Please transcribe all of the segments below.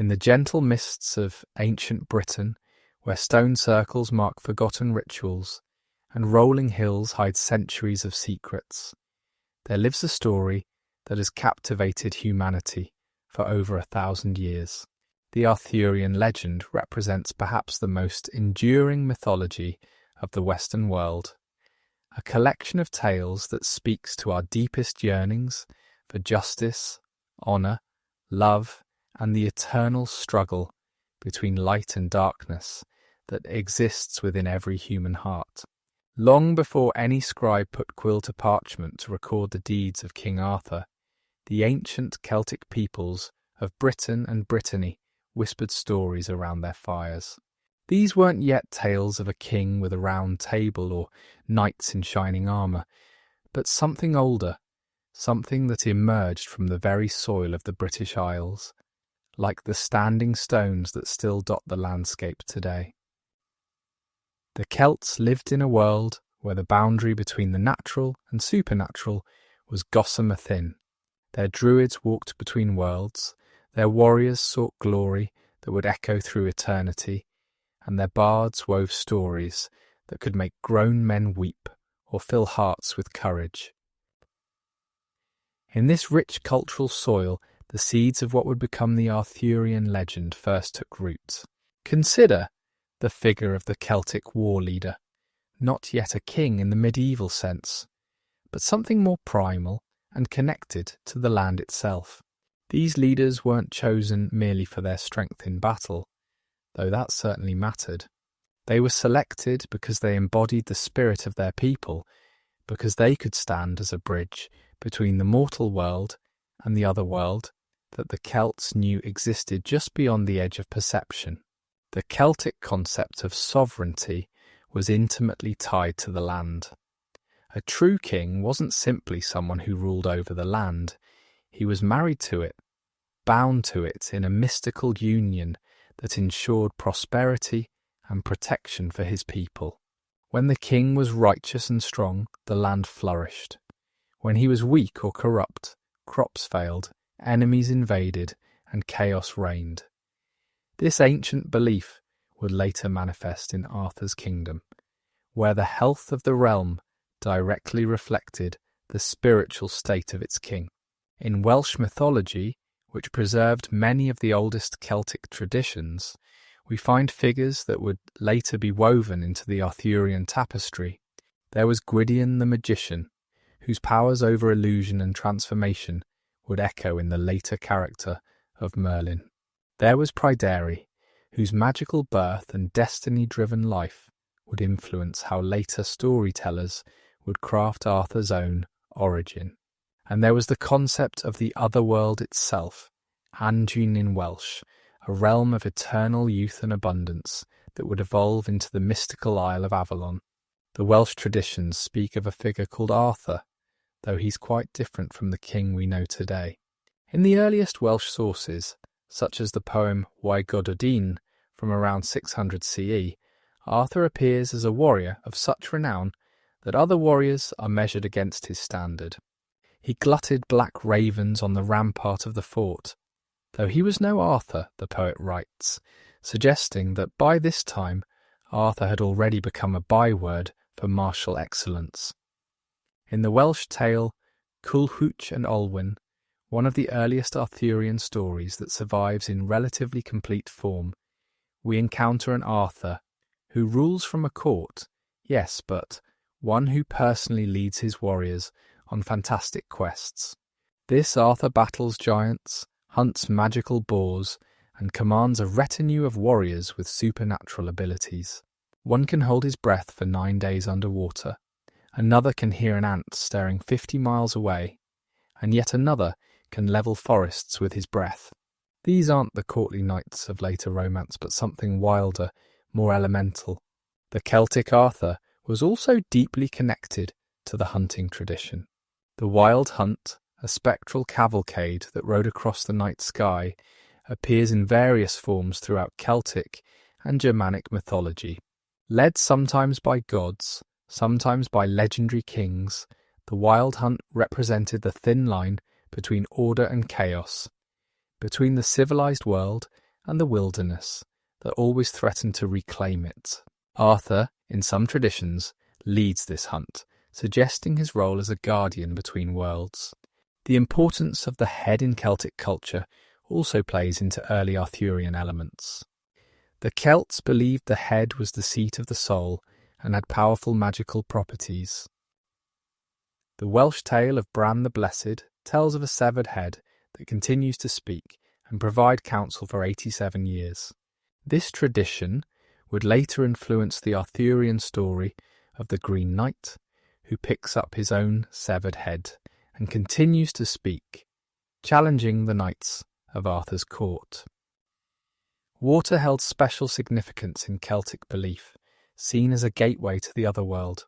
In the gentle mists of ancient Britain, where stone circles mark forgotten rituals, and rolling hills hide centuries of secrets, there lives a story that has captivated humanity for over 1,000 years. The Arthurian legend represents perhaps the most enduring mythology of the Western world, a collection of tales that speaks to our deepest yearnings for justice, honour, love, and the eternal struggle between light and darkness that exists within every human heart. Long before any scribe put quill to parchment to record the deeds of King Arthur, the ancient Celtic peoples of Britain and Brittany whispered stories around their fires. These weren't yet tales of a king with a round table or knights in shining armour, but something older, something that emerged from the very soil of the British Isles, like the standing stones that still dot the landscape today. The Celts lived in a world where the boundary between the natural and supernatural was gossamer thin. Their druids walked between worlds, their warriors sought glory that would echo through eternity, and their bards wove stories that could make grown men weep or fill hearts with courage. In this rich cultural soil, the seeds of what would become the Arthurian legend first took root. Consider the figure of the Celtic war leader, not yet a king in the medieval sense, but something more primal and connected to the land itself. These leaders weren't chosen merely for their strength in battle, though that certainly mattered. They were selected because they embodied the spirit of their people, because they could stand as a bridge between the mortal world and the other world that the Celts knew existed just beyond the edge of perception. The Celtic concept of sovereignty was intimately tied to the land. A true king wasn't simply someone who ruled over the land. He was married to it, bound to it in a mystical union that ensured prosperity and protection for his people. When the king was righteous and strong, the land flourished. When he was weak or corrupt, crops failed, enemies invaded, and chaos reigned. This ancient belief would later manifest in Arthur's kingdom, where the health of the realm directly reflected the spiritual state of its king. In Welsh mythology, which preserved many of the oldest Celtic traditions, we find figures that would later be woven into the Arthurian tapestry. There was Gwydion the magician, whose powers over illusion and transformation would echo in the later character of Merlin. There was Pryderi, whose magical birth and destiny-driven life would influence how later storytellers would craft Arthur's own origin. And there was the concept of the otherworld itself, Andrin in Welsh, a realm of eternal youth and abundance that would evolve into the mystical Isle of Avalon. The Welsh traditions speak of a figure called Arthur, though he's quite different from the king we know today. In the earliest Welsh sources, such as the poem Wai Gododin from around 600 CE, Arthur appears as a warrior of such renown that other warriors are measured against his standard. He glutted black ravens on the rampart of the fort, though he was no Arthur, the poet writes, suggesting that by this time Arthur had already become a byword for martial excellence. In the Welsh tale Culhwch and Olwen, one of the earliest Arthurian stories that survives in relatively complete form, we encounter an Arthur who rules from a court, yes, but one who personally leads his warriors on fantastic quests. This Arthur battles giants, hunts magical boars, and commands a retinue of warriors with supernatural abilities. One can hold his breath for 9 days underwater, another can hear an ant staring 50 miles away, and yet another can level forests with his breath. These aren't the courtly knights of later romance, but something wilder, more elemental. The Celtic Arthur was also deeply connected to the hunting tradition. The wild hunt, a spectral cavalcade that rode across the night sky, appears in various forms throughout Celtic and Germanic mythology. Led sometimes by gods, sometimes by legendary kings, the wild hunt represented the thin line between order and chaos, between the civilized world and the wilderness that always threatened to reclaim it. Arthur, in some traditions, leads this hunt, suggesting his role as a guardian between worlds. The importance of the head in Celtic culture also plays into early Arthurian elements. The Celts believed the head was the seat of the soul and had powerful magical properties. The Welsh tale of Bran the Blessed tells of a severed head that continues to speak and provide counsel for 87 years. This tradition would later influence the Arthurian story of the Green Knight, who picks up his own severed head and continues to speak, challenging the knights of Arthur's court. Water held special significance in Celtic belief, seen as a gateway to the otherworld.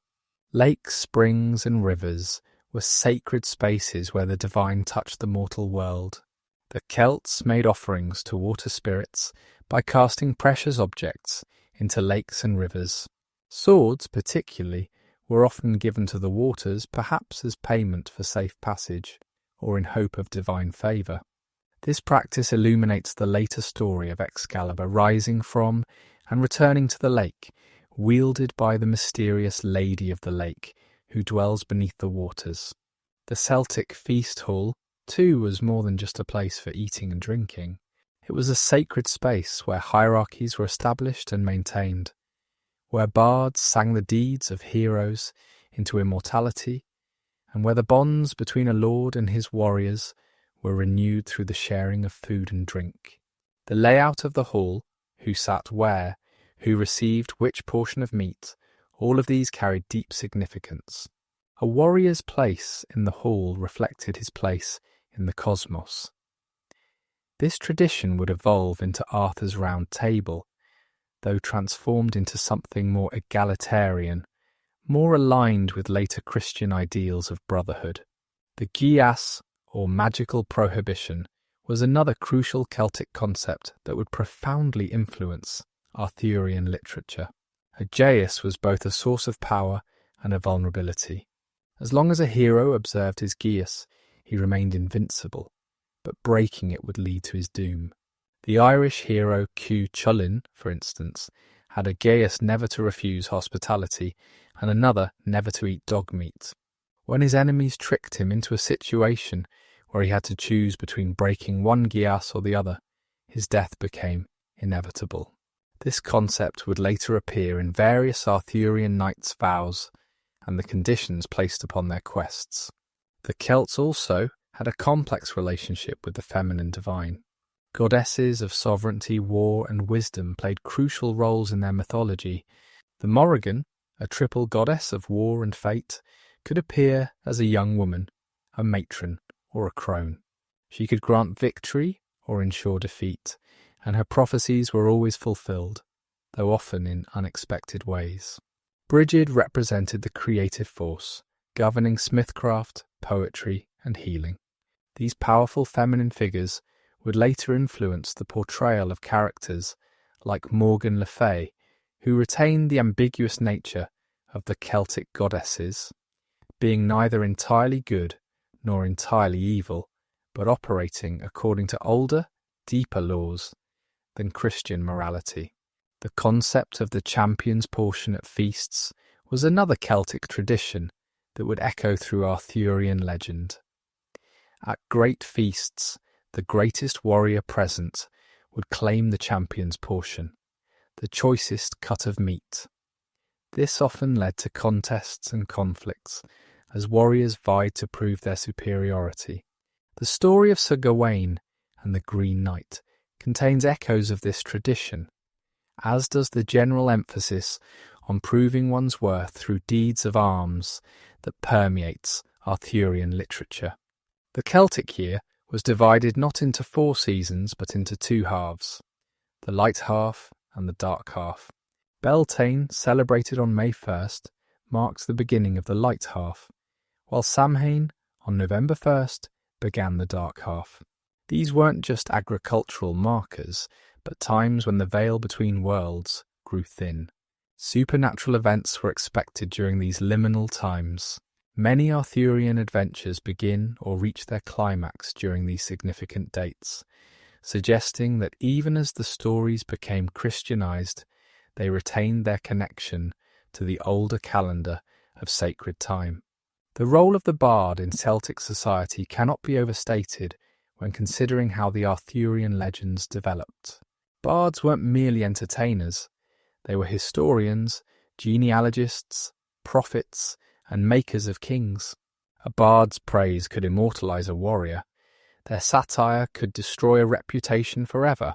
Lakes, springs, and rivers were sacred spaces where the divine touched the mortal world. The Celts made offerings to water spirits by casting precious objects into lakes and rivers. Swords, particularly, were often given to the waters, perhaps as payment for safe passage or in hope of divine favour. This practice illuminates the later story of Excalibur rising from and returning to the lake, wielded by the mysterious Lady of the Lake, who dwells beneath the waters. The Celtic feast hall, too, was more than just a place for eating and drinking. It was a sacred space where hierarchies were established and maintained, where bards sang the deeds of heroes into immortality, and where the bonds between a lord and his warriors were renewed through the sharing of food and drink. The layout of the hall, who sat where, who received which portion of meat, all of these carried deep significance. A warrior's place in the hall reflected his place in the cosmos. This tradition would evolve into Arthur's Round Table, though transformed into something more egalitarian, more aligned with later Christian ideals of brotherhood. The Geas, or magical prohibition, was another crucial Celtic concept that would profoundly influence Arthurian literature. A geas was both a source of power and a vulnerability. As long as a hero observed his geas, he remained invincible, but breaking it would lead to his doom. The Irish hero Cú Chulainn, for instance, had a geas never to refuse hospitality and another never to eat dog meat. When his enemies tricked him into a situation where he had to choose between breaking one geas or the other, his death became inevitable. This concept would later appear in various Arthurian knights' vows and the conditions placed upon their quests. The Celts also had a complex relationship with the feminine divine. Goddesses of sovereignty, war, and wisdom played crucial roles in their mythology. The Morrigan, a triple goddess of war and fate, could appear as a young woman, a matron, or a crone. She could grant victory or ensure defeat, and her prophecies were always fulfilled, though often in unexpected ways. Brigid represented the creative force, governing smithcraft, poetry, and healing. These powerful feminine figures would later influence the portrayal of characters like Morgan Le Fay, who retained the ambiguous nature of the Celtic goddesses, being neither entirely good nor entirely evil, but operating according to older, deeper laws than Christian morality. The concept of the champion's portion at feasts was another Celtic tradition that would echo through Arthurian legend. At great feasts, the greatest warrior present would claim the champion's portion, the choicest cut of meat. This often led to contests and conflicts, as warriors vied to prove their superiority. The story of Sir Gawain and the Green Knight contains echoes of this tradition, as does the general emphasis on proving one's worth through deeds of arms that permeates Arthurian literature. The Celtic year was divided not into 4 seasons but into 2 halves, the light half and the dark half. Beltane, celebrated on May 1st, marks the beginning of the light half, while Samhain, on November 1st, began the dark half. These weren't just agricultural markers, but times when the veil between worlds grew thin. Supernatural events were expected during these liminal times. Many Arthurian adventures begin or reach their climax during these significant dates, suggesting that even as the stories became Christianized, they retained their connection to the older calendar of sacred time. The role of the bard in Celtic society cannot be overstated when considering how the Arthurian legends developed. Bards weren't merely entertainers, they were historians, genealogists, prophets, and makers of kings. A bard's praise could immortalize a warrior. Their satire could destroy a reputation forever.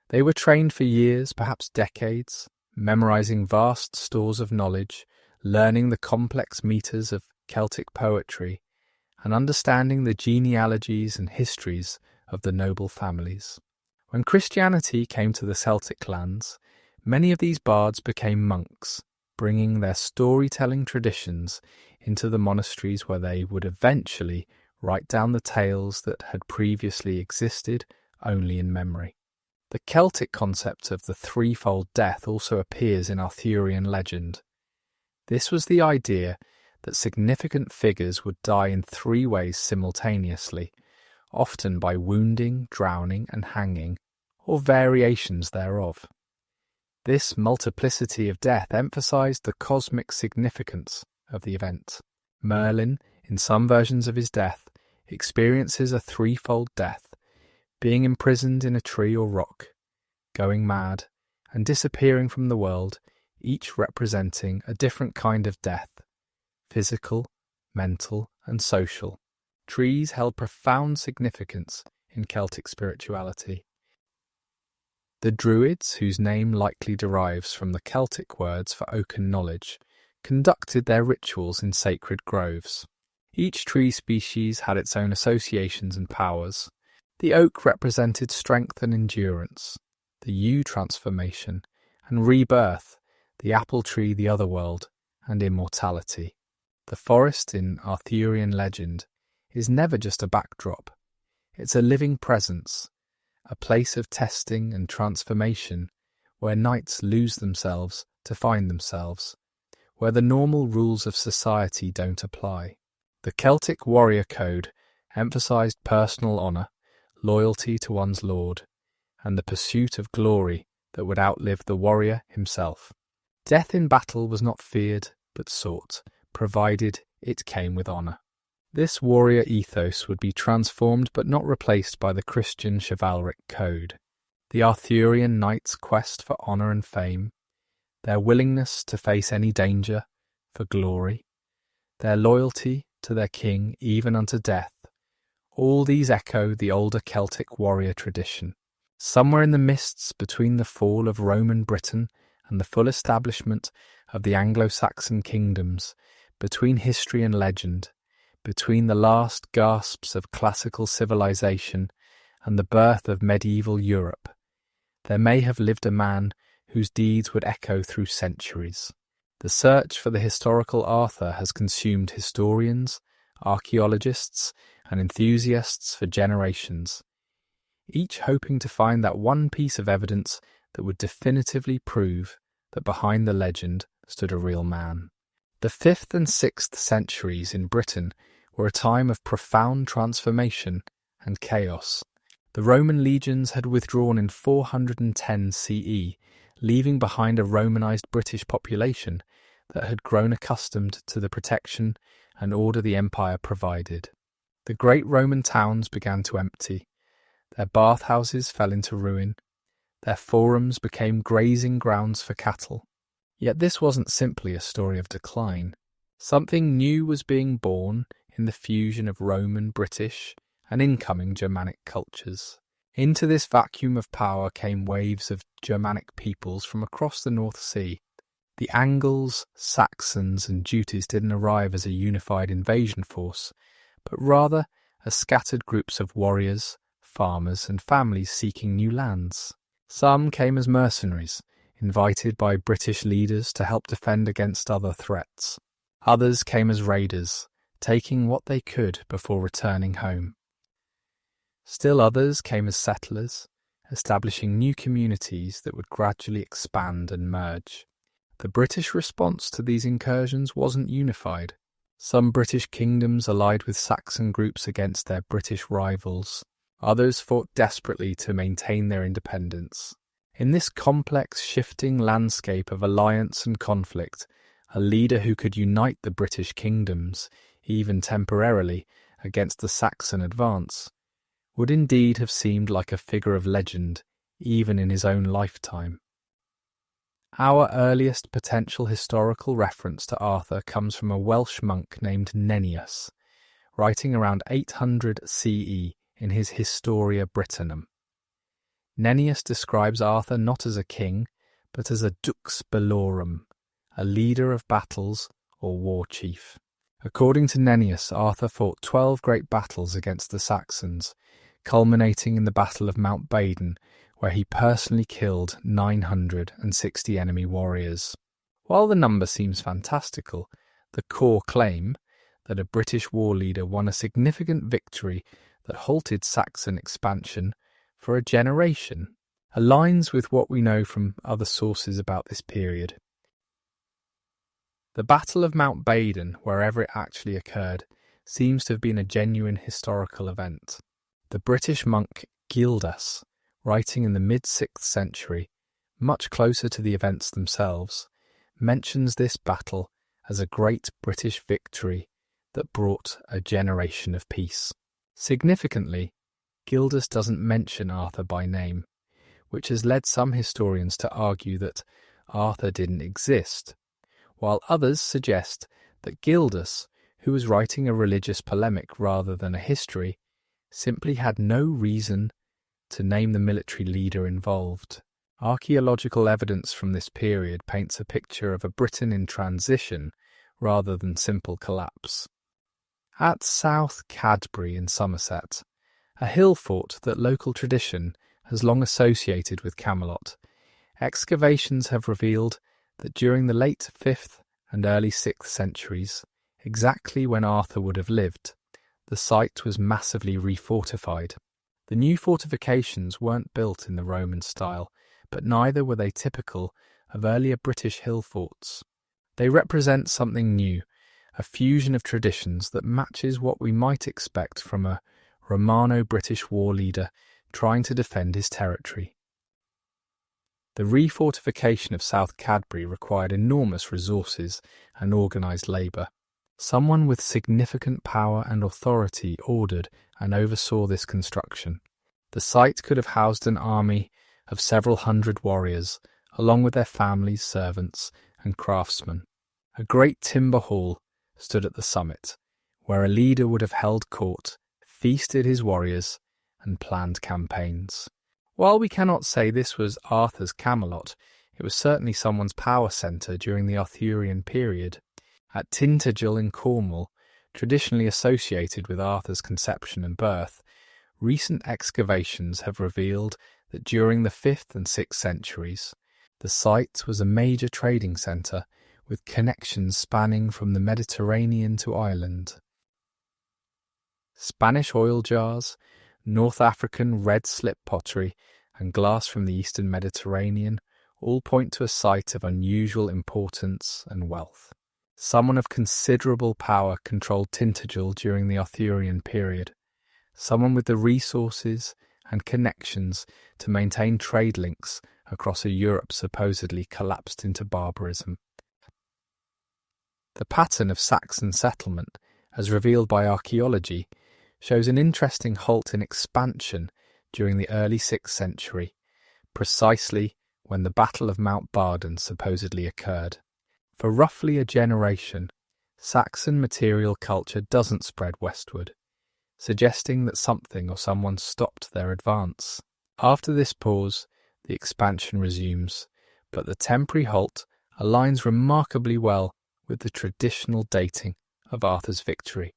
They were trained for years, perhaps decades, memorizing vast stores of knowledge, learning the complex meters of Celtic poetry, and understanding the genealogies and histories of the noble families. When Christianity came to the Celtic lands, many of these bards became monks, bringing their storytelling traditions into the monasteries where they would eventually write down the tales that had previously existed only in memory. The Celtic concept of the threefold death also appears in Arthurian legend. This was the idea that significant figures would die in three ways simultaneously, often by wounding, drowning, and hanging, or variations thereof. This multiplicity of death emphasized the cosmic significance of the event. Merlin, in some versions of his death, experiences a threefold death, being imprisoned in a tree or rock, going mad, and disappearing from the world, each representing a different kind of death: physical, mental, and social. Trees held profound significance in Celtic spirituality. The Druids, whose name likely derives from the Celtic words for oaken knowledge, conducted their rituals in sacred groves. Each tree species had its own associations and powers. The oak represented strength and endurance, the yew transformation and rebirth, the apple tree the otherworld and immortality. The forest in Arthurian legend is never just a backdrop. It's a living presence, a place of testing and transformation where knights lose themselves to find themselves, where the normal rules of society don't apply. The Celtic warrior code emphasized personal honor, loyalty to one's lord, and the pursuit of glory that would outlive the warrior himself. Death in battle was not feared but sought, provided it came with honor. This warrior ethos would be transformed but not replaced by the Christian chivalric code. The Arthurian knight's quest for honor and fame, their willingness to face any danger for glory, their loyalty to their king even unto death, all these echo the older Celtic warrior tradition. Somewhere in the mists between the fall of Roman Britain and the full establishment of the Anglo-Saxon kingdoms, between history and legend, between the last gasps of classical civilization and the birth of medieval Europe, there may have lived a man whose deeds would echo through centuries. The search for the historical Arthur has consumed historians, archaeologists, and enthusiasts for generations, each hoping to find that one piece of evidence that would definitively prove that behind the legend stood a real man. The 5th and 6th centuries in Britain were a time of profound transformation and chaos. The Roman legions had withdrawn in 410 CE, leaving behind a Romanized British population that had grown accustomed to the protection and order the empire provided. The great Roman towns began to empty. Their bathhouses fell into ruin. Their forums became grazing grounds for cattle. Yet this wasn't simply a story of decline. Something new was being born in the fusion of Roman, British, and incoming Germanic cultures. Into this vacuum of power came waves of Germanic peoples from across the North Sea. The Angles, Saxons, and Jutes didn't arrive as a unified invasion force, but rather as scattered groups of warriors, farmers, and families seeking new lands. Some came as mercenaries, invited by British leaders to help defend against other threats. Others came as raiders, taking what they could before returning home. Still others came as settlers, establishing new communities that would gradually expand and merge. The British response to these incursions wasn't unified. Some British kingdoms allied with Saxon groups against their British rivals. Others fought desperately to maintain their independence. In this complex, shifting landscape of alliance and conflict, a leader who could unite the British kingdoms, even temporarily, against the Saxon advance, would indeed have seemed like a figure of legend, even in his own lifetime. Our earliest potential historical reference to Arthur comes from a Welsh monk named Nennius, writing around 800 CE in his Historia Brittonum. Nennius describes Arthur not as a king, but as a dux bellorum, a leader of battles or war chief. According to Nennius, Arthur fought 12 great battles against the Saxons, culminating in the Battle of Mount Badon, where he personally killed 960 enemy warriors. While the number seems fantastical, the core claim, that a British war leader won a significant victory that halted Saxon expansion for a generation, aligns with what we know from other sources about this period. The Battle of Mount Badon, wherever it actually occurred, seems to have been a genuine historical event. The British monk Gildas, writing in the mid-6th century, much closer to the events themselves, mentions this battle as a great British victory that brought a generation of peace. Significantly, Gildas doesn't mention Arthur by name, which has led some historians to argue that Arthur didn't exist, while others suggest that Gildas, who was writing a religious polemic rather than a history, simply had no reason to name the military leader involved. Archaeological evidence from this period paints a picture of a Britain in transition rather than simple collapse. At South Cadbury in Somerset, a hill fort that local tradition has long associated with Camelot, excavations have revealed that during the late 5th and early 6th centuries, exactly when Arthur would have lived, the site was massively refortified. The new fortifications weren't built in the Roman style, but neither were they typical of earlier British hill forts. They represent something new, a fusion of traditions that matches what we might expect from a Romano-British war leader trying to defend his territory. The refortification of South Cadbury required enormous resources and organised labour. Someone with significant power and authority ordered and oversaw this construction. The site could have housed an army of several hundred warriors, along with their families, servants, and craftsmen. A great timber hall stood at the summit, where a leader would have held court, feasted his warriors, and planned campaigns. While we cannot say this was Arthur's Camelot, it was certainly someone's power centre during the Arthurian period. At Tintagel in Cornwall, traditionally associated with Arthur's conception and birth, recent excavations have revealed that during the 5th and 6th centuries, the site was a major trading centre with connections spanning from the Mediterranean to Ireland. Spanish oil jars, North African red slip pottery, and glass from the Eastern Mediterranean all point to a site of unusual importance and wealth. Someone of considerable power controlled Tintagel during the Arthurian period, someone with the resources and connections to maintain trade links across a Europe supposedly collapsed into barbarism. The pattern of Saxon settlement, as revealed by archaeology, shows an interesting halt in expansion during the early 6th century, precisely when the Battle of Mount Badon supposedly occurred. For roughly a generation, Saxon material culture doesn't spread westward, suggesting that something or someone stopped their advance. After this pause, the expansion resumes, but the temporary halt aligns remarkably well with the traditional dating of Arthur's victory.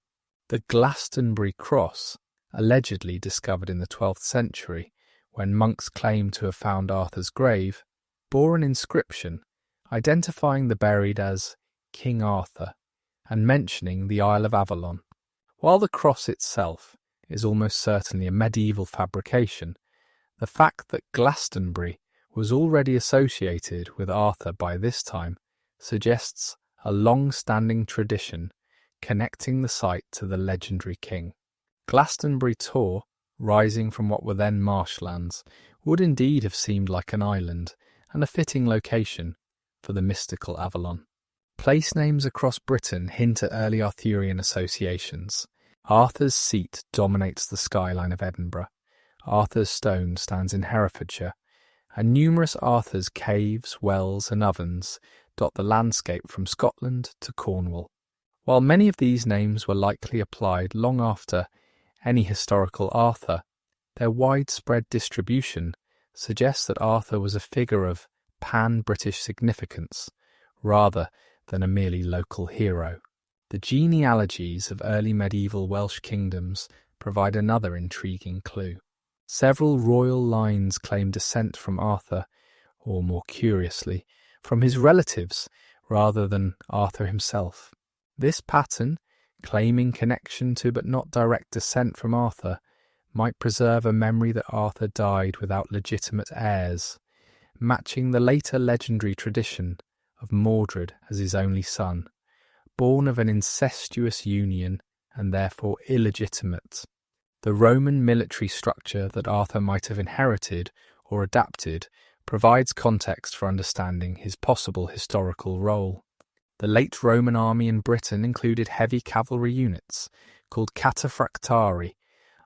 The Glastonbury cross, allegedly discovered in the 12th century, when monks claimed to have found Arthur's grave, bore an inscription identifying the buried as King Arthur and mentioning the Isle of Avalon. While the cross itself is almost certainly a medieval fabrication, the fact that Glastonbury was already associated with Arthur by this time suggests a long-standing tradition connecting the site to the legendary king. Glastonbury Tor rising from what were then marshlands, would indeed have seemed like an island, and a fitting location for the mystical Avalon. Place names across Britain hint at early Arthurian associations. Arthur's Seat dominates the skyline of Edinburgh. Arthur's Stone stands in Herefordshire, and numerous Arthur's caves, wells and ovens dot the landscape from Scotland to Cornwall. While many of these names were likely applied long after any historical Arthur, their widespread distribution suggests that Arthur was a figure of pan-British significance rather than a merely local hero. The genealogies of early medieval Welsh kingdoms provide another intriguing clue. Several royal lines claim descent from Arthur, or more curiously, from his relatives rather than Arthur himself. This pattern, claiming connection to but not direct descent from Arthur, might preserve a memory that Arthur died without legitimate heirs, matching the later legendary tradition of Mordred as his only son, born of an incestuous union and therefore illegitimate. The Roman military structure that Arthur might have inherited or adapted provides context for understanding his possible historical role. The late Roman army in Britain included heavy cavalry units called cataphractari,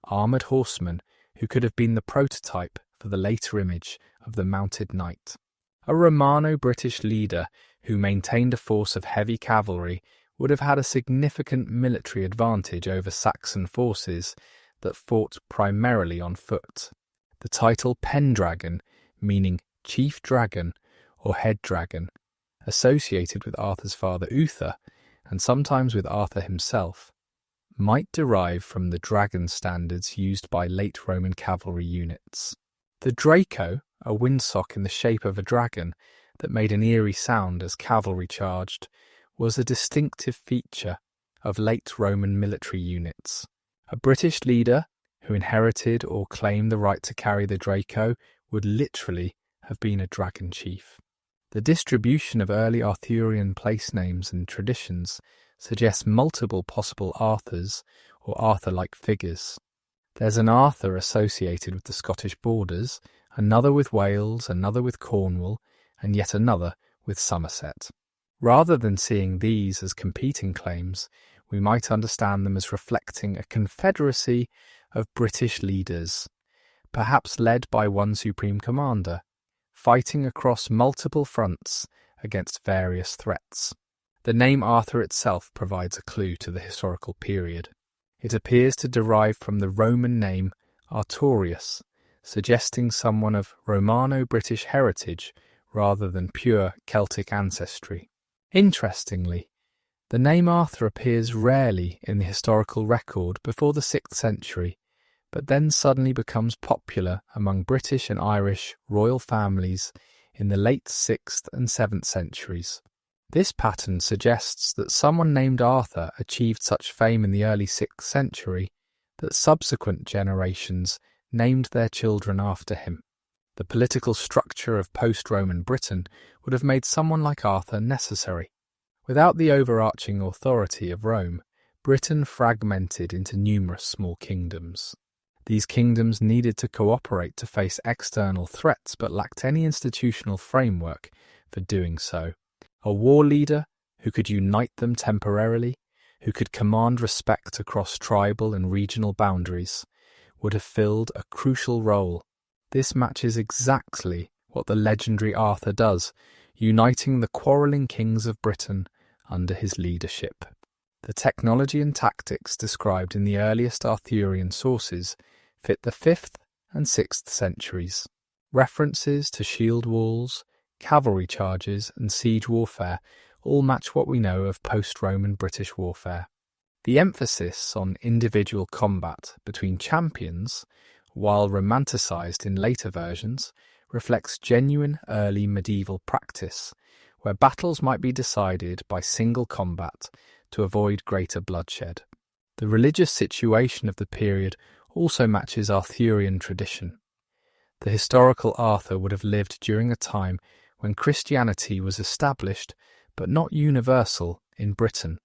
armoured horsemen who could have been the prototype for the later image of the mounted knight. A Romano-British leader who maintained a force of heavy cavalry would have had a significant military advantage over Saxon forces that fought primarily on foot. The title Pendragon, meaning chief dragon or head dragon, associated with Arthur's father Uther, and sometimes with Arthur himself, might derive from the dragon standards used by late Roman cavalry units. The Draco, a windsock in the shape of a dragon that made an eerie sound as cavalry charged, was a distinctive feature of late Roman military units. A British leader who inherited or claimed the right to carry the Draco would literally have been a dragon chief. The distribution of early Arthurian place names and traditions suggests multiple possible Arthurs or Arthur-like figures. There's an Arthur associated with the Scottish borders, another with Wales, another with Cornwall, and yet another with Somerset. Rather than seeing these as competing claims, we might understand them as reflecting a confederacy of British leaders, perhaps led by one supreme commander, fighting across multiple fronts against various threats. The name Arthur itself provides a clue to the historical period. It appears to derive from the Roman name Artorius, suggesting someone of Romano-British heritage rather than pure Celtic ancestry. Interestingly, the name Arthur appears rarely in the historical record before the 6th century, but then suddenly becomes popular among British and Irish royal families in the late 6th and 7th centuries. This pattern suggests that someone named Arthur achieved such fame in the early 6th century that subsequent generations named their children after him. The political structure of post-Roman Britain would have made someone like Arthur necessary. Without the overarching authority of Rome, Britain fragmented into numerous small kingdoms. These kingdoms needed to cooperate to face external threats but lacked any institutional framework for doing so. A war leader who could unite them temporarily, who could command respect across tribal and regional boundaries, would have filled a crucial role. This matches exactly what the legendary Arthur does, uniting the quarrelling kings of Britain under his leadership. The technology and tactics described in the earliest Arthurian sources fit the 5th and 6th centuries. References to shield walls, cavalry charges and siege warfare all match what we know of post-Roman British warfare. The emphasis on individual combat between champions, while romanticised in later versions, reflects genuine early medieval practice, where battles might be decided by single combat to avoid greater bloodshed. The religious situation of the period also matches Arthurian tradition. The historical Arthur would have lived during a time when Christianity was established but not universal in Britain.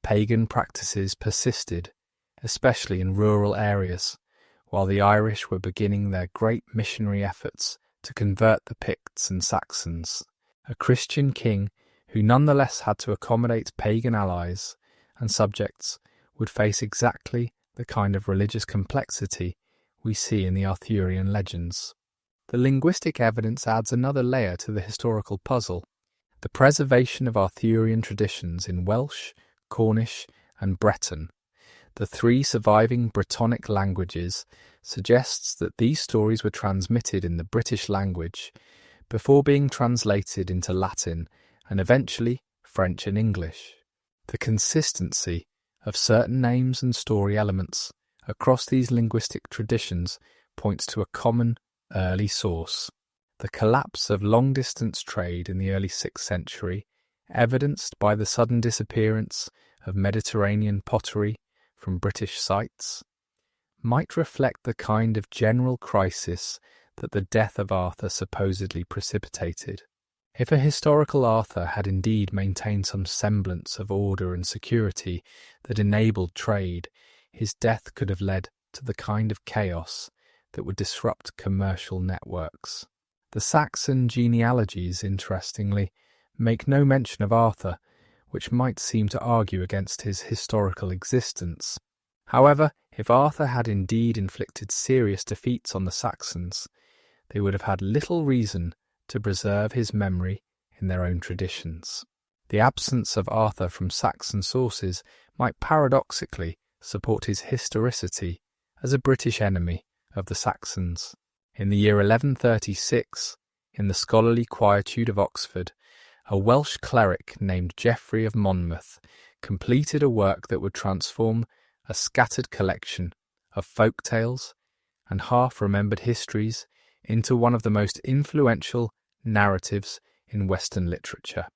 Pagan practices persisted, especially in rural areas, while the Irish were beginning their great missionary efforts to convert the Picts and Saxons. A Christian king who nonetheless had to accommodate pagan allies and subjects would face exactly the kind of religious complexity we see in the Arthurian legends. The linguistic evidence adds another layer to the historical puzzle. The preservation of Arthurian traditions in Welsh, Cornish, and Breton, the three surviving Brittonic languages, suggests that these stories were transmitted in the British language before being translated into Latin and eventually French and English. The consistency of certain names and story elements across these linguistic traditions points to a common early source. The collapse of long-distance trade in the early 6th century, evidenced by the sudden disappearance of Mediterranean pottery from British sites, might reflect the kind of general crisis that the death of Arthur supposedly precipitated. If a historical Arthur had indeed maintained some semblance of order and security that enabled trade, his death could have led to the kind of chaos that would disrupt commercial networks. The Saxon genealogies, interestingly, make no mention of Arthur, which might seem to argue against his historical existence. However, if Arthur had indeed inflicted serious defeats on the Saxons, they would have had little reason to preserve his memory in their own traditions. The absence of Arthur from Saxon sources might paradoxically support his historicity as a British enemy of the Saxons. In the year 1136, in the scholarly quietude of Oxford, a Welsh cleric named Geoffrey of Monmouth completed a work that would transform a scattered collection of folk tales and half-remembered histories into one of the most influential narratives in Western literature.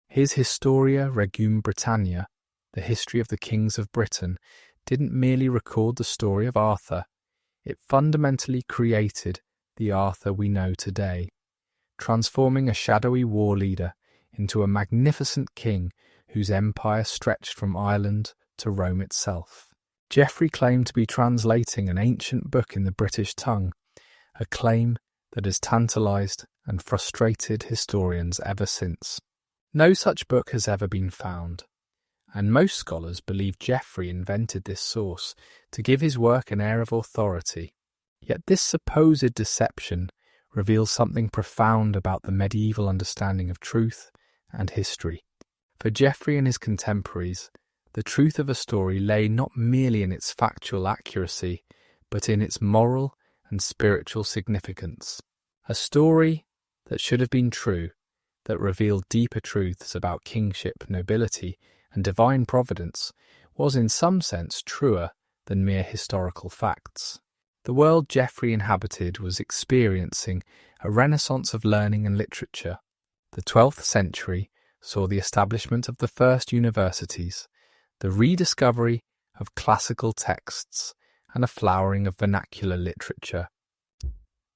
His Historia Regum Britannia, the history of the kings of Britain, didn't merely record the story of Arthur, it fundamentally created the Arthur we know today, transforming a shadowy war leader into a magnificent king whose empire stretched from Ireland to Rome itself. Geoffrey claimed to be translating an ancient book in the British tongue, a claim that has tantalised and frustrated historians ever since. No such book has ever been found, and most scholars believe Geoffrey invented this source to give his work an air of authority. Yet this supposed deception reveals something profound about the medieval understanding of truth and history. For Geoffrey and his contemporaries, the truth of a story lay not merely in its factual accuracy, but in its moral and spiritual significance. A story that should have been true, that revealed deeper truths about kingship, nobility, and divine providence, was in some sense truer than mere historical facts. The world Geoffrey inhabited was experiencing a renaissance of learning and literature. The 12th century saw the establishment of the first universities, the rediscovery of classical texts, and a flowering of vernacular literature.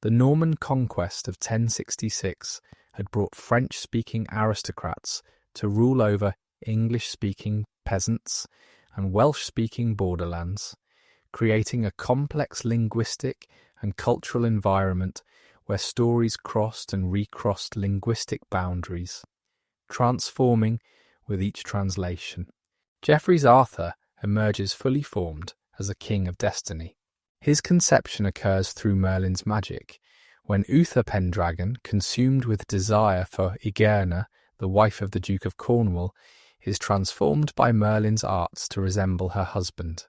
The Norman conquest of 1066 had brought French-speaking aristocrats to rule over English-speaking peasants and Welsh-speaking borderlands, creating a complex linguistic and cultural environment where stories crossed and recrossed linguistic boundaries, transforming with each translation. Geoffrey's Arthur emerges fully formed as a king of destiny. His conception occurs through Merlin's magic, when Uther Pendragon, consumed with desire for Igerna, the wife of the Duke of Cornwall, is transformed by Merlin's arts to resemble her husband.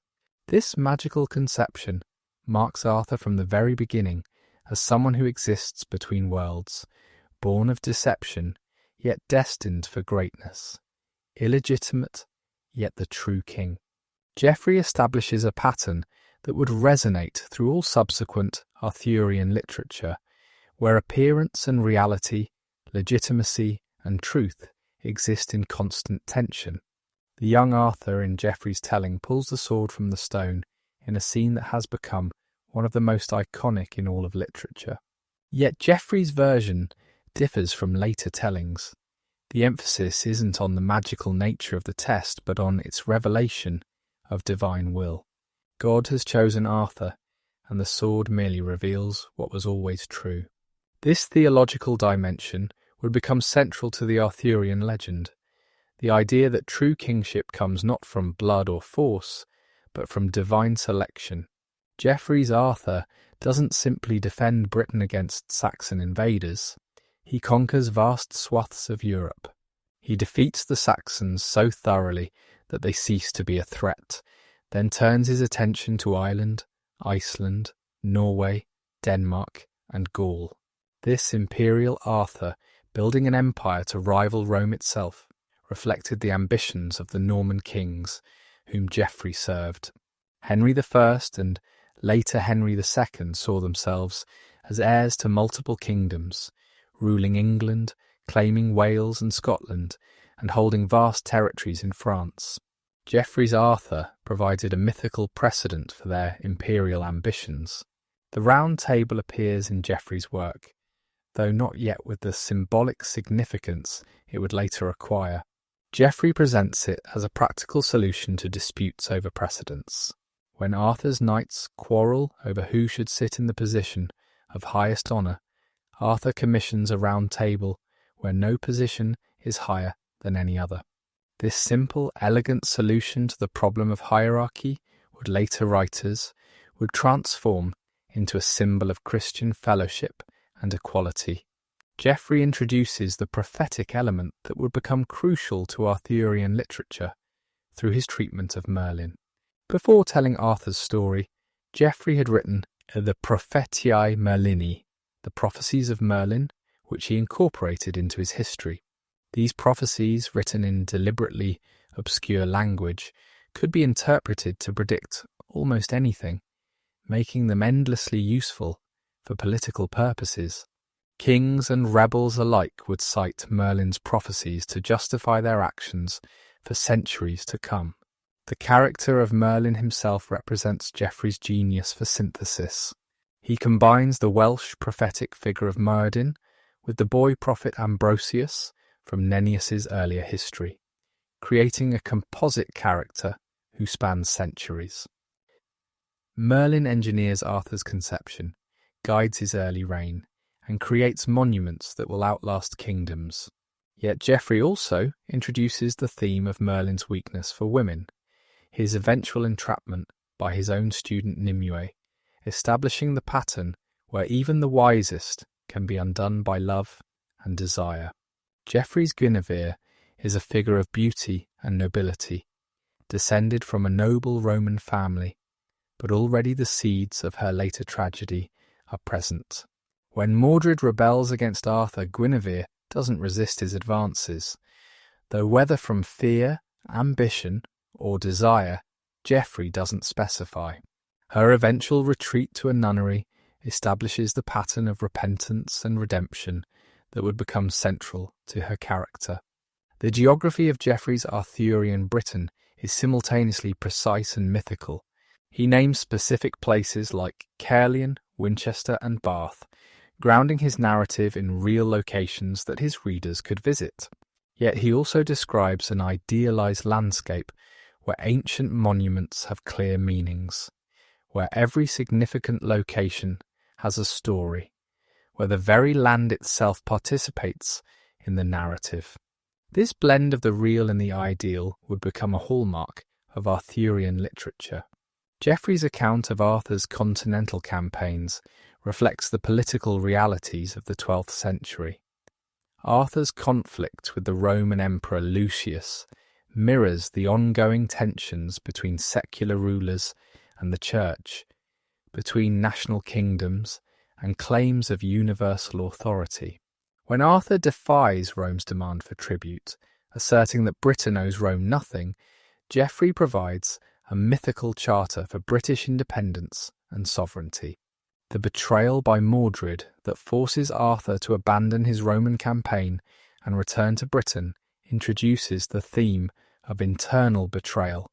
This magical conception marks Arthur from the very beginning as someone who exists between worlds, born of deception, yet destined for greatness, illegitimate, yet the true king. Geoffrey establishes a pattern that would resonate through all subsequent Arthurian literature, where appearance and reality, legitimacy and truth exist in constant tension. The young Arthur in Geoffrey's telling pulls the sword from the stone in a scene that has become one of the most iconic in all of literature. Yet Geoffrey's version differs from later tellings. The emphasis isn't on the magical nature of the test, but on its revelation of divine will. God has chosen Arthur, and the sword merely reveals what was always true. This theological dimension would become central to the Arthurian legend, the idea that true kingship comes not from blood or force, but from divine selection. Geoffrey's Arthur doesn't simply defend Britain against Saxon invaders, he conquers vast swaths of Europe. He defeats the Saxons so thoroughly that they cease to be a threat, then turns his attention to Ireland, Iceland, Norway, Denmark, and Gaul. This imperial Arthur, building an empire to rival Rome itself, reflected the ambitions of the Norman kings whom Geoffrey served. Henry I and later Henry II saw themselves as heirs to multiple kingdoms, ruling England, claiming Wales and Scotland, and holding vast territories in France. Geoffrey's Arthur provided a mythical precedent for their imperial ambitions. The Round Table appears in Geoffrey's work, though not yet with the symbolic significance it would later acquire. Geoffrey presents it as a practical solution to disputes over precedence. When Arthur's knights quarrel over who should sit in the position of highest honour, Arthur commissions a round table where no position is higher than any other. This simple, elegant solution to the problem of hierarchy would later writers would transform into a symbol of Christian fellowship and equality. Geoffrey introduces the prophetic element that would become crucial to Arthurian literature through his treatment of Merlin. Before telling Arthur's story, Geoffrey had written the Prophetiae Merlini, the prophecies of Merlin, which he incorporated into his history. These prophecies, written in deliberately obscure language, could be interpreted to predict almost anything, making them endlessly useful for political purposes. Kings and rebels alike would cite Merlin's prophecies to justify their actions for centuries to come. The character of Merlin himself represents Geoffrey's genius for synthesis. He combines the Welsh prophetic figure of Merlin with the boy prophet Ambrosius from Nennius's earlier history, creating a composite character who spans centuries. Merlin engineers Arthur's conception, guides his early reign, and creates monuments that will outlast kingdoms. Yet Geoffrey also introduces the theme of Merlin's weakness for women, his eventual entrapment by his own student Nimue, establishing the pattern where even the wisest can be undone by love and desire. Geoffrey's Guinevere is a figure of beauty and nobility, descended from a noble Roman family, but already the seeds of her later tragedy are present. When Mordred rebels against Arthur, Guinevere doesn't resist his advances, though whether from fear, ambition, or desire, Geoffrey doesn't specify. Her eventual retreat to a nunnery establishes the pattern of repentance and redemption that would become central to her character. The geography of Geoffrey's Arthurian Britain is simultaneously precise and mythical. He names specific places like Caerleon, Winchester, and Bath, grounding his narrative in real locations that his readers could visit. Yet he also describes an idealized landscape where ancient monuments have clear meanings, where every significant location has a story, where the very land itself participates in the narrative. This blend of the real and the ideal would become a hallmark of Arthurian literature. Geoffrey's account of Arthur's continental campaigns reflects the political realities of the 12th century. Arthur's conflict with the Roman Emperor Lucius mirrors the ongoing tensions between secular rulers and the Church, between national kingdoms and claims of universal authority. When Arthur defies Rome's demand for tribute, asserting that Britain owes Rome nothing, Geoffrey provides a mythical charter for British independence and sovereignty. The betrayal by Mordred that forces Arthur to abandon his Roman campaign and return to Britain introduces the theme of internal betrayal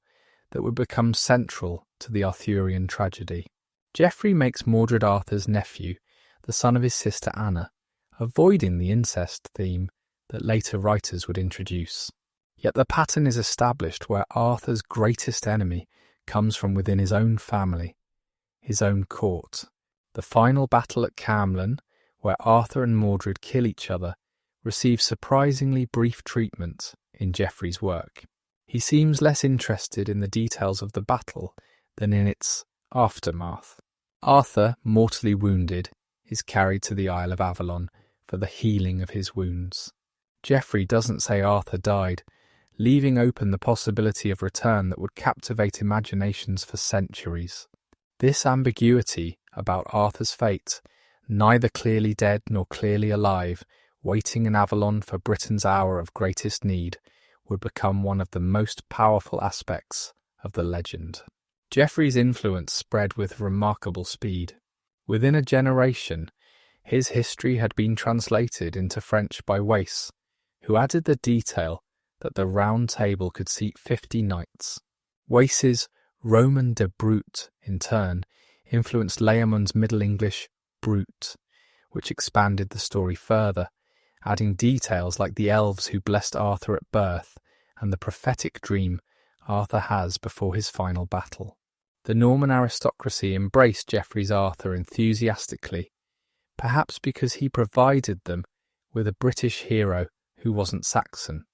that would become central to the Arthurian tragedy. Geoffrey makes Mordred Arthur's nephew, the son of his sister Anna, avoiding the incest theme that later writers would introduce. Yet the pattern is established where Arthur's greatest enemy comes from within his own family. his own court. The final battle at Camelot, where Arthur and Mordred kill each other, receives surprisingly brief treatment in Geoffrey's work. He seems less interested in the details of the battle than in its aftermath. Arthur, mortally wounded, is carried to the Isle of Avalon for the healing of his wounds. Geoffrey doesn't say Arthur died, leaving open the possibility of return that would captivate imaginations for centuries. This ambiguity about Arthur's fate, neither clearly dead nor clearly alive, waiting in Avalon for Britain's hour of greatest need, would become one of the most powerful aspects of the legend. Geoffrey's influence spread with remarkable speed. Within a generation, his history had been translated into French by Wace, who added the detail that the Round Table could seat 50 knights. Wace's Roman de Brute, in turn, influenced Layamon's Middle English brute, which expanded the story further, adding details like the elves who blessed Arthur at birth and the prophetic dream Arthur has before his final battle. The Norman aristocracy embraced Geoffrey's Arthur enthusiastically, perhaps because he provided them with a British hero who wasn't Saxon.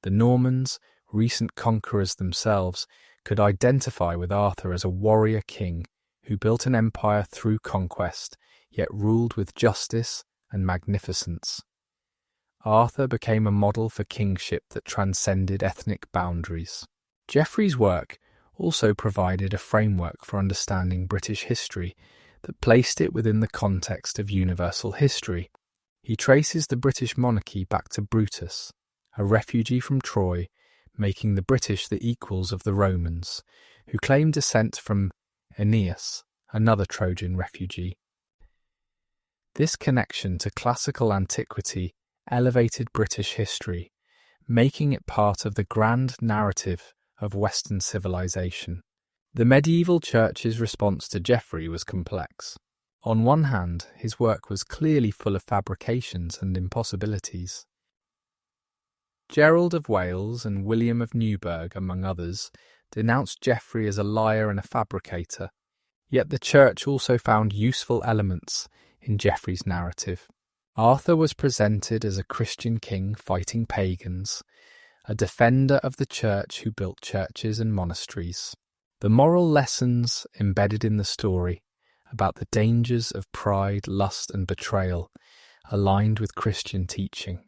The Normans, recent conquerors themselves, could identify with Arthur as a warrior king who built an empire through conquest, yet ruled with justice and magnificence. Arthur became a model for kingship that transcended ethnic boundaries. Geoffrey's work also provided a framework for understanding British history that placed it within the context of universal history. He traces the British monarchy back to Brutus, a refugee from Troy, making the British the equals of the Romans, who claimed descent from Aeneas, another Trojan refugee. This connection to classical antiquity elevated British history, making it part of the grand narrative of Western civilization. The medieval church's response to Geoffrey was complex. On one hand, his work was clearly full of fabrications and impossibilities. Gerald of Wales and William of Newburgh, among others, denounced Geoffrey as a liar and a fabricator, yet the church also found useful elements in Geoffrey's narrative. Arthur was presented as a Christian king fighting pagans, a defender of the church who built churches and monasteries. The moral lessons embedded in the story about the dangers of pride, lust and betrayal aligned with Christian teaching.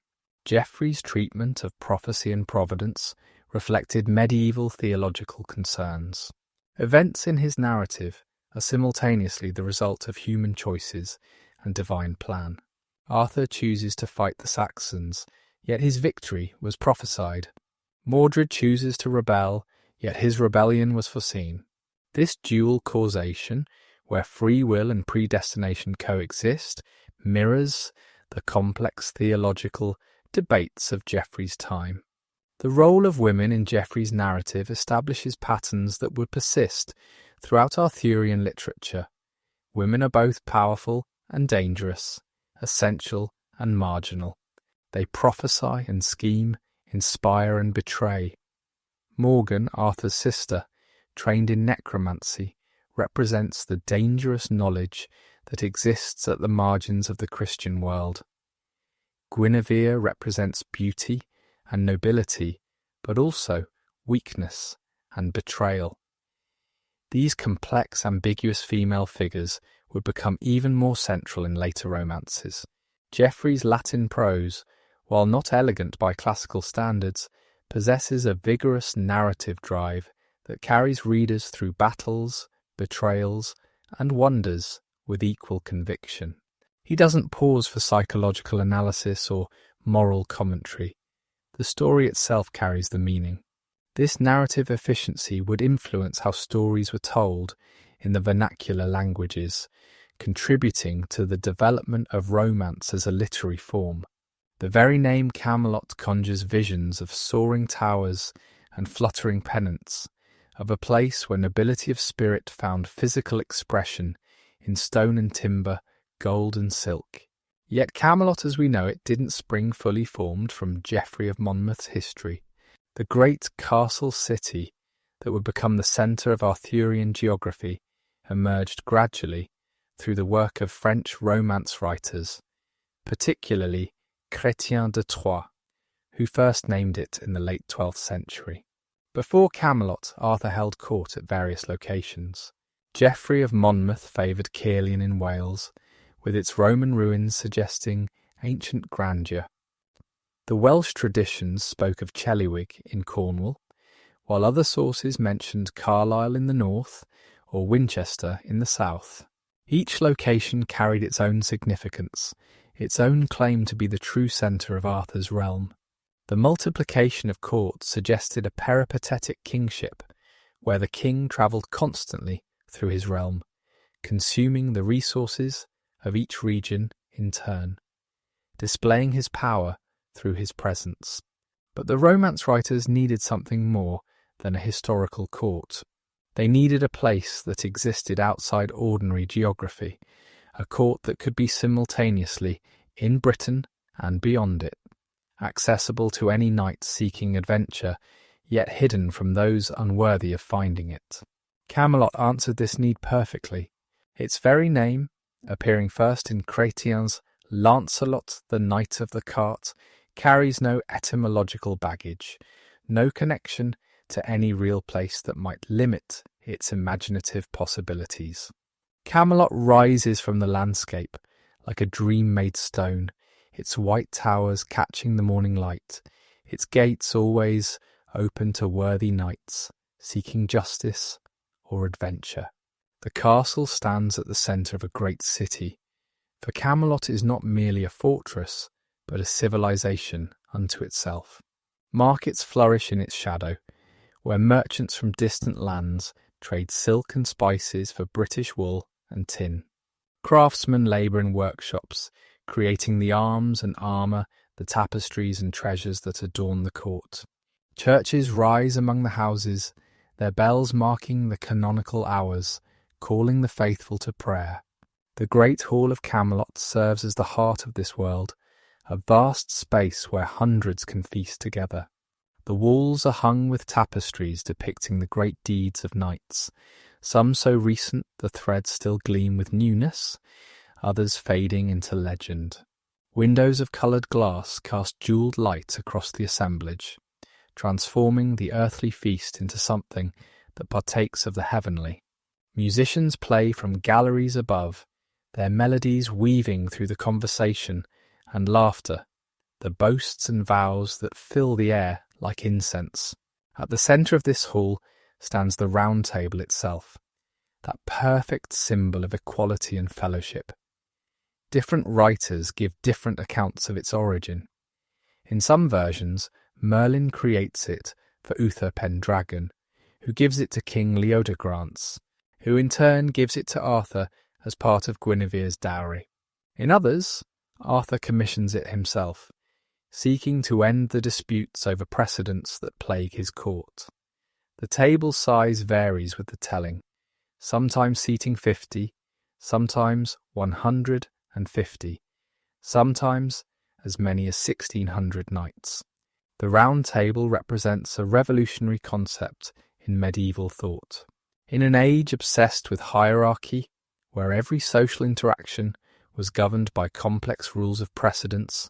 Geoffrey's treatment of prophecy and providence reflected medieval theological concerns. Events in his narrative are simultaneously the result of human choices and divine plan. Arthur chooses to fight the Saxons, yet his victory was prophesied. Mordred chooses to rebel, yet his rebellion was foreseen. This dual causation, where free will and predestination coexist, mirrors the complex theological debates of Geoffrey's time. The role of women in Geoffrey's narrative establishes patterns that would persist throughout Arthurian literature. Women are both powerful and dangerous, essential and marginal. They prophesy and scheme, inspire and betray. Morgan, Arthur's sister, trained in necromancy, represents the dangerous knowledge that exists at the margins of the Christian world. Guinevere represents beauty and nobility, but also weakness and betrayal. These complex, ambiguous female figures would become even more central in later romances. Geoffrey's Latin prose, while not elegant by classical standards, possesses a vigorous narrative drive that carries readers through battles, betrayals, and wonders with equal conviction. He doesn't pause for psychological analysis or moral commentary. The story itself carries the meaning. This narrative efficiency would influence how stories were told in the vernacular languages, contributing to the development of romance as a literary form. The very name Camelot conjures visions of soaring towers and fluttering pennants, of a place where nobility of spirit found physical expression in stone and timber, gold and silk. Yet Camelot as we know it didn't spring fully formed from Geoffrey of Monmouth's history. The great castle city that would become the centre of Arthurian geography emerged gradually through the work of French Romance writers, particularly Chrétien de Troyes, who first named it in the late 12th century. Before Camelot, Arthur held court at various locations. Geoffrey of Monmouth favoured Caerleon in Wales, with its Roman ruins suggesting ancient grandeur. The Welsh traditions spoke of Chellywig in Cornwall, while other sources mentioned Carlisle in the north or Winchester in the south. Each location carried its own significance, its own claim to be the true centre of Arthur's realm. The multiplication of courts suggested a peripatetic kingship, where the king travelled constantly through his realm, consuming the resources of each region in turn, displaying his power through his presence. But the Romance writers needed something more than a historical court. They needed a place that existed outside ordinary geography, a court that could be simultaneously in Britain and beyond it, accessible to any knight seeking adventure, yet hidden from those unworthy of finding it. Camelot answered this need perfectly. Its very name, appearing first in Chrétien's Lancelot, the Knight of the Cart, carries no etymological baggage, no connection to any real place that might limit its imaginative possibilities. Camelot rises from the landscape like a dream-made stone, its white towers catching the morning light, its gates always open to worthy knights seeking justice or adventure. The castle stands at the centre of a great city, for Camelot is not merely a fortress, but a civilization unto itself. Markets flourish in its shadow, where merchants from distant lands trade silk and spices for British wool and tin. Craftsmen labour in workshops, creating the arms and armour, the tapestries and treasures that adorn the court. Churches rise among the houses, their bells marking the canonical hours, calling the faithful to prayer. The great hall of Camelot serves as the heart of this world, a vast space where hundreds can feast together. The walls are hung with tapestries depicting the great deeds of knights, some so recent the threads still gleam with newness, others fading into legend. Windows of coloured glass cast jewelled light across the assemblage, transforming the earthly feast into something that partakes of the heavenly. Musicians play from galleries above, their melodies weaving through the conversation and laughter, the boasts and vows that fill the air like incense. At the centre of this hall stands the Round Table itself, that perfect symbol of equality and fellowship. Different writers give different accounts of its origin. In some versions, Merlin creates it for Uther Pendragon, who gives it to King Leodegrance, who in turn gives it to Arthur as part of Guinevere's dowry. In others, Arthur commissions it himself, seeking to end the disputes over precedents that plague his court. The table size varies with the telling, sometimes seating 50, sometimes 150, sometimes as many as 1,600 knights. The Round Table represents a revolutionary concept in medieval thought. In an age obsessed with hierarchy, where every social interaction was governed by complex rules of precedence,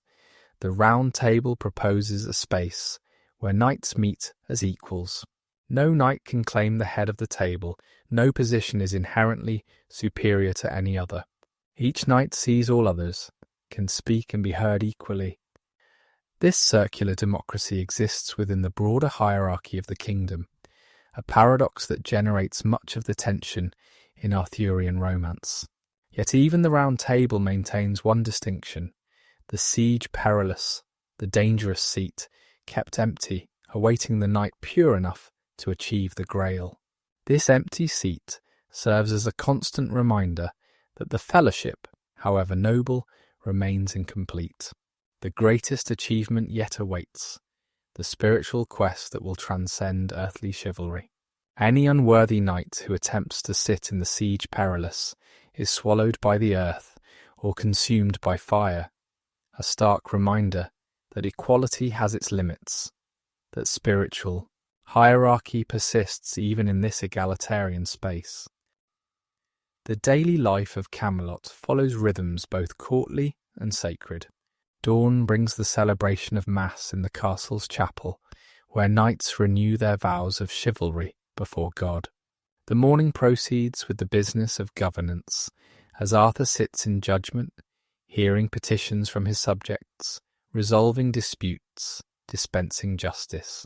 the Round Table proposes a space where knights meet as equals. No knight can claim the head of the table, no position is inherently superior to any other. Each knight sees all others, can speak and be heard equally. This circular democracy exists within the broader hierarchy of the kingdom, a paradox that generates much of the tension in Arthurian romance. Yet even the Round Table maintains one distinction: the siege perilous, the dangerous seat, kept empty, awaiting the knight pure enough to achieve the Grail. This empty seat serves as a constant reminder that the fellowship, however noble, remains incomplete. The greatest achievement yet awaits, the spiritual quest that will transcend earthly chivalry. Any unworthy knight who attempts to sit in the siege perilous is swallowed by the earth or consumed by fire, a stark reminder that equality has its limits, that spiritual hierarchy persists even in this egalitarian space. The daily life of Camelot follows rhythms both courtly and sacred. Dawn brings the celebration of Mass in the castle's chapel, where knights renew their vows of chivalry before God. The morning proceeds with the business of governance, as Arthur sits in judgment, hearing petitions from his subjects, resolving disputes, dispensing justice.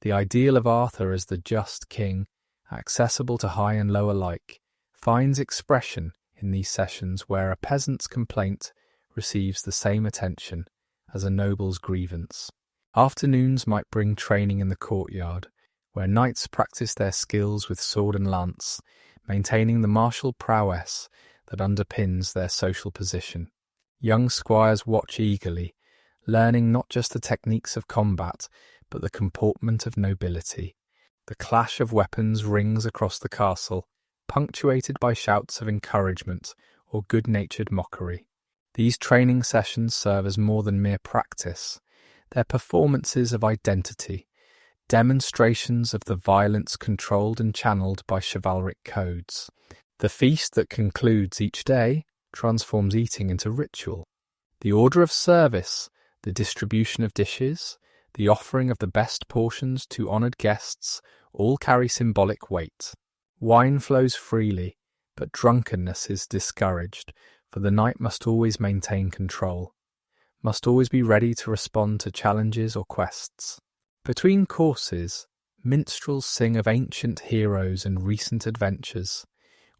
The ideal of Arthur as the just king, accessible to high and low alike, finds expression in these sessions where a peasant's complaint receives the same attention as a noble's grievance. Afternoons might bring training in the courtyard, where knights practice their skills with sword and lance, maintaining the martial prowess that underpins their social position. Young squires watch eagerly, learning not just the techniques of combat, but the comportment of nobility. The clash of weapons rings across the castle, punctuated by shouts of encouragement or good-natured mockery. These training sessions serve as more than mere practice. They're performances of identity, demonstrations of the violence controlled and channeled by chivalric codes. The feast that concludes each day transforms eating into ritual. The order of service, the distribution of dishes, the offering of the best portions to honoured guests, all carry symbolic weight. Wine flows freely, but drunkenness is discouraged, for the knight must always maintain control, must always be ready to respond to challenges or quests. Between courses, minstrels sing of ancient heroes and recent adventures,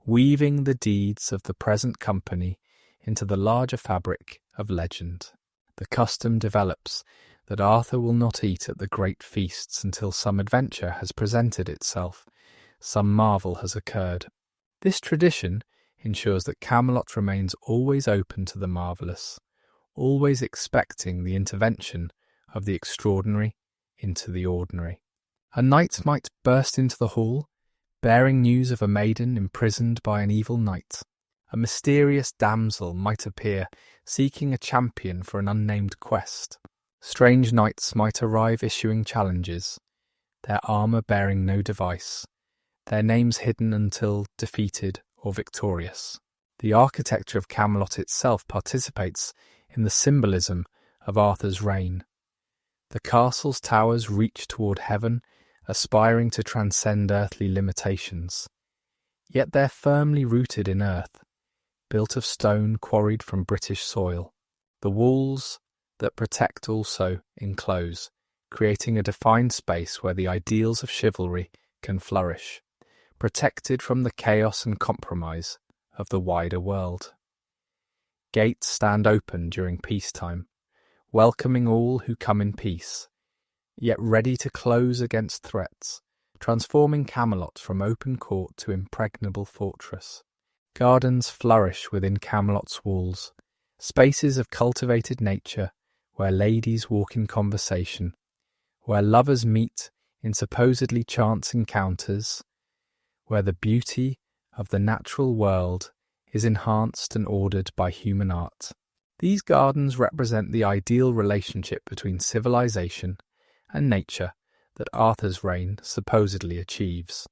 weaving the deeds of the present company into the larger fabric of legend. The custom develops that Arthur will not eat at the great feasts until some adventure has presented itself, some marvel has occurred. This tradition ensures that Camelot remains always open to the marvellous, always expecting the intervention of the extraordinary into the ordinary. A knight might burst into the hall, bearing news of a maiden imprisoned by an evil knight. A mysterious damsel might appear, seeking a champion for an unnamed quest. Strange knights might arrive issuing challenges, their armour bearing no device, their names hidden until defeated or victorious. The architecture of Camelot itself participates in the symbolism of Arthur's reign. The castle's towers reach toward heaven, aspiring to transcend earthly limitations. Yet they're firmly rooted in earth, built of stone quarried from British soil. The walls that protect also enclose, creating a defined space where the ideals of chivalry can flourish, protected from the chaos and compromise of the wider world. Gates stand open during peacetime, welcoming all who come in peace, yet ready to close against threats, transforming Camelot from open court to impregnable fortress. Gardens flourish within Camelot's walls, spaces of cultivated nature where ladies walk in conversation, where lovers meet in supposedly chance encounters, where the beauty of the natural world is enhanced and ordered by human art. These gardens represent the ideal relationship between civilization and nature that Arthur's reign supposedly achieves,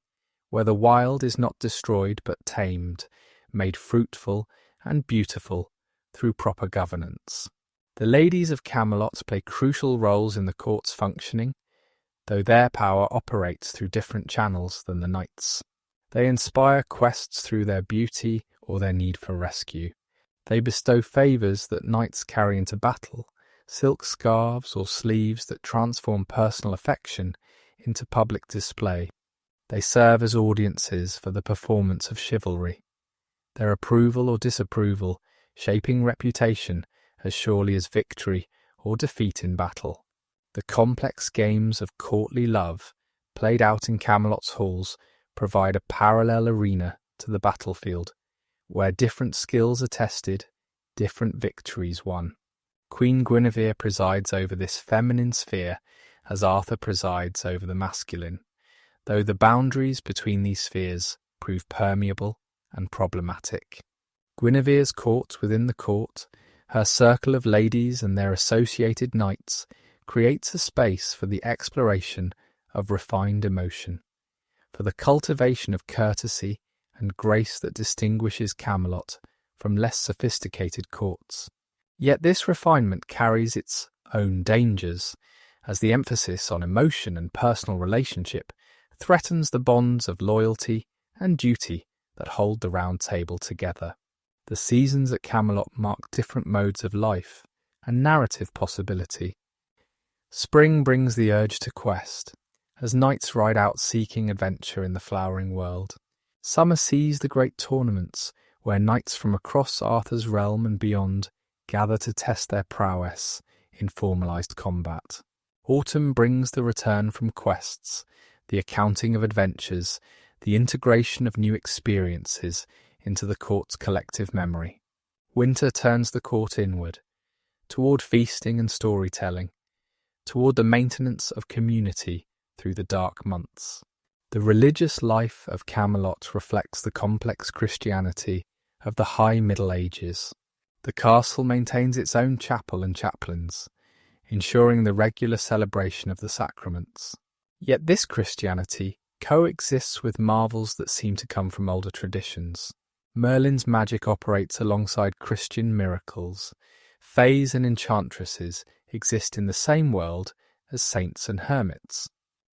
where the wild is not destroyed but tamed, made fruitful and beautiful through proper governance. The ladies of Camelot play crucial roles in the court's functioning, though their power operates through different channels than the knights. They inspire quests through their beauty or their need for rescue. They bestow favours that knights carry into battle, silk scarves or sleeves that transform personal affection into public display. They serve as audiences for the performance of chivalry, their approval or disapproval shaping reputation as surely as victory or defeat in battle. The complex games of courtly love played out in Camelot's halls provide a parallel arena to the battlefield, where different skills are tested, different victories won. Queen Guinevere presides over this feminine sphere as Arthur presides over the masculine, though the boundaries between these spheres prove permeable and problematic. Guinevere's court within the court, her circle of ladies and their associated knights, creates a space for the exploration of refined emotion, for the cultivation of courtesy and grace that distinguishes Camelot from less sophisticated courts. Yet this refinement carries its own dangers, as the emphasis on emotion and personal relationship threatens the bonds of loyalty and duty that hold the Round Table together. The seasons at Camelot mark different modes of life and narrative possibility. Spring brings the urge to quest, as knights ride out seeking adventure in the flowering world. Summer sees the great tournaments, where knights from across Arthur's realm and beyond gather to test their prowess in formalised combat. Autumn brings the return from quests, the accounting of adventures, the integration of new experiences into the court's collective memory. Winter turns the court inward, toward feasting and storytelling, toward the maintenance of community through the dark months. The religious life of Camelot reflects the complex Christianity of the High Middle Ages. The castle maintains its own chapel and chaplains, ensuring the regular celebration of the sacraments. Yet this Christianity coexists with marvels that seem to come from older traditions. Merlin's magic operates alongside Christian miracles. Fays and enchantresses exist in the same world as saints and hermits.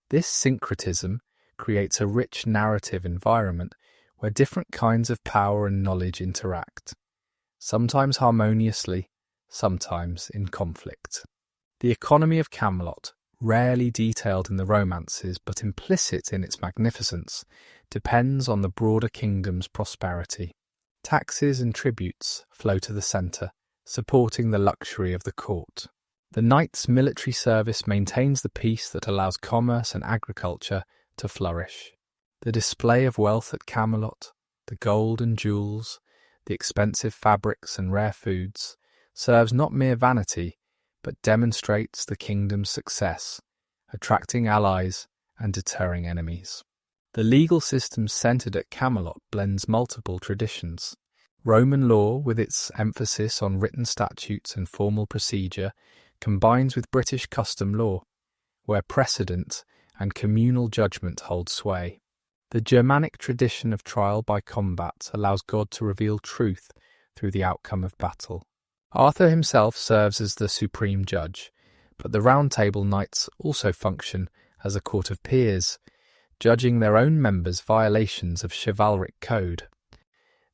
This syncretism creates a rich narrative environment where different kinds of power and knowledge interact, sometimes harmoniously, sometimes in conflict. The economy of Camelot, rarely detailed in the romances but implicit in its magnificence, depends on the broader kingdom's prosperity. Taxes and tributes flow to the centre, supporting the luxury of the court. The knight's military service maintains the peace that allows commerce and agriculture to flourish. The display of wealth at Camelot, the gold and jewels, the expensive fabrics and rare foods, serves not mere vanity, but demonstrates the kingdom's success, attracting allies and deterring enemies. The legal system centred at Camelot blends multiple traditions. Roman law, with its emphasis on written statutes and formal procedure, combines with British custom law, where precedent and communal judgment hold sway. The Germanic tradition of trial by combat allows God to reveal truth through the outcome of battle. Arthur himself serves as the supreme judge, but the Round Table knights also function as a court of peers, judging their own members' violations of chivalric code.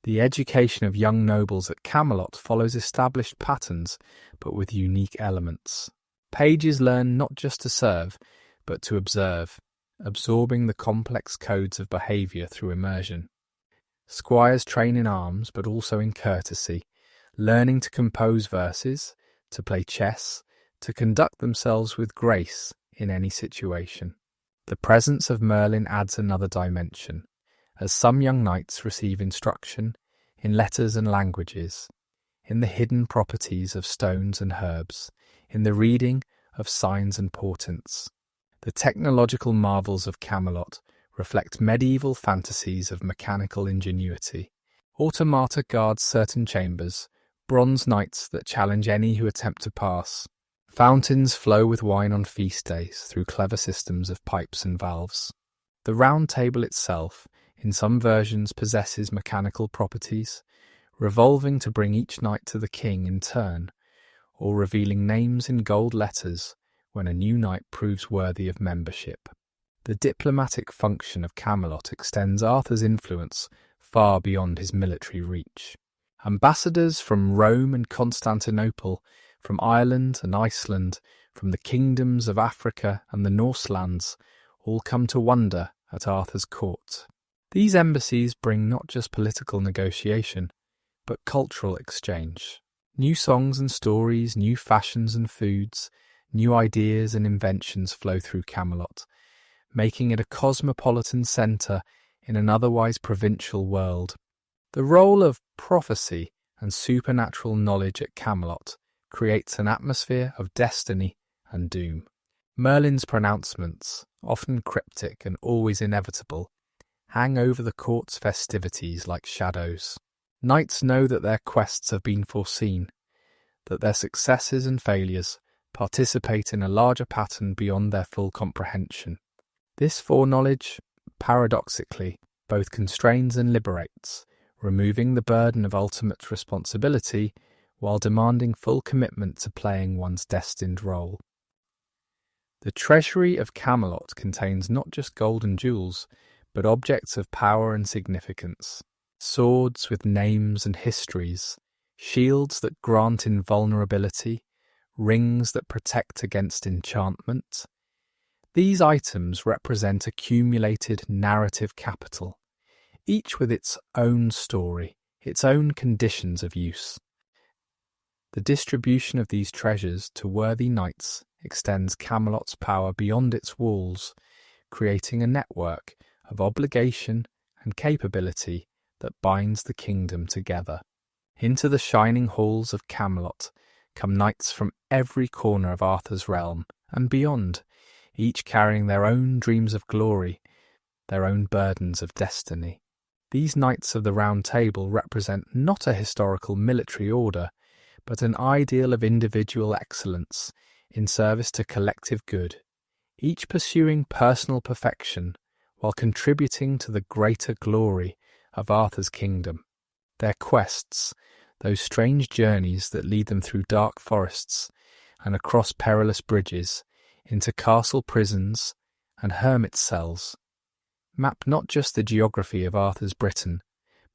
The education of young nobles at Camelot follows established patterns, but with unique elements. Pages learn not just to serve, but to observe, absorbing the complex codes of behaviour through immersion. Squires train in arms, but also in courtesy, learning to compose verses, to play chess, to conduct themselves with grace in any situation. The presence of Merlin adds another dimension, as some young knights receive instruction in letters and languages, in the hidden properties of stones and herbs, in the reading of signs and portents. The technological marvels of Camelot reflect medieval fantasies of mechanical ingenuity. Automata guard certain chambers, bronze knights that challenge any who attempt to pass. Fountains flow with wine on feast days through clever systems of pipes and valves. The Round Table itself, in some versions, possesses mechanical properties, revolving to bring each knight to the king in turn, or revealing names in gold letters when a new knight proves worthy of membership. The diplomatic function of Camelot extends Arthur's influence far beyond his military reach. Ambassadors from Rome and Constantinople, from Ireland and Iceland, from the kingdoms of Africa and the Norse lands, all come to wonder at Arthur's court. These embassies bring not just political negotiation, but cultural exchange. New songs and stories, new fashions and foods, new ideas and inventions flow through Camelot, making it a cosmopolitan centre in an otherwise provincial world. The role of prophecy and supernatural knowledge at Camelot creates an atmosphere of destiny and doom. Merlin's pronouncements, often cryptic and always inevitable, hang over the court's festivities like shadows. Knights know that their quests have been foreseen, that their successes and failures participate in a larger pattern beyond their full comprehension. This foreknowledge, paradoxically, both constrains and liberates, removing the burden of ultimate responsibility while demanding full commitment to playing one's destined role. The treasury of Camelot contains not just gold and jewels, but objects of power and significance. Swords with names and histories, shields that grant invulnerability, rings that protect against enchantment. These items represent accumulated narrative capital, each with its own story, its own conditions of use. The distribution of these treasures to worthy knights extends Camelot's power beyond its walls, creating a network of obligation and capability that binds the kingdom together. Into the shining halls of Camelot come knights from every corner of Arthur's realm and beyond, each carrying their own dreams of glory, their own burdens of destiny. These Knights of the Round Table represent not a historical military order, but an ideal of individual excellence in service to collective good, each pursuing personal perfection while contributing to the greater glory of Arthur's kingdom. Their quests, those strange journeys that lead them through dark forests and across perilous bridges, into castle prisons and hermit cells, map not just the geography of Arthur's Britain,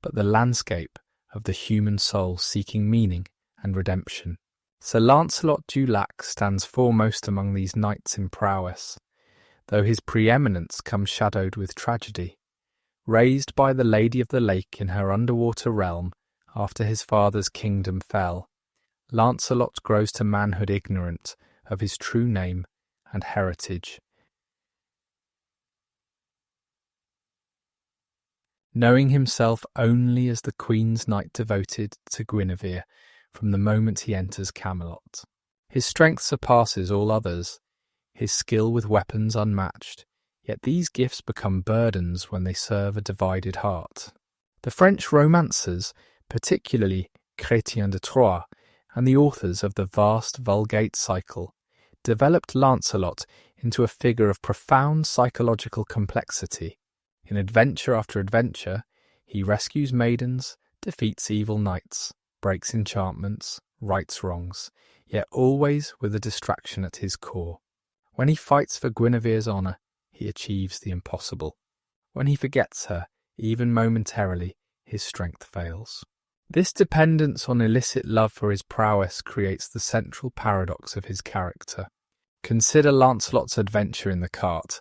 but the landscape of the human soul seeking meaning and redemption. Sir Lancelot du Lac stands foremost among these knights in prowess, though his preeminence comes shadowed with tragedy. Raised by the Lady of the Lake in her underwater realm after his father's kingdom fell, Lancelot grows to manhood ignorant of his true name and heritage. Knowing himself only as the Queen's knight devoted to Guinevere from the moment he enters Camelot. His strength surpasses all others, his skill with weapons unmatched, yet these gifts become burdens when they serve a divided heart. The French romancers, particularly Chrétien de Troyes and the authors of the vast Vulgate cycle, developed Lancelot into a figure of profound psychological complexity. In adventure after adventure, he rescues maidens, defeats evil knights, breaks enchantments, rights wrongs, yet always with a distraction at his core. When he fights for Guinevere's honour, he achieves the impossible. When he forgets her, even momentarily, his strength fails. This dependence on illicit love for his prowess creates the central paradox of his character. Consider Lancelot's adventure in the cart,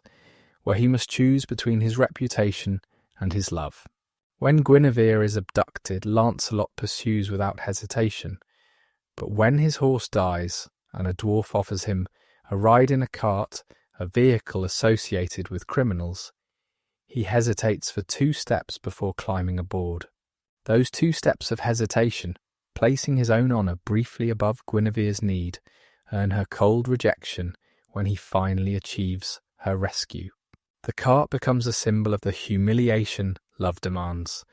where he must choose between his reputation and his love. When Guinevere is abducted, Lancelot pursues without hesitation, but when his horse dies and a dwarf offers him a ride in a cart, a vehicle associated with criminals, he hesitates for 2 steps before climbing aboard. Those 2 steps of hesitation, placing his own honour briefly above Guinevere's need, earn her cold rejection when he finally achieves her rescue. The cart becomes a symbol of the humiliation love demands,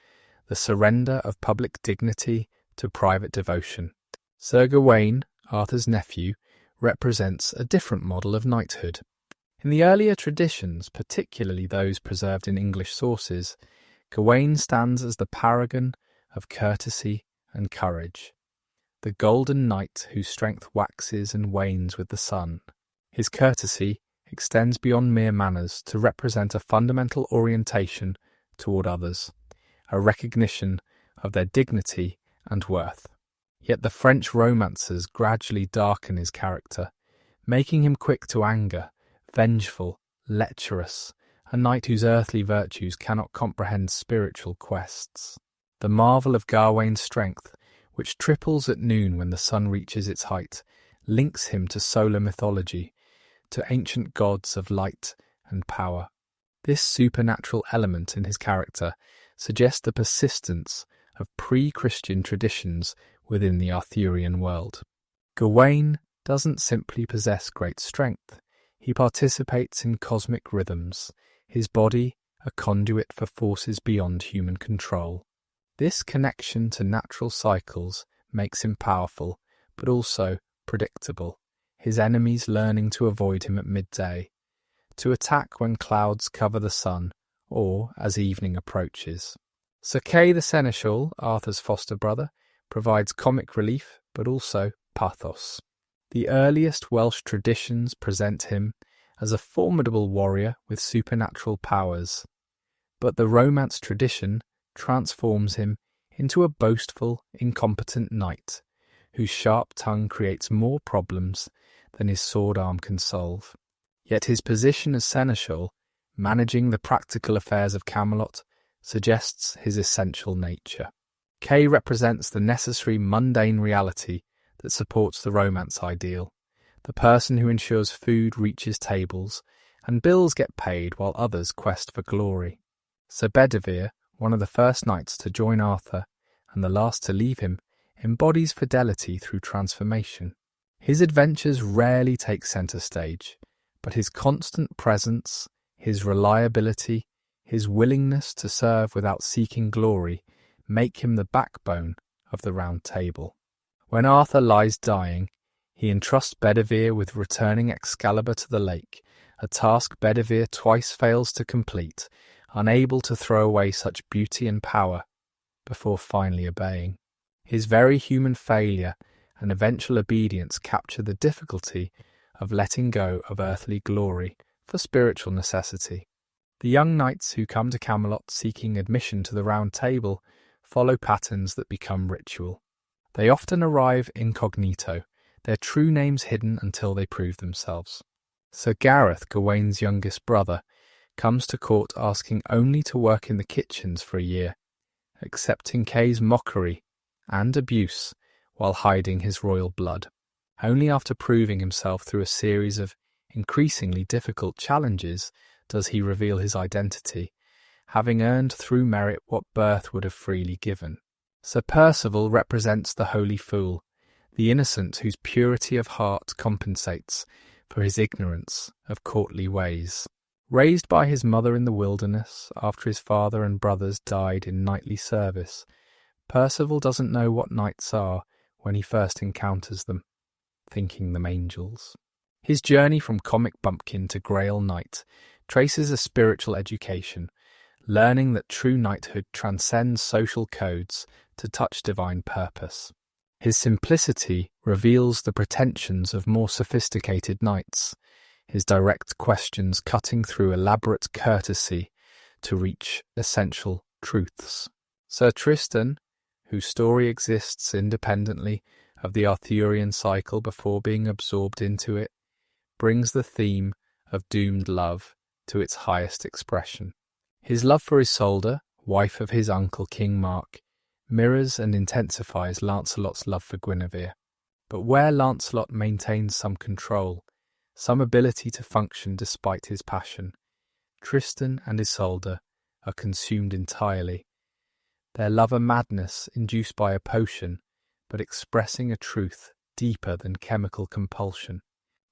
the surrender of public dignity to private devotion. Sir Gawain, Arthur's nephew, represents a different model of knighthood. In the earlier traditions, particularly those preserved in English sources, Gawain stands as the paragon of courtesy and courage, the golden knight whose strength waxes and wanes with the sun. His courtesy extends beyond mere manners to represent a fundamental orientation toward others, a recognition of their dignity and worth. Yet the French romancers gradually darken his character, making him quick to anger, vengeful, lecherous, a knight whose earthly virtues cannot comprehend spiritual quests. The marvel of Gawain's strength, which triples at noon when the sun reaches its height, links him to solar mythology, to ancient gods of light and power. This supernatural element in his character suggests the persistence of pre-Christian traditions within the Arthurian world. Gawain doesn't simply possess great strength. He participates in cosmic rhythms, his body a conduit for forces beyond human control. This connection to natural cycles makes him powerful, but also predictable, his enemies learning to avoid him at midday, to attack when clouds cover the sun or as evening approaches. Sir Kay the Seneschal, Arthur's foster brother, provides comic relief but also pathos. The earliest Welsh traditions present him as a formidable warrior with supernatural powers, but the Romance tradition transforms him into a boastful, incompetent knight whose sharp tongue creates more problems than his sword arm can solve. Yet his position as seneschal, managing the practical affairs of Camelot, suggests his essential nature. Kay represents the necessary mundane reality that supports the romance ideal, the person who ensures food reaches tables and bills get paid while others quest for glory. Sir Bedivere, one of the first knights to join Arthur and the last to leave him, embodies fidelity through transformation. His adventures rarely take centre stage, but his constant presence, his reliability, his willingness to serve without seeking glory make him the backbone of the Round Table. When Arthur lies dying, he entrusts Bedivere with returning Excalibur to the lake, a task Bedivere twice fails to complete, unable to throw away such beauty and power, before finally obeying. His very human failure and eventual obedience capture the difficulty of letting go of earthly glory for spiritual necessity. The young knights who come to Camelot seeking admission to the Round Table follow patterns that become ritual. They often arrive incognito, their true names hidden until they prove themselves. Sir Gareth, Gawain's youngest brother, comes to court asking only to work in the kitchens for a year, accepting Kay's mockery and abuse while hiding his royal blood. Only after proving himself through a series of increasingly difficult challenges does he reveal his identity, having earned through merit what birth would have freely given. Sir Percival represents the holy fool, the innocent whose purity of heart compensates for his ignorance of courtly ways. Raised by his mother in the wilderness after his father and brothers died in knightly service, Percival doesn't know what knights are when he first encounters them, thinking them angels. His journey from comic bumpkin to Grail knight traces a spiritual education, learning that true knighthood transcends social codes to touch divine purpose. His simplicity reveals the pretensions of more sophisticated knights, his direct questions cutting through elaborate courtesy to reach essential truths. Sir Tristan, whose story exists independently of the Arthurian cycle before being absorbed into it, brings the theme of doomed love to its highest expression. His love for Isolde, wife of his uncle King Mark, mirrors and intensifies Lancelot's love for Guinevere. But where Lancelot maintains some control, some ability to function despite his passion, Tristan and Isolde are consumed entirely, their love a madness induced by a potion, but expressing a truth deeper than chemical compulsion.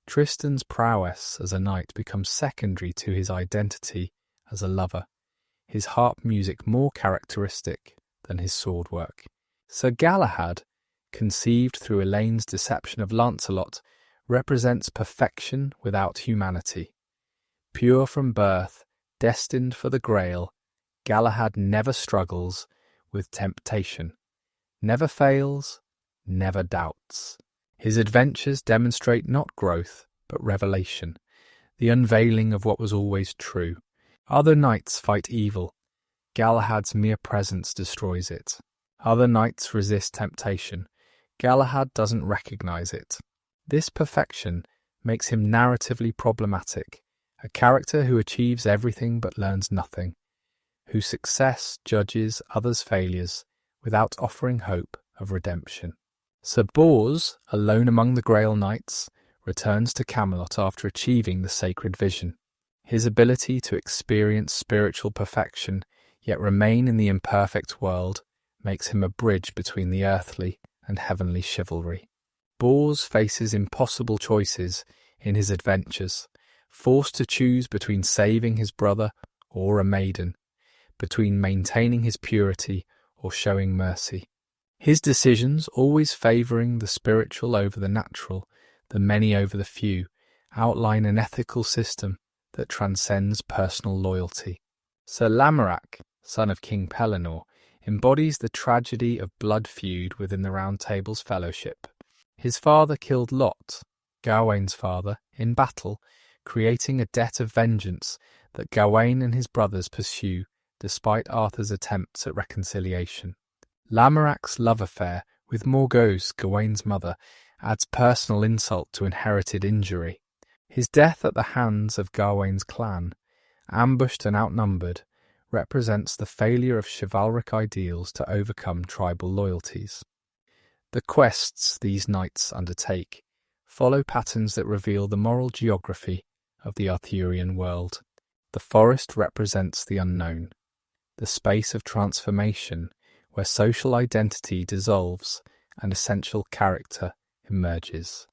Tristan's prowess as a knight becomes secondary to his identity as a lover, his harp music more characteristic than his sword work. Sir Galahad, conceived through Elaine's deception of Lancelot, represents perfection without humanity. Pure from birth, destined for the Grail, Galahad never struggles with temptation, never fails, never doubts. His adventures demonstrate not growth, but revelation, the unveiling of what was always true. Other knights fight evil. Galahad's mere presence destroys it. Other knights resist temptation. Galahad doesn't recognize it. This perfection makes him narratively problematic, a character who achieves everything but learns nothing, whose success judges others' failures without offering hope of redemption. Sir Bors, alone among the Grail Knights, returns to Camelot after achieving the sacred vision. His ability to experience spiritual perfection yet remain in the imperfect world makes him a bridge between the earthly and heavenly chivalry. Bors faces impossible choices in his adventures, forced to choose between saving his brother or a maiden, between maintaining his purity or showing mercy. His decisions, always favouring the spiritual over the natural, the many over the few, outline an ethical system that transcends personal loyalty. Sir Lamorak, son of King Pellinore, embodies the tragedy of blood feud within the Round Table's fellowship. His father killed Lot, Gawain's father, in battle, creating a debt of vengeance that Gawain and his brothers pursue despite Arthur's attempts at reconciliation. Lamorak's love affair with Morgause, Gawain's mother, adds personal insult to inherited injury. His death at the hands of Gawain's clan, ambushed and outnumbered, represents the failure of chivalric ideals to overcome tribal loyalties. The quests these knights undertake follow patterns that reveal the moral geography of the Arthurian world. The forest represents the unknown, the space of transformation where social identity dissolves and essential character emerges.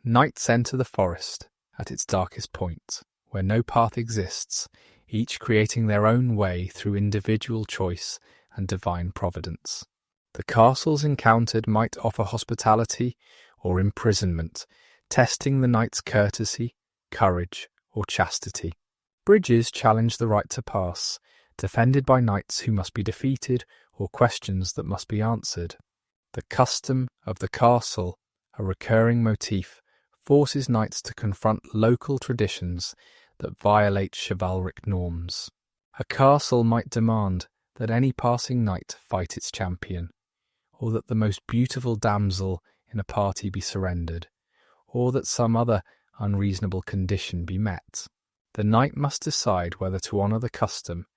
Knights enter the forest at its darkest point, where no path exists, each creating their own way through individual choice and divine providence. The castles encountered might offer hospitality or imprisonment, testing the knight's courtesy, courage, or chastity. Bridges challenge the right to pass, defended by knights who must be defeated or questions that must be answered. The custom of the castle, a recurring motif, forces knights to confront local traditions that violate chivalric norms. A castle might demand that any passing knight fight its champion, or that the most beautiful damsel in a party be surrendered, or that some other unreasonable condition be met. The knight must decide whether to honour the custom,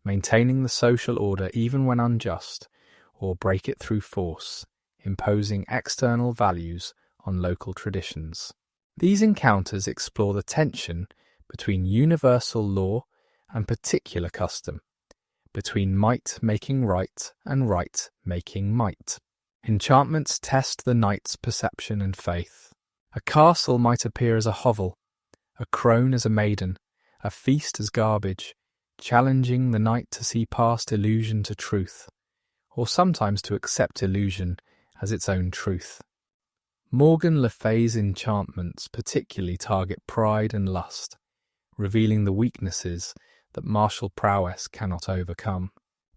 maintaining the social order even when unjust, or break it through force, imposing external values on local traditions. These encounters explore the tension between universal law and particular custom, between might making right and right making might. Enchantments test the knight's perception and faith. A castle might appear as a hovel, a crone as a maiden, a feast as garbage, challenging the knight to see past illusion to truth, or sometimes to accept illusion as its own truth. Morgan Le Fay's enchantments particularly target pride and lust, revealing the weaknesses that martial prowess cannot overcome.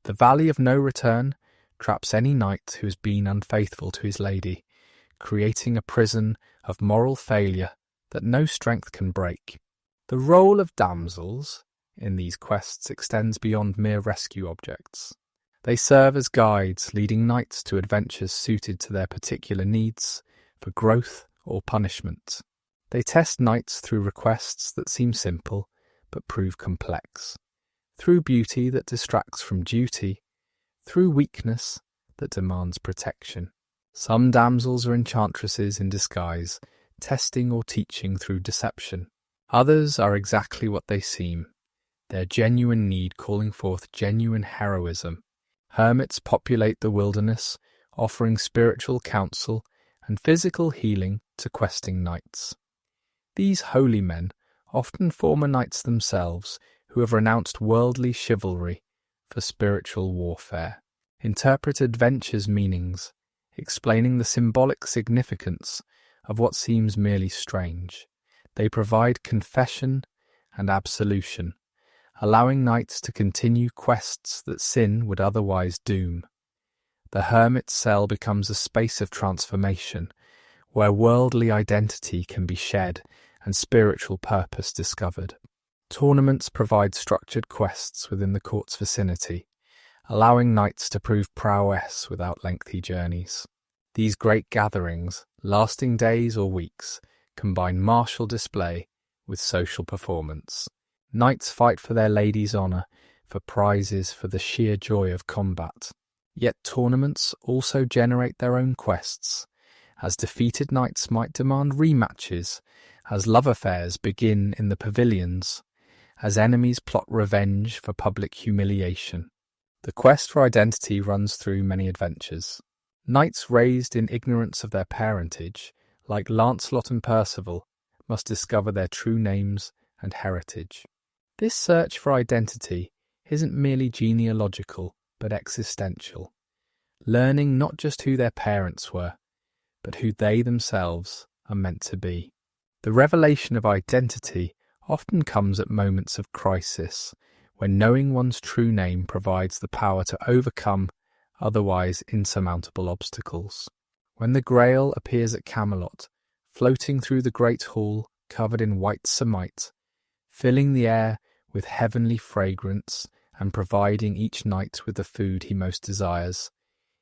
The Valley of No Return traps any knight who has been unfaithful to his lady, creating a prison of moral failure that no strength can break. The role of damsels in these quests extends beyond mere rescue objects. They serve as guides, leading knights to adventures suited to their particular needs, for growth or punishment. They test knights through requests that seem simple but prove complex, through beauty that distracts from duty, through weakness that demands protection. Some damsels are enchantresses in disguise, testing or teaching through deception. Others are exactly what they seem, their genuine need calling forth genuine heroism. Hermits populate the wilderness, offering spiritual counsel and physical healing to questing knights. These holy men, often former knights themselves, who have renounced worldly chivalry for spiritual warfare, interpret adventure's meanings, explaining the symbolic significance of what seems merely strange. They provide confession and absolution, allowing knights to continue quests that sin would otherwise doom. The hermit's cell becomes a space of transformation, where worldly identity can be shed and spiritual purpose discovered. Tournaments provide structured quests within the court's vicinity, allowing knights to prove prowess without lengthy journeys. These great gatherings, lasting days or weeks, combine martial display with social performance. Knights fight for their lady's honour, for prizes, for the sheer joy of combat. Yet tournaments also generate their own quests, as defeated knights might demand rematches, as love affairs begin in the pavilions, as enemies plot revenge for public humiliation. The quest for identity runs through many adventures. Knights raised in ignorance of their parentage, like Lancelot and Percival, must discover their true names and heritage. This search for identity isn't merely genealogical, but existential, learning not just who their parents were, but who they themselves are meant to be. The revelation of identity often comes at moments of crisis, when knowing one's true name provides the power to overcome otherwise insurmountable obstacles. When the Grail appears at Camelot, floating through the great hall covered in white samite, filling the air with heavenly fragrance and providing each knight with the food he most desires,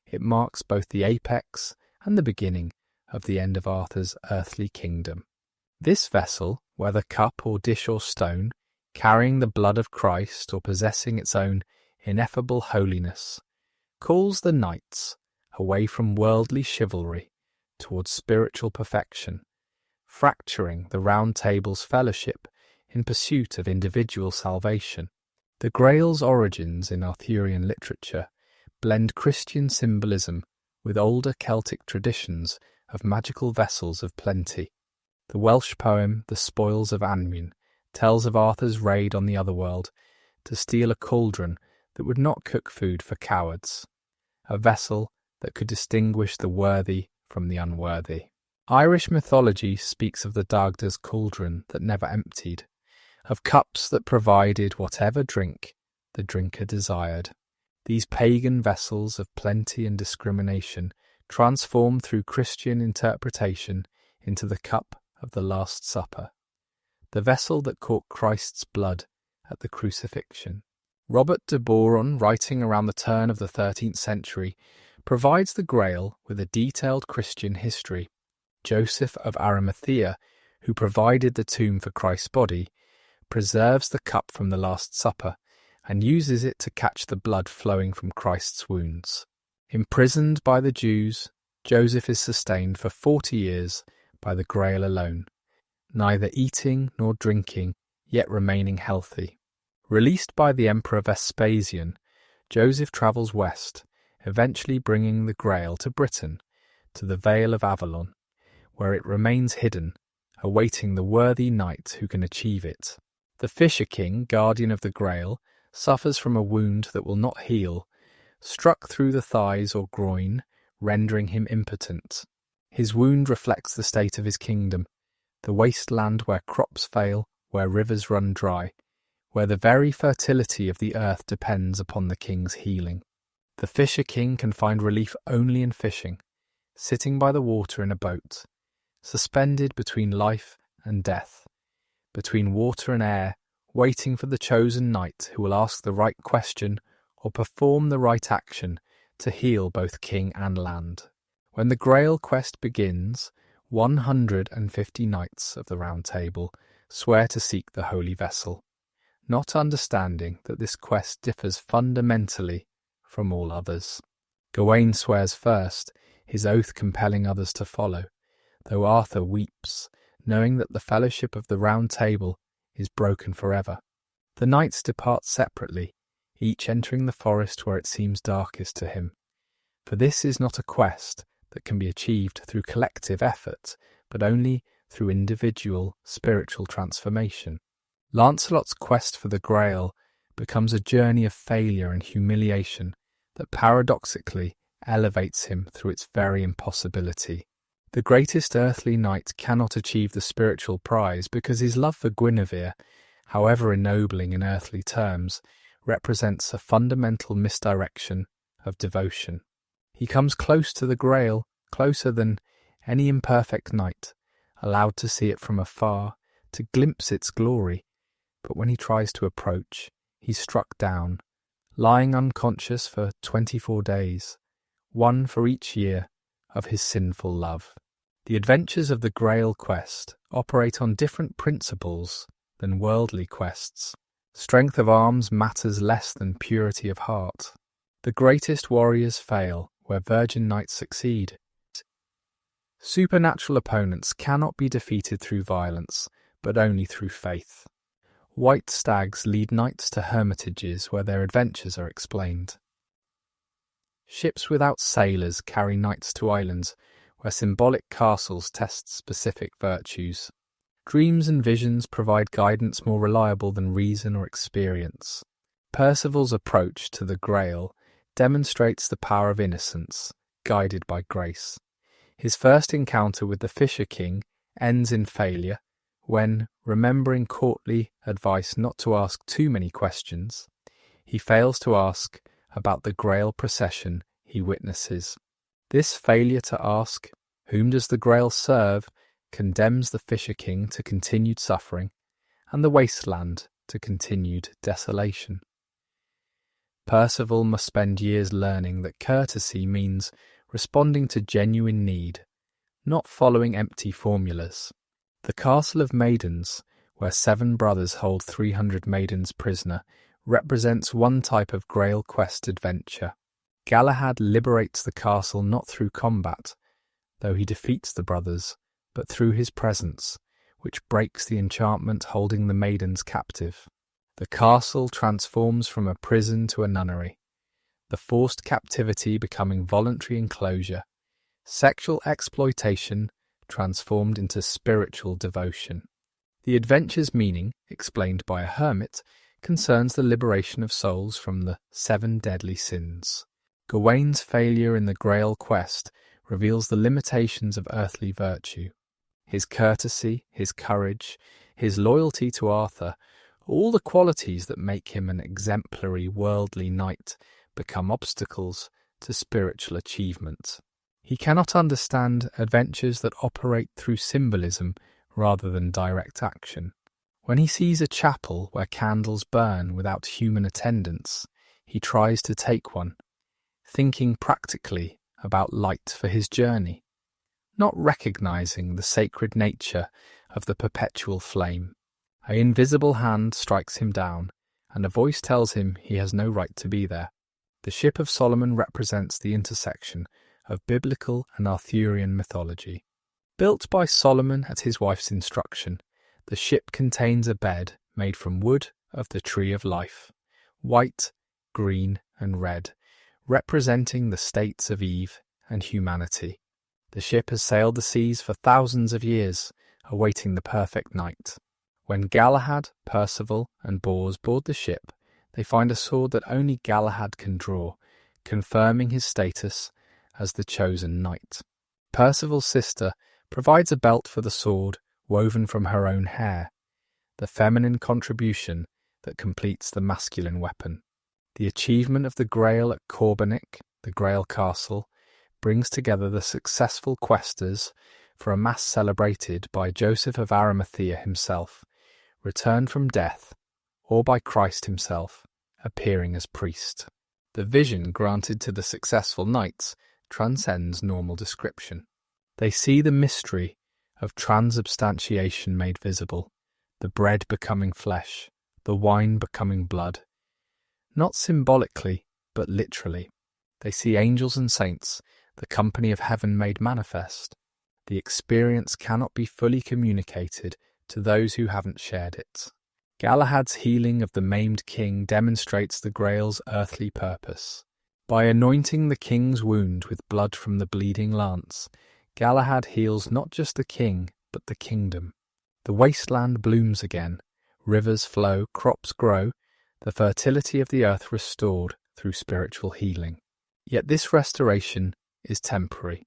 it marks both the apex and the beginning of the end of Arthur's earthly kingdom. This vessel, whether cup or dish or stone, carrying the blood of Christ or possessing its own ineffable holiness, calls the knights away from worldly chivalry towards spiritual perfection, fracturing the Round Table's fellowship in pursuit of individual salvation. The Grail's origins in Arthurian literature blend Christian symbolism with older Celtic traditions of magical vessels of plenty. The Welsh poem The Spoils of Anniwn tells of Arthur's raid on the otherworld to steal a cauldron that would not cook food for cowards, a vessel that could distinguish the worthy from the unworthy. Irish mythology speaks of the Dagda's cauldron that never emptied, of cups that provided whatever drink the drinker desired. These pagan vessels of plenty and discrimination transform through Christian interpretation into the cup of the Last Supper, the vessel that caught Christ's blood at the crucifixion. Robert de Boron, writing around the turn of the 13th century, provides the Grail with a detailed Christian history. Joseph of Arimathea, who provided the tomb for Christ's body, preserves the cup from the Last Supper and uses it to catch the blood flowing from Christ's wounds. Imprisoned by the Jews, Joseph is sustained for 40 years by the Grail alone, neither eating nor drinking, yet remaining healthy. Released by the Emperor Vespasian, Joseph travels west, eventually bringing the Grail to Britain, to the Vale of Avalon, where it remains hidden, awaiting the worthy knight who can achieve it. The Fisher King, guardian of the Grail, suffers from a wound that will not heal, struck through the thighs or groin, rendering him impotent. His wound reflects the state of his kingdom, the wasteland where crops fail, where rivers run dry, where the very fertility of the earth depends upon the king's healing. The Fisher King can find relief only in fishing, sitting by the water in a boat, suspended between life and death, between water and air, waiting for the chosen knight who will ask the right question or perform the right action to heal both king and land. When the Grail quest begins, 150 knights of the Round Table swear to seek the holy vessel, not understanding that this quest differs fundamentally from all others. Gawain swears first, his oath compelling others to follow, though Arthur weeps, knowing that the fellowship of the Round Table is broken forever. The knights depart separately, each entering the forest where it seems darkest to him. For this is not a quest that can be achieved through collective effort, but only through individual spiritual transformation. Lancelot's quest for the Grail becomes a journey of failure and humiliation that paradoxically elevates him through its very impossibility. The greatest earthly knight cannot achieve the spiritual prize because his love for Guinevere, however ennobling in earthly terms, represents a fundamental misdirection of devotion. He comes close to the Grail, closer than any imperfect knight, allowed to see it from afar, to glimpse its glory, but when he tries to approach, he's struck down, lying unconscious for 24 days, one for each year of his sinful love. The adventures of the Grail quest operate on different principles than worldly quests. Strength of arms matters less than purity of heart. The greatest warriors fail where virgin knights succeed. Supernatural opponents cannot be defeated through violence, but only through faith. White stags lead knights to hermitages where their adventures are explained. Ships without sailors carry knights to islands where symbolic castles test specific virtues. Dreams and visions provide guidance more reliable than reason or experience. Percival's approach to the Grail demonstrates the power of innocence, guided by grace. His first encounter with the Fisher King ends in failure when, remembering courtly advice not to ask too many questions, he fails to ask about the Grail procession he witnesses. This failure to ask, whom does the Grail serve, condemns the Fisher King to continued suffering and the wasteland to continued desolation. Percival must spend years learning that courtesy means responding to genuine need, not following empty formulas. The Castle of Maidens, where 7 brothers hold 300 maidens prisoner, represents one type of Grail quest adventure. Galahad liberates the castle not through combat, though he defeats the brothers, but through his presence, which breaks the enchantment holding the maidens captive. The castle transforms from a prison to a nunnery, the forced captivity becoming voluntary enclosure, sexual exploitation transformed into spiritual devotion. The adventure's meaning, explained by a hermit, concerns the liberation of souls from the 7 deadly sins. Gawain's failure in the Grail quest reveals the limitations of earthly virtue. His courtesy, his courage, his loyalty to Arthur, all the qualities that make him an exemplary worldly knight, become obstacles to spiritual achievement. He cannot understand adventures that operate through symbolism rather than direct action. When he sees a chapel where candles burn without human attendance, he tries to take one, thinking practically about light for his journey, not recognizing the sacred nature of the perpetual flame. An invisible hand strikes him down, and a voice tells him he has no right to be there. The Ship of Solomon represents the intersection of biblical and Arthurian mythology. Built by Solomon at his wife's instruction, the ship contains a bed made from wood of the tree of life, white, green, and red, representing the states of Eve and humanity. The ship has sailed the seas for thousands of years, awaiting the perfect night. When Galahad, Percival, and Bors board the ship, they find a sword that only Galahad can draw, confirming his status as the chosen knight. Percival's sister provides a belt for the sword woven from her own hair, the feminine contribution that completes the masculine weapon. The achievement of the Grail at Corbenic, the Grail Castle, brings together the successful questers for a mass celebrated by Joseph of Arimathea himself, returned from death, or by Christ himself, appearing as priest. The vision granted to the successful knights transcends normal description. They see the mystery of transubstantiation made visible, the bread becoming flesh, the wine becoming blood. Not symbolically, but literally. They see angels and saints, the company of heaven made manifest. The experience cannot be fully communicated to those who haven't shared it. Galahad's healing of the maimed king demonstrates the Grail's earthly purpose. By anointing the king's wound with blood from the bleeding lance, Galahad heals not just the king, but the kingdom. The wasteland blooms again, rivers flow, crops grow, the fertility of the earth restored through spiritual healing. Yet this restoration is temporary,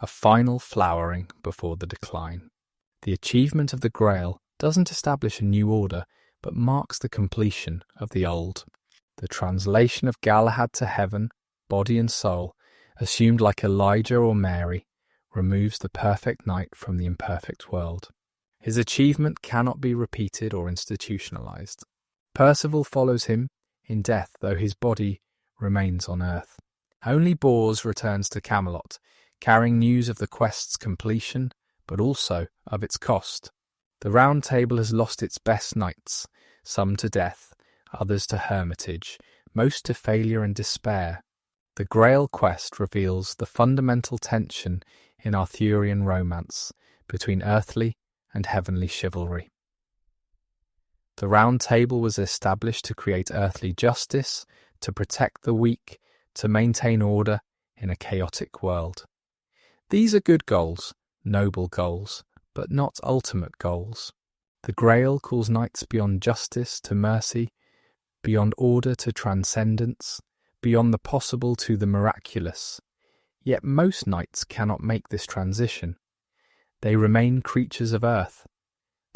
a final flowering before the decline. The achievement of the Grail doesn't establish a new order, but marks the completion of the old. The translation of Galahad to heaven, body and soul, assumed like Elijah or Mary, removes the perfect knight from the imperfect world. His achievement cannot be repeated or institutionalized. Percival follows him in death, though his body remains on earth. Only Bors returns to Camelot, carrying news of the quest's completion, but also of its cost. The Round Table has lost its best knights, some to death, others to hermitage, most to failure and despair. The Grail quest reveals the fundamental tension in Arthurian romance between earthly and heavenly chivalry. The Round Table was established to create earthly justice, to protect the weak, to maintain order in a chaotic world. These are good goals, noble goals, but not ultimate goals. The Grail calls knights beyond justice to mercy, beyond order to transcendence, beyond the possible to the miraculous. Yet most knights cannot make this transition. They remain creatures of earth.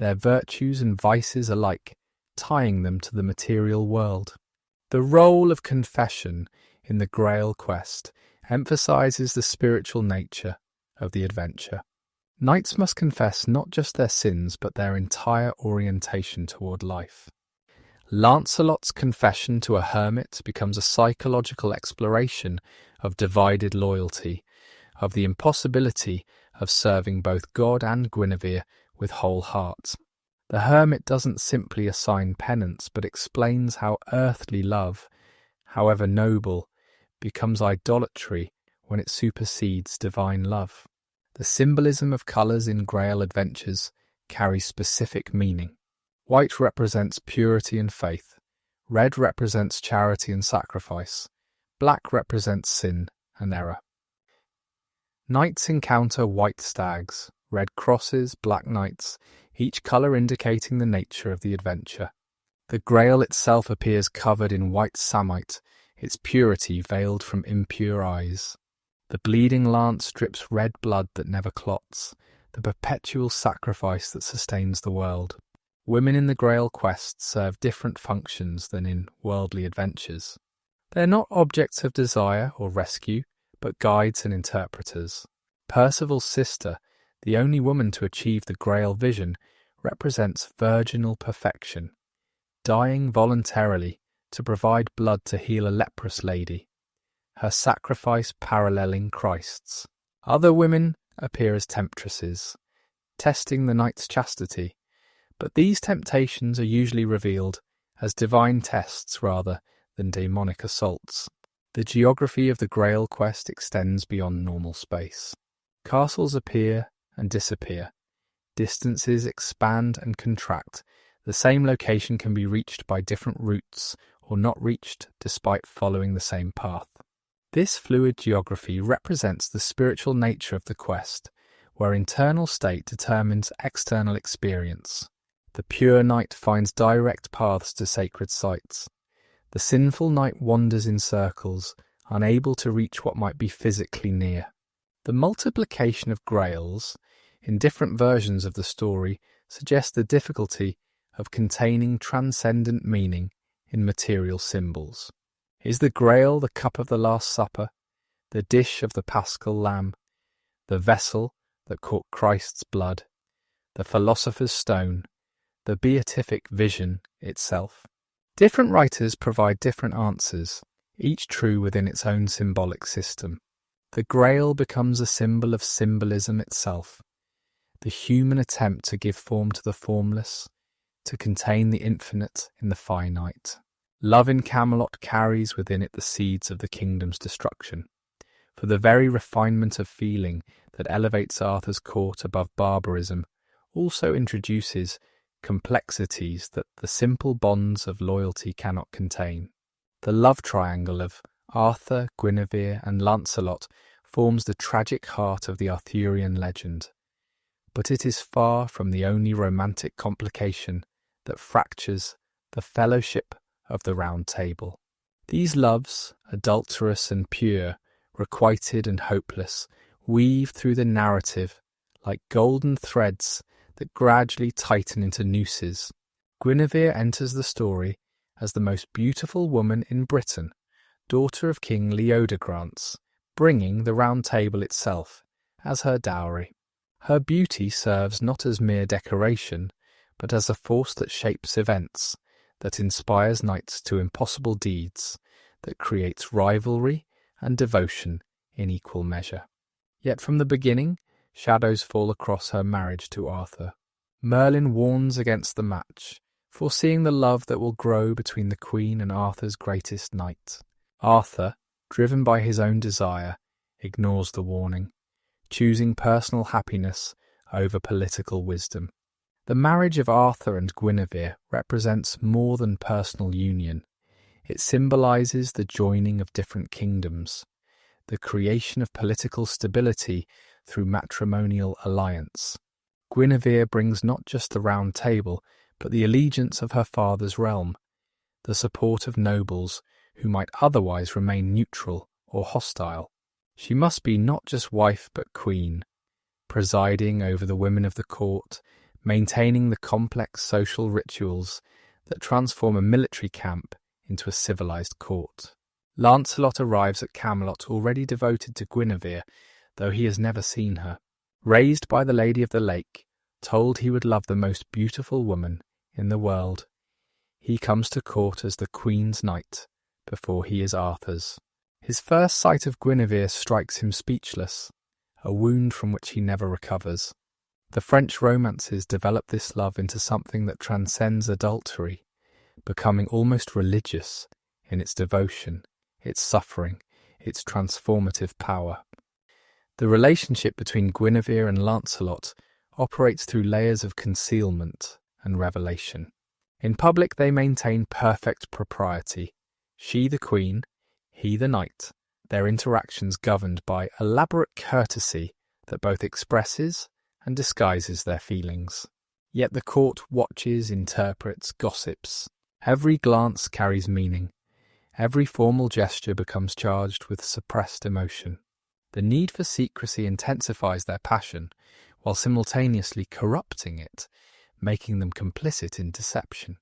their virtues and vices alike, tying them to the material world. The role of confession in the Grail quest emphasises the spiritual nature of the adventure. Knights must confess not just their sins but their entire orientation toward life. Lancelot's confession to a hermit becomes a psychological exploration of divided loyalty, of the impossibility of serving both God and Guinevere with whole heart. The hermit doesn't simply assign penance, but explains how earthly love, however noble, becomes idolatry when it supersedes divine love. The symbolism of colours in Grail adventures carries specific meaning. White represents purity and faith, red represents charity and sacrifice, black represents sin and error. Knights encounter white stags, red crosses, black knights, each colour indicating the nature of the adventure. The Grail itself appears covered in white samite, its purity veiled from impure eyes. The bleeding lance drips red blood that never clots, the perpetual sacrifice that sustains the world. Women in the Grail quest serve different functions than in worldly adventures. They are not objects of desire or rescue, but guides and interpreters. Percival's sister, the only woman to achieve the Grail vision, represents virginal perfection, dying voluntarily to provide blood to heal a leprous lady, her sacrifice paralleling Christ's. Other women appear as temptresses, testing the knight's chastity, but these temptations are usually revealed as divine tests rather than demonic assaults. The geography of the Grail quest extends beyond normal space. Castles appear and disappear. Distances expand and contract. The same location can be reached by different routes or not reached despite following the same path. This fluid geography represents the spiritual nature of the quest, where internal state determines external experience. The pure knight finds direct paths to sacred sites. The sinful knight wanders in circles, unable to reach what might be physically near. The multiplication of grails, in different versions of the story, suggests the difficulty of containing transcendent meaning in material symbols. Is the Grail the cup of the Last Supper, the dish of the Paschal Lamb, the vessel that caught Christ's blood, the philosopher's stone, the beatific vision itself? Different writers provide different answers, each true within its own symbolic system. The Grail becomes a symbol of symbolism itself, the human attempt to give form to the formless, to contain the infinite in the finite. Love in Camelot carries within it the seeds of the kingdom's destruction. For the very refinement of feeling that elevates Arthur's court above barbarism also introduces complexities that the simple bonds of loyalty cannot contain. The love triangle of Arthur, Guinevere and Lancelot forms the tragic heart of the Arthurian legend, but it is far from the only romantic complication that fractures the fellowship of the Round Table. These loves, adulterous and pure, requited and hopeless, weave through the narrative like golden threads that gradually tighten into nooses. Guinevere enters the story as the most beautiful woman in Britain, daughter of King Leodegrance, bringing the Round Table itself as her dowry. Her beauty serves not as mere decoration, but as a force that shapes events, that inspires knights to impossible deeds, that creates rivalry and devotion in equal measure. Yet from the beginning, shadows fall across her marriage to Arthur. Merlin warns against the match, foreseeing the love that will grow between the Queen and Arthur's greatest knight. Arthur, driven by his own desire, ignores the warning, choosing personal happiness over political wisdom. The marriage of Arthur and Guinevere represents more than personal union. It symbolises the joining of different kingdoms, the creation of political stability through matrimonial alliance. Guinevere brings not just the Round Table, but the allegiance of her father's realm, the support of nobles who might otherwise remain neutral or hostile. She must be not just wife but queen, presiding over the women of the court, maintaining the complex social rituals that transform a military camp into a civilized court. Lancelot arrives at Camelot already devoted to Guinevere, though he has never seen her. Raised by the Lady of the Lake, told he would love the most beautiful woman in the world, he comes to court as the Queen's knight before he is Arthur's. His first sight of Guinevere strikes him speechless, a wound from which he never recovers. The French romances develop this love into something that transcends adultery, becoming almost religious in its devotion, its suffering, its transformative power. The relationship between Guinevere and Lancelot operates through layers of concealment and revelation. In public they maintain perfect propriety, she the queen, he the knight, their interactions governed by elaborate courtesy that both expresses and disguises their feelings. Yet the court watches, interprets, gossips. Every glance carries meaning. Every formal gesture becomes charged with suppressed emotion. The need for secrecy intensifies their passion, while simultaneously corrupting it, making them complicit in deception.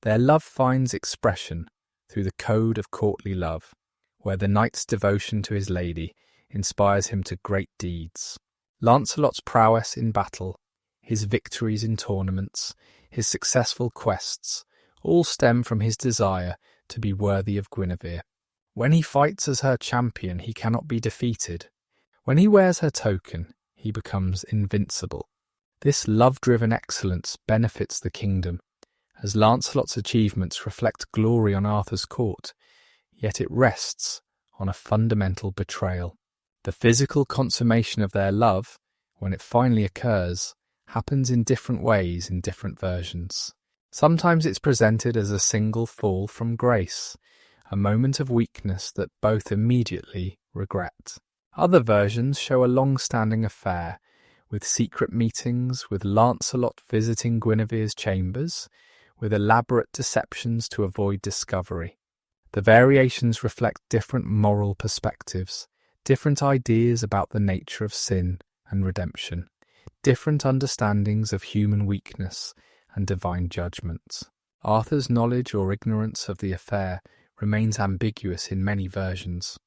Their love finds expression through the code of courtly love, where the knight's devotion to his lady inspires him to great deeds. Lancelot's prowess in battle, his victories in tournaments, his successful quests, all stem from his desire to be worthy of Guinevere. When he fights as her champion, he cannot be defeated. When he wears her token, he becomes invincible. This love-driven excellence benefits the kingdom, as Lancelot's achievements reflect glory on Arthur's court, yet it rests on a fundamental betrayal. The physical consummation of their love, when it finally occurs, happens in different ways in different versions. Sometimes it's presented as a single fall from grace, a moment of weakness that both immediately regret. Other versions show a long-standing affair, with secret meetings, with Lancelot visiting Guinevere's chambers, with elaborate deceptions to avoid discovery. The variations reflect different moral perspectives, different ideas about the nature of sin and redemption, different understandings of human weakness and divine judgments. Arthur's knowledge or ignorance of the affair remains ambiguous in many versions.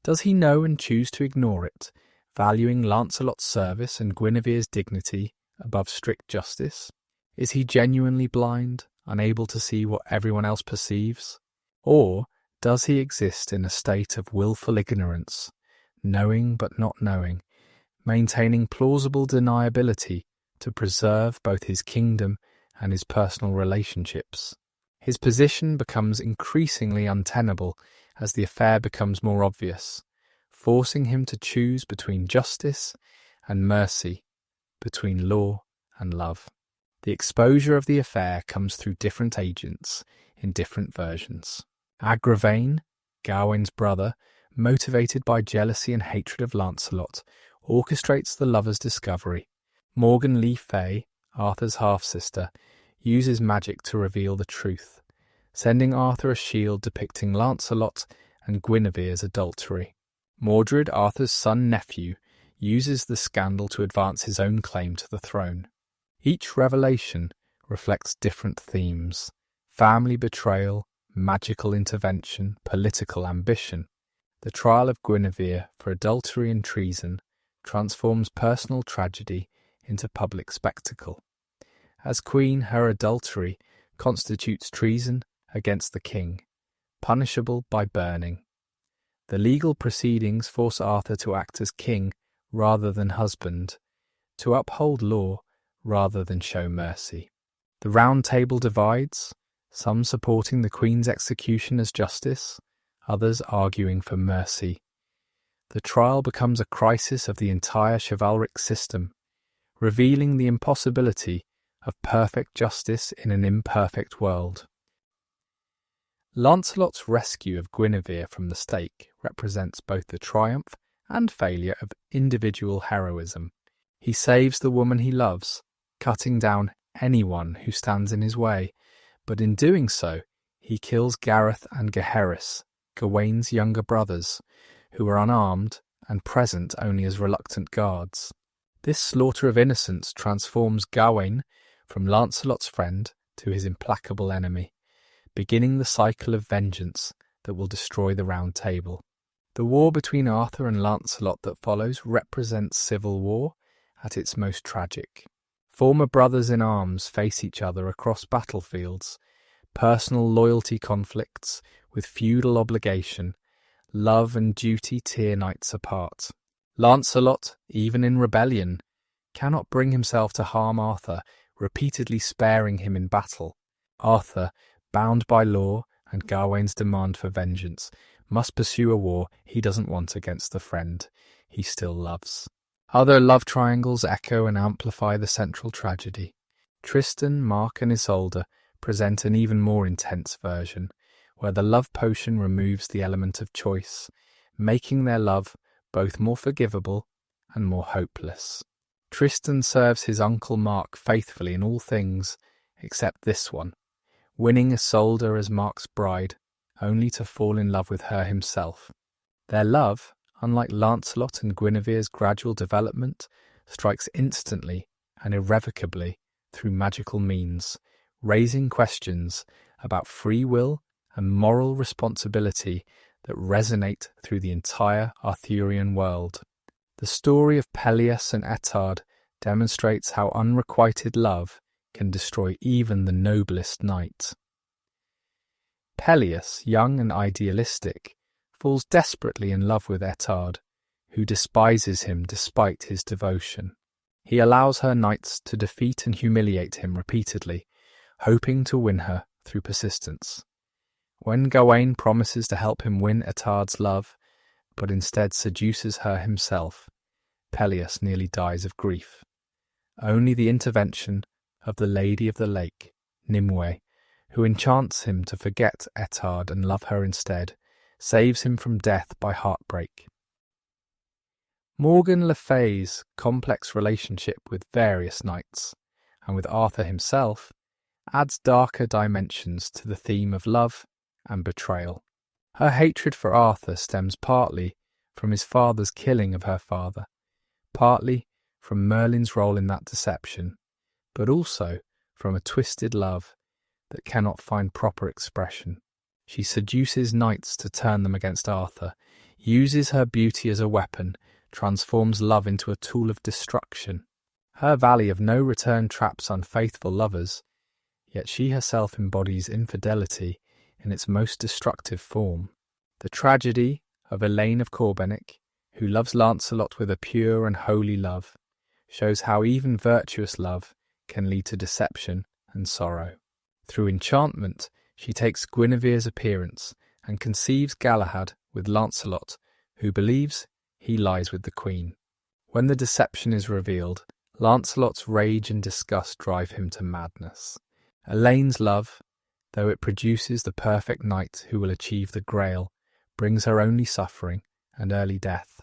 Does he know and choose to ignore it, valuing Lancelot's service and Guinevere's dignity above strict justice? Is he genuinely blind, unable to see what everyone else perceives? Or does he exist in a state of willful ignorance, knowing but not knowing, maintaining plausible deniability to preserve both his kingdom and his personal relationships? His position becomes increasingly untenable as the affair becomes more obvious, forcing him to choose between justice and mercy, between law and love. The exposure of the affair comes through different agents in different versions. Gawain, Gawain's brother, motivated by jealousy and hatred of Lancelot, orchestrates the lovers' discovery. Morgan Le Fay, Arthur's half-sister, uses magic to reveal the truth, sending Arthur a shield depicting Lancelot and Guinevere's adultery. Mordred, Arthur's son-nephew, uses the scandal to advance his own claim to the throne. Each revelation reflects different themes: family betrayal, magical intervention, political ambition. The trial of Guinevere for adultery and treason transforms personal tragedy into public spectacle. As queen, her adultery constitutes treason against the king, punishable by burning. The legal proceedings force Arthur to act as king rather than husband, to uphold law rather than show mercy. The Round Table divides, some supporting the Queen's execution as justice, others arguing for mercy. The trial becomes a crisis of the entire chivalric system, revealing the impossibility of perfect justice in an imperfect world. Lancelot's rescue of Guinevere from the stake represents both the triumph and failure of individual heroism. He saves the woman he loves, cutting down anyone who stands in his way, but in doing so, he kills Gareth and Gaheris, Gawain's younger brothers, who were unarmed and present only as reluctant guards. This slaughter of innocents transforms Gawain from Lancelot's friend to his implacable enemy, beginning the cycle of vengeance that will destroy the Round Table. The war between Arthur and Lancelot that follows represents civil war at its most tragic. Former brothers in arms face each other across battlefields, personal loyalty conflicts with feudal obligation, love and duty tear knights apart. Lancelot, even in rebellion, cannot bring himself to harm Arthur, repeatedly sparing him in battle. Arthur, bound by law and Gawain's demand for vengeance, must pursue a war he doesn't want against the friend he still loves. Other love triangles echo and amplify the central tragedy. Tristan, Mark and Isolde present an even more intense version, where the love potion removes the element of choice, making their love both more forgivable and more hopeless. Tristan serves his uncle Mark faithfully in all things except this one, winning Isolde as Mark's bride, only to fall in love with her himself. Their love, unlike Lancelot and Guinevere's gradual development, strikes instantly and irrevocably through magical means, raising questions about free will and moral responsibility that resonate through the entire Arthurian world. The story of Peleus and Ettarde demonstrates how unrequited love can destroy even the noblest knight. Peleus, young and idealistic, falls desperately in love with Ettarde, who despises him despite his devotion. He allows her knights to defeat and humiliate him repeatedly, hoping to win her through persistence. When Gawain promises to help him win Ettarde's love, but instead seduces her himself, Peleus nearly dies of grief. Only the intervention of the Lady of the Lake, Nimue, who enchants him to forget Ettarde and love her instead, saves him from death by heartbreak. Morgan Le Fay's complex relationship with various knights, and with Arthur himself, adds darker dimensions to the theme of love and betrayal. Her hatred for Arthur stems partly from his father's killing of her father, partly from Merlin's role in that deception, but also from a twisted love that cannot find proper expression. She seduces knights to turn them against Arthur, uses her beauty as a weapon, transforms love into a tool of destruction. Her valley of no return traps unfaithful lovers, yet she herself embodies infidelity in its most destructive form. The tragedy of Elaine of Corbenic, who loves Lancelot with a pure and holy love, shows how even virtuous love can lead to deception and sorrow. Through enchantment, she takes Guinevere's appearance and conceives Galahad with Lancelot, who believes he lies with the Queen. When the deception is revealed, Lancelot's rage and disgust drive him to madness. Elaine's love, though it produces the perfect knight who will achieve the Grail, brings her only suffering and early death.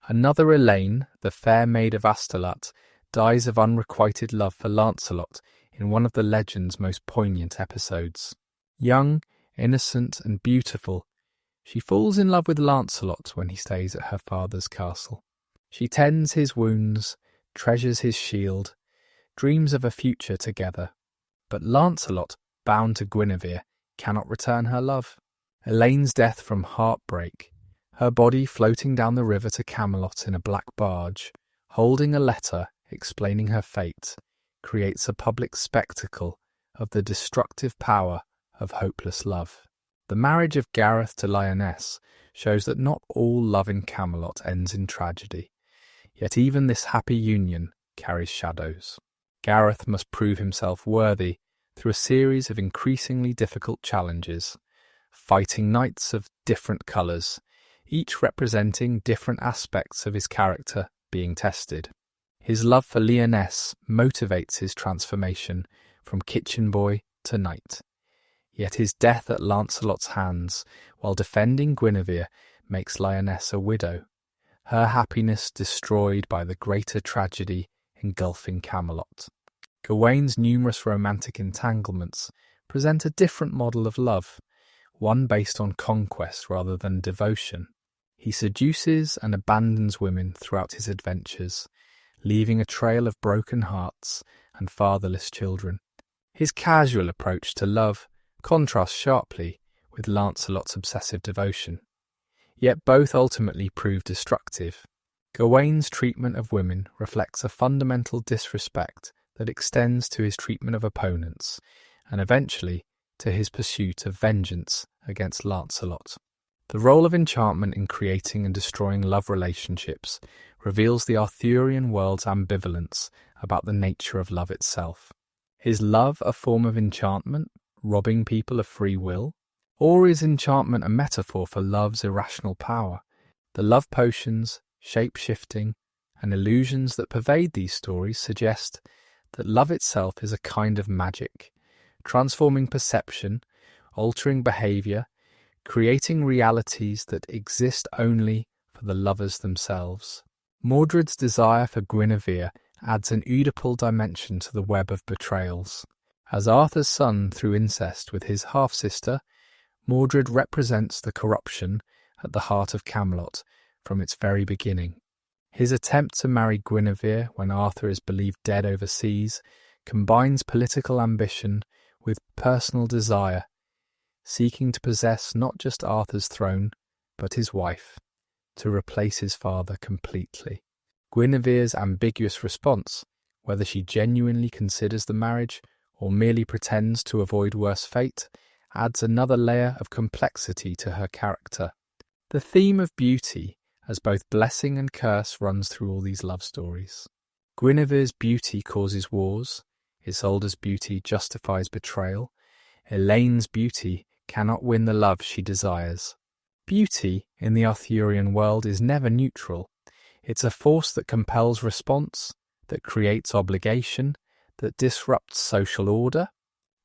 Another Elaine, the fair maid of Astolat, dies of unrequited love for Lancelot in one of the legend's most poignant episodes. Young, innocent and beautiful, she falls in love with Lancelot when he stays at her father's castle. She tends his wounds, treasures his shield, dreams of a future together. But Lancelot, bound to Guinevere, cannot return her love. Elaine's death from heartbreak, her body floating down the river to Camelot in a black barge, holding a letter explaining her fate, creates a public spectacle of the destructive power of hopeless love. The marriage of Gareth to Lyonesse shows that not all love in Camelot ends in tragedy, yet even this happy union carries shadows. Gareth must prove himself worthy through a series of increasingly difficult challenges, fighting knights of different colours, each representing different aspects of his character being tested. His love for Lyonesse motivates his transformation from kitchen boy to knight. Yet his death at Lancelot's hands while defending Guinevere makes Lyonesse a widow, her happiness destroyed by the greater tragedy engulfing Camelot. Gawain's numerous romantic entanglements present a different model of love, one based on conquest rather than devotion. He seduces and abandons women throughout his adventures, leaving a trail of broken hearts and fatherless children. His casual approach to love contrasts sharply with Lancelot's obsessive devotion, yet both ultimately prove destructive. Gawain's treatment of women reflects a fundamental disrespect that extends to his treatment of opponents, and eventually to his pursuit of vengeance against Lancelot. The role of enchantment in creating and destroying love relationships reveals the Arthurian world's ambivalence about the nature of love itself. Is love a form of enchantment, robbing people of free will? Or is enchantment a metaphor for love's irrational power? The love potions, shape-shifting, and illusions that pervade these stories suggest that love itself is a kind of magic, transforming perception, altering behaviour, creating realities that exist only for the lovers themselves. Mordred's desire for Guinevere adds an Oedipal dimension to the web of betrayals. As Arthur's son through incest with his half-sister, Mordred represents the corruption at the heart of Camelot from its very beginning. His attempt to marry Guinevere when Arthur is believed dead overseas combines political ambition with personal desire, seeking to possess not just Arthur's throne, but his wife, to replace his father completely. Guinevere's ambiguous response, whether she genuinely considers the marriage or merely pretends to avoid worse fate, adds another layer of complexity to her character. The theme of beauty as both blessing and curse runs through all these love stories. Guinevere's beauty causes wars, Isolde's beauty justifies betrayal, Elaine's beauty cannot win the love she desires. Beauty in the Arthurian world is never neutral. It's a force that compels response, that creates obligation, that disrupts social order.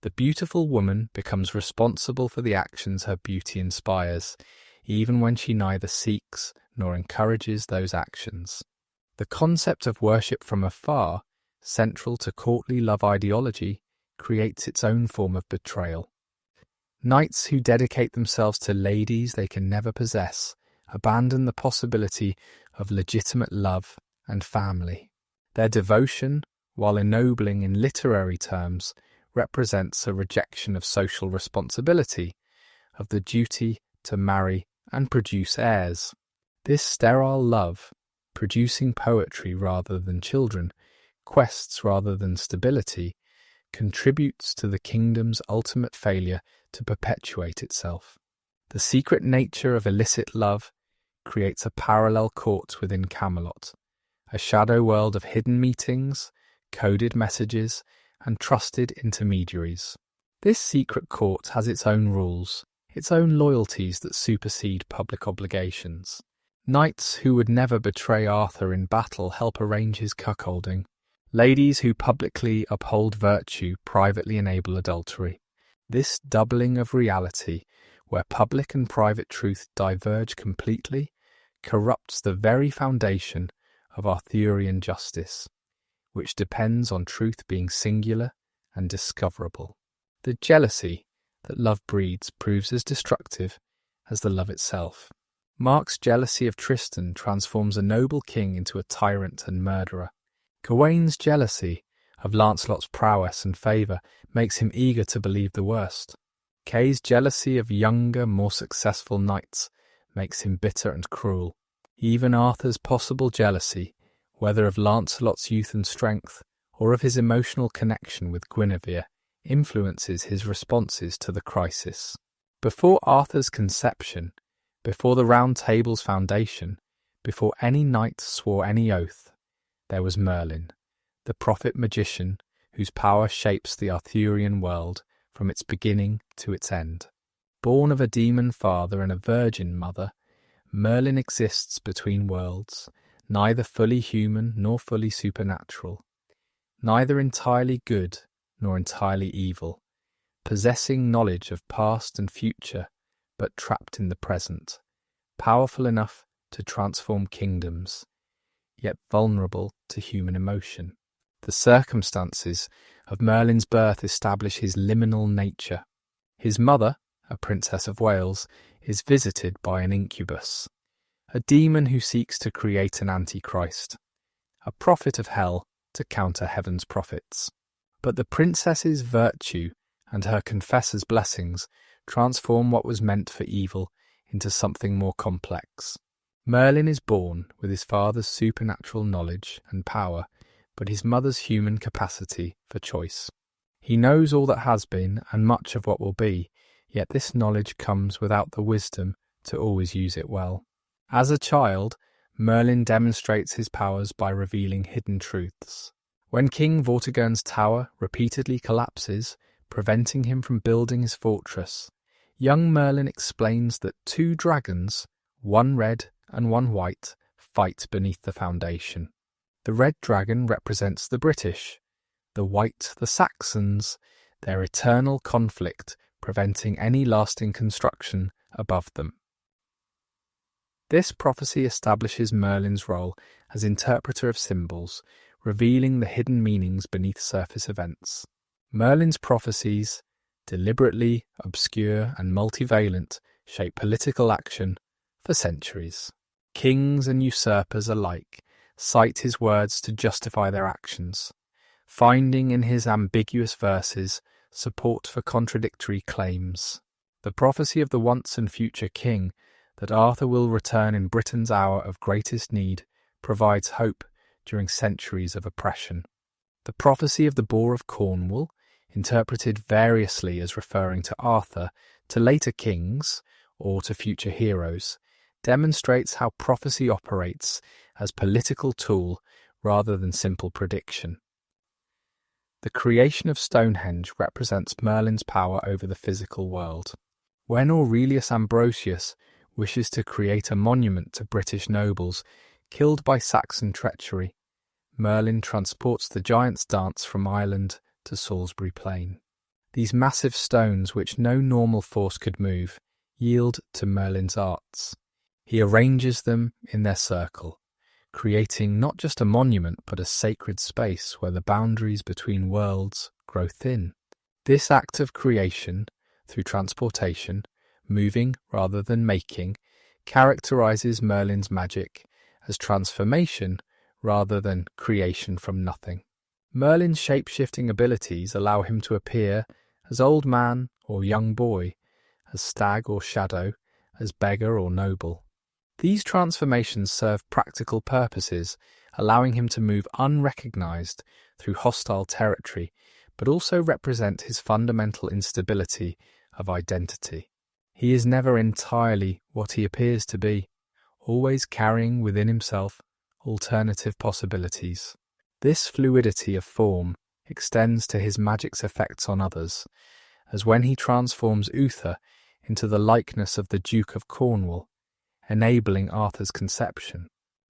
The beautiful woman becomes responsible for the actions her beauty inspires, even when she neither seeks nor encourages those actions. The concept of worship from afar, central to courtly love ideology, creates its own form of betrayal. Knights who dedicate themselves to ladies they can never possess abandon the possibility of legitimate love and family. Their devotion, while ennobling in literary terms, represents a rejection of social responsibility, of the duty to marry and produce heirs. This sterile love, producing poetry rather than children, quests rather than stability, contributes to the kingdom's ultimate failure to perpetuate itself. The secret nature of illicit love creates a parallel court within Camelot, a shadow world of hidden meetings, coded messages, and trusted intermediaries. This secret court has its own rules, its own loyalties that supersede public obligations. Knights who would never betray Arthur in battle help arrange his cuckolding. Ladies who publicly uphold virtue privately enable adultery. This doubling of reality, where public and private truth diverge completely, corrupts the very foundation of Arthurian justice, which depends on truth being singular and discoverable. The jealousy that love breeds proves as destructive as the love itself. Mark's jealousy of Tristan transforms a noble king into a tyrant and murderer. Gawain's jealousy of Lancelot's prowess and favour makes him eager to believe the worst. Kay's jealousy of younger, more successful knights makes him bitter and cruel. Even Arthur's possible jealousy, whether of Lancelot's youth and strength, or of his emotional connection with Guinevere, influences his responses to the crisis. Before Arthur's conception, before the Round Table's foundation, before any knight swore any oath, there was Merlin, the prophet-magician whose power shapes the Arthurian world from its beginning to its end. Born of a demon father and a virgin mother, Merlin exists between worlds, neither fully human nor fully supernatural, neither entirely good nor entirely evil, possessing knowledge of past and future, but trapped in the present, powerful enough to transform kingdoms, yet vulnerable to human emotion. The circumstances of Merlin's birth establish his liminal nature. His mother, a princess of Wales, is visited by an incubus, a demon who seeks to create an antichrist, a prophet of hell to counter heaven's prophets. But the princess's virtue and her confessor's blessings transform what was meant for evil into something more complex. Merlin is born with his father's supernatural knowledge and power, but his mother's human capacity for choice. He knows all that has been and much of what will be, yet this knowledge comes without the wisdom to always use it well. As a child, Merlin demonstrates his powers by revealing hidden truths. When King Vortigern's tower repeatedly collapses, preventing him from building his fortress, young Merlin explains that 2 dragons, one red and one white, fight beneath the foundation. The red dragon represents the British, the white the Saxons, their eternal conflict preventing any lasting construction above them. This prophecy establishes Merlin's role as interpreter of symbols, revealing the hidden meanings beneath surface events. Merlin's prophecies, deliberately obscure and multivalent, shape political action for centuries. Kings and usurpers alike cite his words to justify their actions, finding in his ambiguous verses support for contradictory claims. The prophecy of the once and future king that Arthur will return in Britain's hour of greatest need provides hope during centuries of oppression. The prophecy of the Boar of Cornwall, interpreted variously as referring to Arthur, to later kings, or to future heroes, demonstrates how prophecy operates as political tool rather than simple prediction. The creation of Stonehenge represents Merlin's power over the physical world. When Aurelius Ambrosius wishes to create a monument to British nobles killed by Saxon treachery, Merlin transports the giant's dance from Ireland to Salisbury Plain. These massive stones, which no normal force could move, yield to Merlin's arts. He arranges them in their circle, creating not just a monument but a sacred space where the boundaries between worlds grow thin. This act of creation, through transportation, moving rather than making, characterizes Merlin's magic as transformation rather than creation from nothing. Merlin's shape-shifting abilities allow him to appear as old man or young boy, as stag or shadow, as beggar or noble. These transformations serve practical purposes, allowing him to move unrecognized through hostile territory, but also represent his fundamental instability of identity. He is never entirely what he appears to be, always carrying within himself alternative possibilities. This fluidity of form extends to his magic's effects on others, as when he transforms Uther into the likeness of the Duke of Cornwall, enabling Arthur's conception.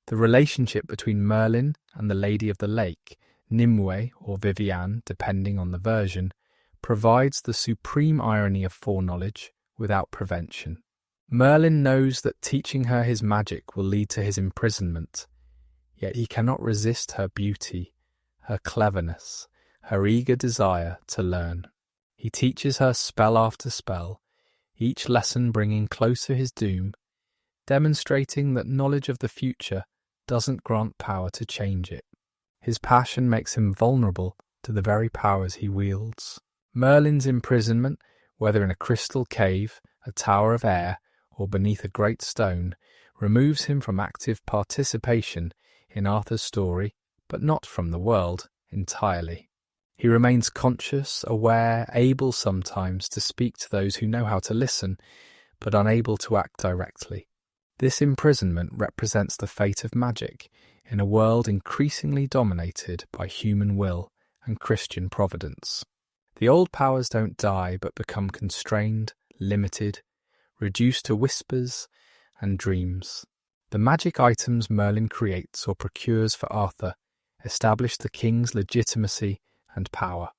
The relationship between Merlin and the Lady of the Lake, Nimue or Viviane depending on the version, provides the supreme irony of foreknowledge without prevention. Merlin knows that teaching her his magic will lead to his imprisonment, yet he cannot resist her beauty, her cleverness, her eager desire to learn. He teaches her spell after spell, each lesson bringing closer his doom, demonstrating that knowledge of the future doesn't grant power to change it. His passion makes him vulnerable to the very powers he wields. Merlin's imprisonment, whether in a crystal cave, a tower of air, or beneath a great stone, removes him from active participation in Arthur's story, but not from the world entirely. He remains conscious, aware, able sometimes to speak to those who know how to listen, but unable to act directly. This imprisonment represents the fate of magic in a world increasingly dominated by human will and Christian providence. The old powers don't die but become constrained, limited, reduced to whispers and dreams. The magic items Merlin creates or procures for Arthur establish the king's legitimacy and power.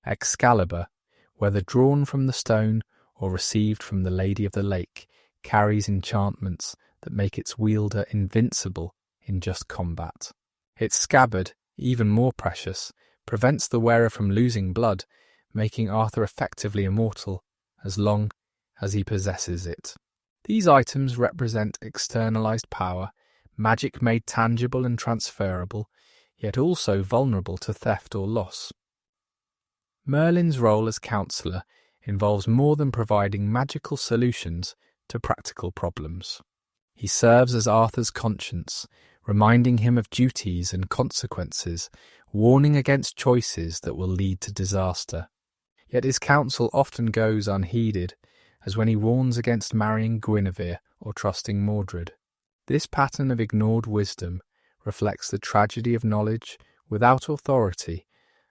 Excalibur, whether drawn from the stone or received from the Lady of the Lake, carries enchantments that make its wielder invincible in just combat. Its scabbard, even more precious, prevents the wearer from losing blood, making Arthur effectively immortal as long as he possesses it. These items represent externalized power, magic made tangible and transferable, yet also vulnerable to theft or loss. Merlin's role as counsellor involves more than providing magical solutions to practical problems. He serves as Arthur's conscience, reminding him of duties and consequences, warning against choices that will lead to disaster. Yet his counsel often goes unheeded, as when he warns against marrying Guinevere or trusting Mordred. This pattern of ignored wisdom reflects the tragedy of knowledge without authority,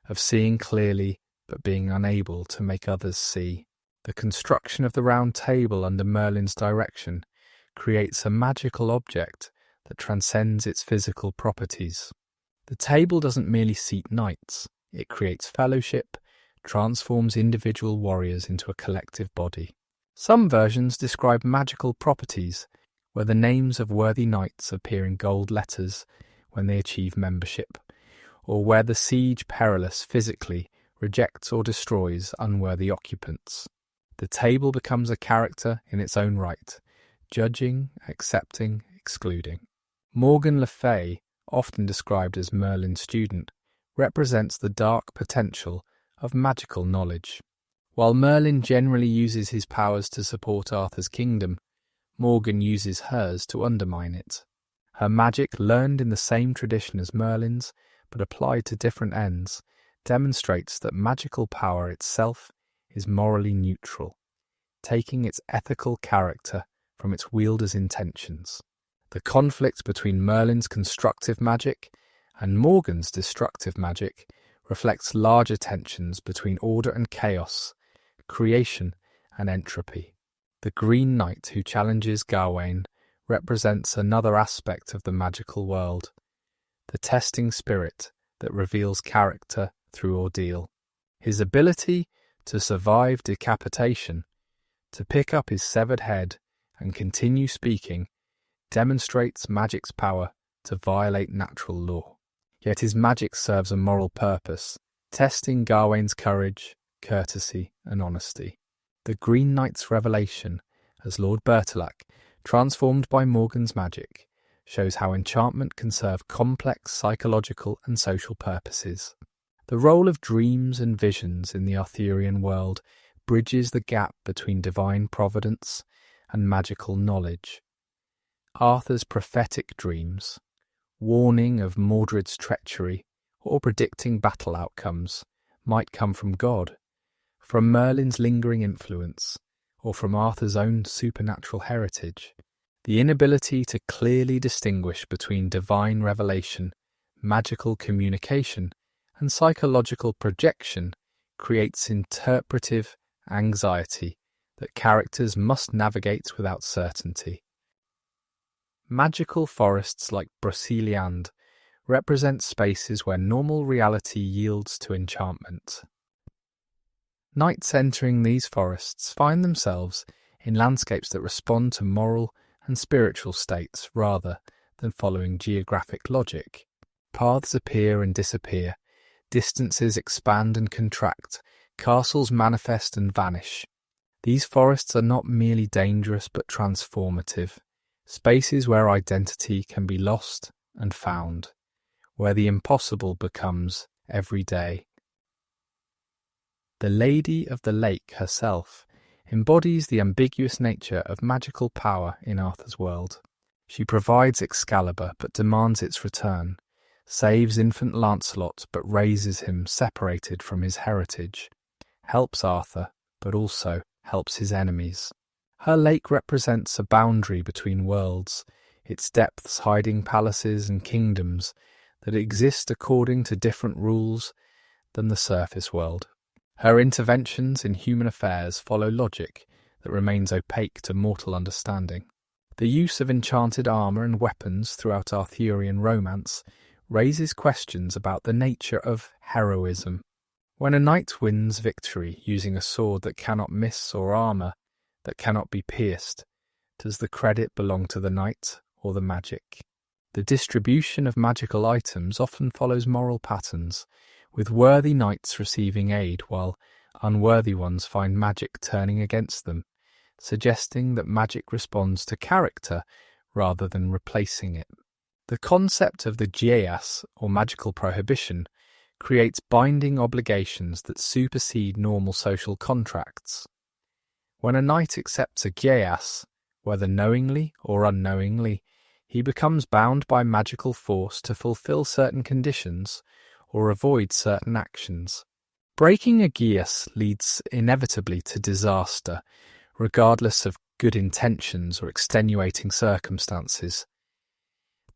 of seeing clearly but being unable to make others see. The construction of the Round Table under Merlin's direction creates a magical object that transcends its physical properties. The table doesn't merely seat knights, it creates fellowship, transforms individual warriors into a collective body. Some versions describe magical properties, where the names of worthy knights appear in gold letters when they achieve membership, or where the siege perilous physically rejects or destroys unworthy occupants. The table becomes a character in its own right, judging, accepting, excluding. Morgan Le Fay, often described as Merlin's student, represents the dark potential of magical knowledge. While Merlin generally uses his powers to support Arthur's kingdom, Morgan uses hers to undermine it. Her magic, learned in the same tradition as Merlin's, but applied to different ends, demonstrates that magical power itself is morally neutral, taking its ethical character from its wielder's intentions. The conflict between Merlin's constructive magic and Morgan's destructive magic reflects larger tensions between order and chaos, creation and entropy. The Green Knight who challenges Gawain represents another aspect of the magical world, the testing spirit that reveals character through ordeal. His ability to survive decapitation, to pick up his severed head and continue speaking, demonstrates magic's power to violate natural law. Yet his magic serves a moral purpose, testing Gawain's courage, courtesy and honesty. The Green Knight's revelation as Lord Bertilac, transformed by Morgan's magic, shows how enchantment can serve complex psychological and social purposes. The role of dreams and visions in the Arthurian world bridges the gap between divine providence and magical knowledge. Arthur's prophetic dreams, warning of Mordred's treachery or predicting battle outcomes, might come from God, from Merlin's lingering influence, or from Arthur's own supernatural heritage. The inability to clearly distinguish between divine revelation, magical communication, and psychological projection creates interpretive anxiety that characters must navigate without certainty. Magical forests like Broceliande represent spaces where normal reality yields to enchantment. Knights entering these forests find themselves in landscapes that respond to moral and spiritual states rather than following geographic logic. Paths appear and disappear, distances expand and contract, castles manifest and vanish. These forests are not merely dangerous but transformative, spaces where identity can be lost and found, where the impossible becomes everyday. The Lady of the Lake herself embodies the ambiguous nature of magical power in Arthur's world. She provides Excalibur but demands its return, saves infant Lancelot but raises him separated from his heritage, helps Arthur but also helps his enemies. Her lake represents a boundary between worlds, its depths hiding palaces and kingdoms that exist according to different rules than the surface world. Her interventions in human affairs follow logic that remains opaque to mortal understanding. The use of enchanted armour and weapons throughout Arthurian romance raises questions about the nature of heroism. When a knight wins victory using a sword that cannot miss or armour that cannot be pierced, does the credit belong to the knight or the magic? The distribution of magical items often follows moral patterns, with worthy knights receiving aid while unworthy ones find magic turning against them, suggesting that magic responds to character rather than replacing it. The concept of the geas, or magical prohibition, creates binding obligations that supersede normal social contracts. When a knight accepts a geas, whether knowingly or unknowingly, he becomes bound by magical force to fulfill certain conditions or avoid certain actions. Breaking a geas leads inevitably to disaster, regardless of good intentions or extenuating circumstances.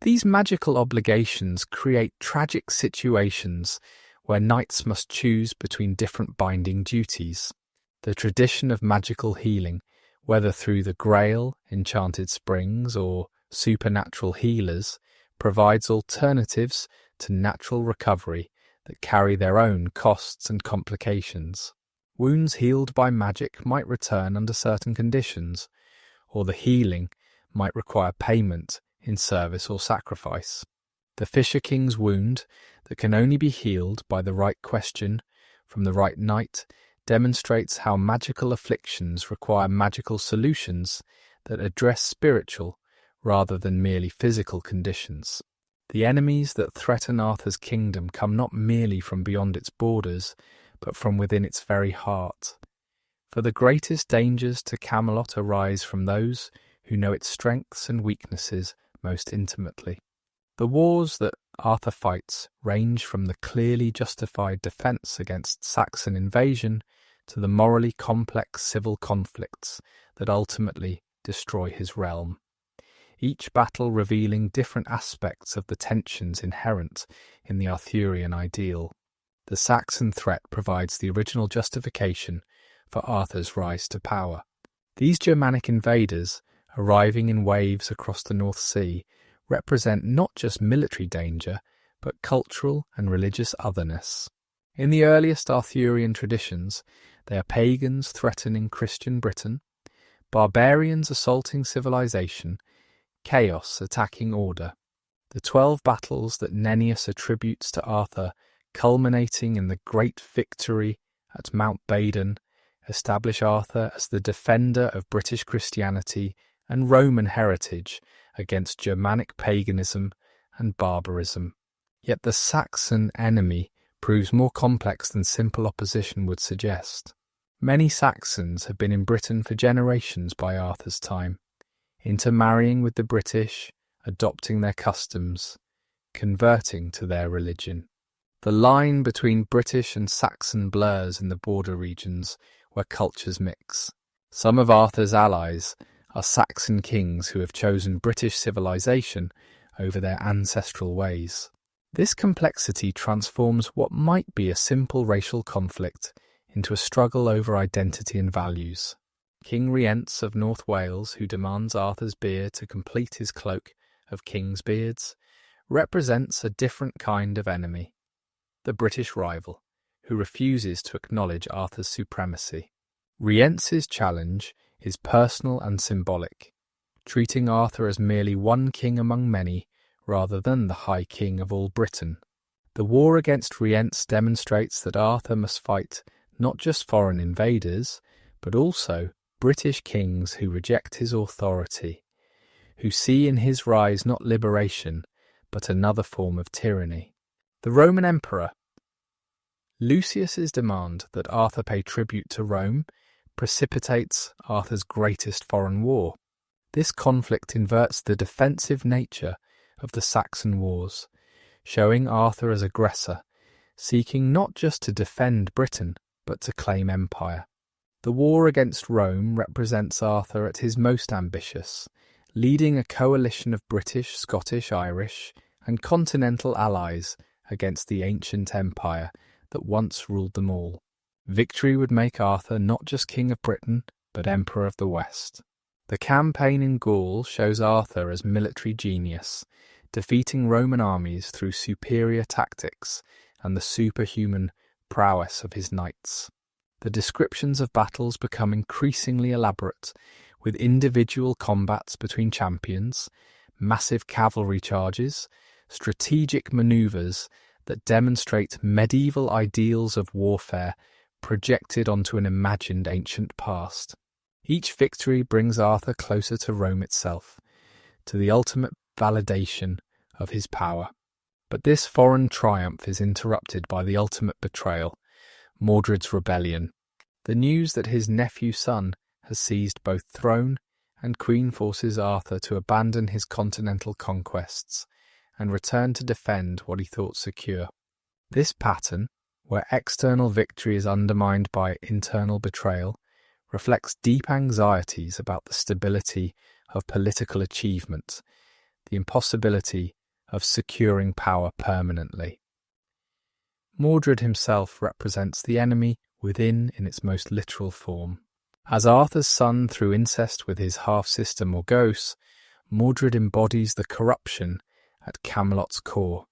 These magical obligations create tragic situations where knights must choose between different binding duties. The tradition of magical healing, whether through the Grail, enchanted springs, or supernatural healers, provides alternatives to natural recovery that carry their own costs and complications. Wounds healed by magic might return under certain conditions, or the healing might require payment in service or sacrifice. The Fisher King's wound, that can only be healed by the right question from the right knight, demonstrates how magical afflictions require magical solutions that address spiritual rather than merely physical conditions. The enemies that threaten Arthur's kingdom come not merely from beyond its borders, but from within its very heart. For the greatest dangers to Camelot arise from those who know its strengths and weaknesses most intimately. The wars that Arthur fights range from the clearly justified defence against Saxon invasion to the morally complex civil conflicts that ultimately destroy his realm, each battle revealing different aspects of the tensions inherent in the Arthurian ideal. The Saxon threat provides the original justification for Arthur's rise to power. These Germanic invaders, arriving in waves across the North Sea, represent not just military danger, but cultural and religious otherness. In the earliest Arthurian traditions, they are pagans threatening Christian Britain, barbarians assaulting civilization, chaos attacking order. The 12 battles that Nennius attributes to Arthur, culminating in the great victory at Mount Badon, establish Arthur as the defender of British Christianity and Roman heritage against Germanic paganism and barbarism. Yet the Saxon enemy proves more complex than simple opposition would suggest. Many Saxons have been in Britain for generations by Arthur's time, intermarrying with the British, adopting their customs, converting to their religion. The line between British and Saxon blurs in the border regions where cultures mix. Some of Arthur's allies are Saxon kings who have chosen British civilization over their ancestral ways. This complexity transforms what might be a simple racial conflict into a struggle over identity and values. King Rience of North Wales, who demands Arthur's beard to complete his cloak of king's beards, represents a different kind of enemy, the British rival, who refuses to acknowledge Arthur's supremacy. Rience's challenge is personal and symbolic, treating Arthur as merely one king among many rather than the High King of all Britain. The war against Rience demonstrates that Arthur must fight not just foreign invaders, but also British kings who reject his authority, who see in his rise not liberation, but another form of tyranny. The Roman Emperor. Lucius's demand that Arthur pay tribute to Rome precipitates Arthur's greatest foreign war. This conflict inverts the defensive nature of the Saxon wars, showing Arthur as aggressor, seeking not just to defend Britain, but to claim empire. The war against Rome represents Arthur at his most ambitious, leading a coalition of British, Scottish, Irish, and continental allies against the ancient empire that once ruled them all. Victory would make Arthur not just King of Britain, but Emperor of the West. The campaign in Gaul shows Arthur as military genius, defeating Roman armies through superior tactics and the superhuman prowess of his knights. The descriptions of battles become increasingly elaborate, with individual combats between champions, massive cavalry charges, strategic manoeuvres that demonstrate medieval ideals of warfare projected onto an imagined ancient past. Each victory brings Arthur closer to Rome itself, to the ultimate validation of his power. But this foreign triumph is interrupted by the ultimate betrayal, Mordred's rebellion. The news that his nephew's son has seized both throne and queen forces Arthur to abandon his continental conquests and return to defend what he thought secure. This pattern, where external victory is undermined by internal betrayal, reflects deep anxieties about the stability of political achievement, the impossibility of securing power permanently. Mordred himself represents the enemy within in its most literal form. As Arthur's son through incest with his half-sister Morgause, Mordred embodies the corruption at Camelot's core,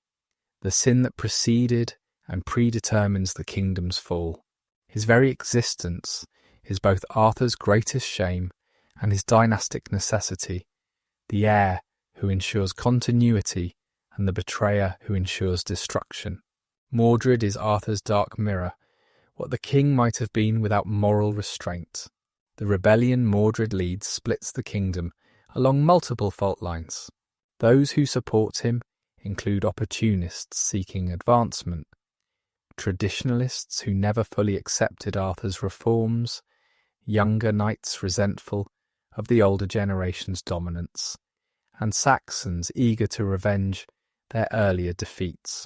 the sin that preceded and predetermines the kingdom's fall. His very existence is both Arthur's greatest shame and his dynastic necessity, the heir who ensures continuity and the betrayer who ensures destruction. Mordred is Arthur's dark mirror, what the king might have been without moral restraint. The rebellion Mordred leads splits the kingdom along multiple fault lines. Those who support him include opportunists seeking advancement, traditionalists who never fully accepted Arthur's reforms, younger knights resentful of the older generation's dominance, and Saxons eager to revenge their earlier defeats.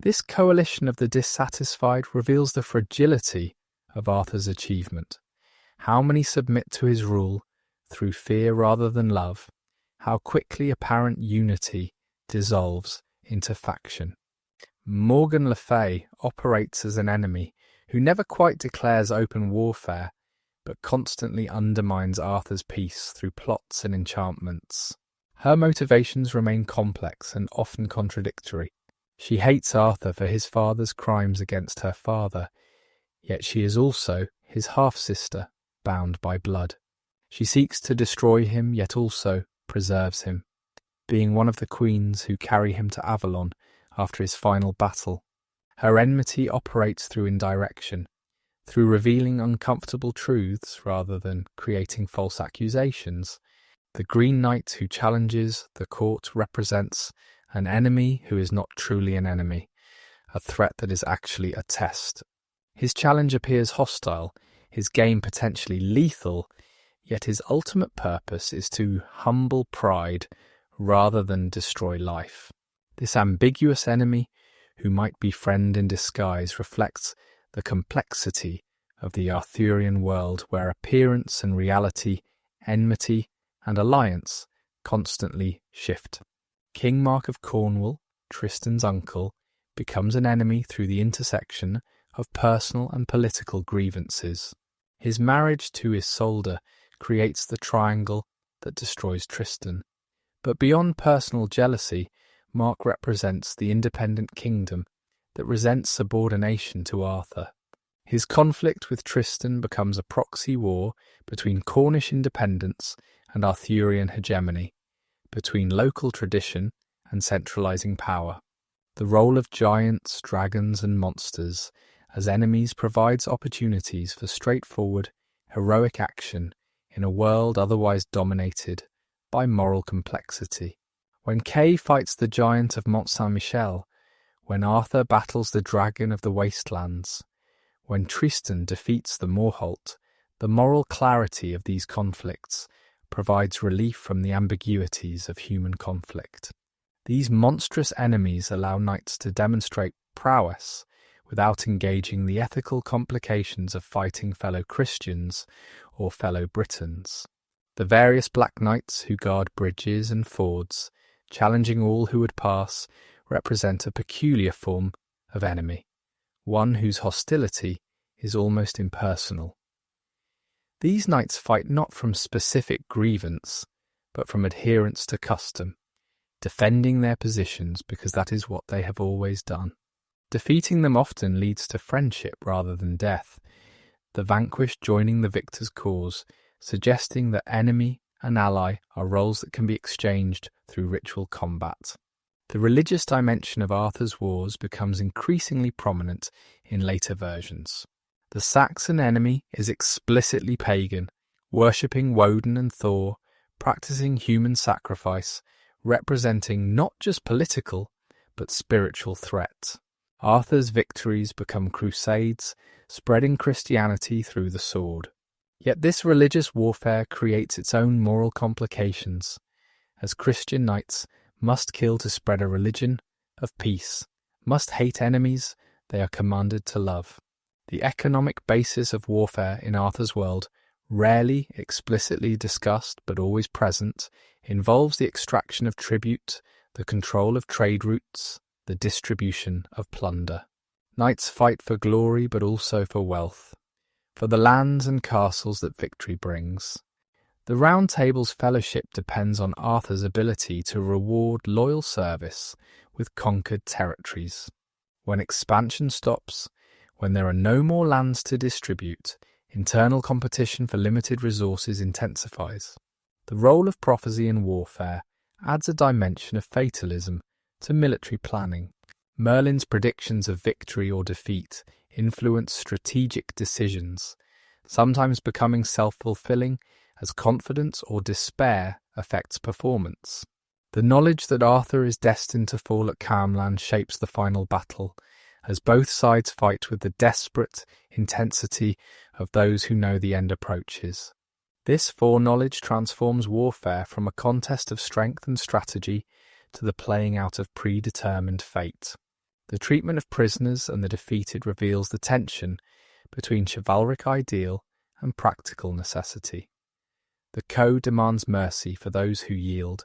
This coalition of the dissatisfied reveals the fragility of Arthur's achievement. How many submit to his rule through fear rather than love, how quickly apparent unity dissolves into faction. Morgan Le Fay operates as an enemy who never quite declares open warfare, but constantly undermines Arthur's peace through plots and enchantments. Her motivations remain complex and often contradictory. She hates Arthur for his father's crimes against her father, yet she is also his half-sister, bound by blood. She seeks to destroy him, yet also preserves him, being one of the queens who carry him to Avalon after his final battle. Her enmity operates through indirection, through revealing uncomfortable truths rather than creating false accusations. The Green Knight who challenges the court represents an enemy who is not truly an enemy, a threat that is actually a test. His challenge appears hostile, his game potentially lethal, yet his ultimate purpose is to humble pride rather than destroy life. This ambiguous enemy, who might be friend in disguise, reflects the complexity of the Arthurian world where appearance and reality, enmity and alliance constantly shift. King Mark of Cornwall, Tristan's uncle, becomes an enemy through the intersection of personal and political grievances. His marriage to Isolde creates the triangle that destroys Tristan. But beyond personal jealousy, Mark represents the independent kingdom that resents subordination to Arthur. His conflict with Tristan becomes a proxy war between Cornish independence and Arthurian hegemony, between local tradition and centralizing power. The role of giants, dragons, and monsters as enemies provides opportunities for straightforward, heroic action in a world otherwise dominated by moral complexity. When Kay fights the giant of Mont Saint-Michel, when Arthur battles the dragon of the wastelands, when Tristan defeats the Morholt, the moral clarity of these conflicts provides relief from the ambiguities of human conflict. These monstrous enemies allow knights to demonstrate prowess without engaging the ethical complications of fighting fellow Christians or fellow Britons. The various Black Knights who guard bridges and fords, challenging all who would pass, represent a peculiar form of enemy, one whose hostility is almost impersonal. These knights fight not from specific grievance, but from adherence to custom, defending their positions because that is what they have always done. Defeating them often leads to friendship rather than death, the vanquished joining the victor's cause, suggesting that enemy and ally are roles that can be exchanged through ritual combat. The religious dimension of Arthur's wars becomes increasingly prominent in later versions. The Saxon enemy is explicitly pagan, worshipping Woden and Thor, practicing human sacrifice, representing not just political, but spiritual threat. Arthur's victories become crusades, spreading Christianity through the sword. Yet this religious warfare creates its own moral complications, as Christian knights must kill to spread a religion of peace, must hate enemies they are commanded to love. The economic basis of warfare in Arthur's world, rarely explicitly discussed but always present, involves the extraction of tribute, the control of trade routes, the distribution of plunder. Knights fight for glory but also for wealth, for the lands and castles that victory brings. The Round Table's fellowship depends on Arthur's ability to reward loyal service with conquered territories. When expansion stops, when there are no more lands to distribute, internal competition for limited resources intensifies. The role of prophecy in warfare adds a dimension of fatalism to military planning. Merlin's predictions of victory or defeat influence strategic decisions, sometimes becoming self-fulfilling as confidence or despair affects performance. The knowledge that Arthur is destined to fall at Camelot shapes the final battle, as both sides fight with the desperate intensity of those who know the end approaches. This foreknowledge transforms warfare from a contest of strength and strategy to the playing out of predetermined fate. The treatment of prisoners and the defeated reveals the tension between chivalric ideal and practical necessity. The code demands mercy for those who yield,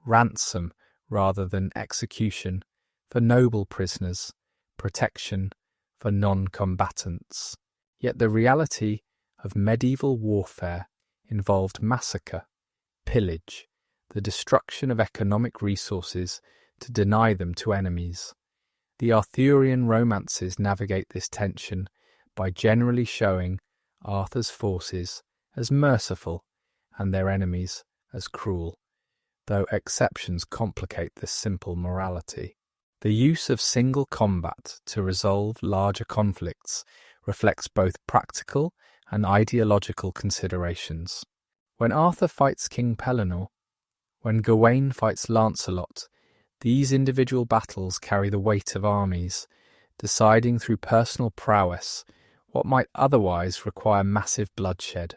ransom rather than execution for noble prisoners, protection for non-combatants. Yet the reality of medieval warfare involved massacre, pillage, the destruction of economic resources to deny them to enemies. The Arthurian romances navigate this tension by generally showing Arthur's forces as merciful and their enemies as cruel, though exceptions complicate this simple morality. The use of single combat to resolve larger conflicts reflects both practical and ideological considerations. When Arthur fights King Pellinore, when Gawain fights Lancelot, these individual battles carry the weight of armies, deciding through personal prowess what might otherwise require massive bloodshed.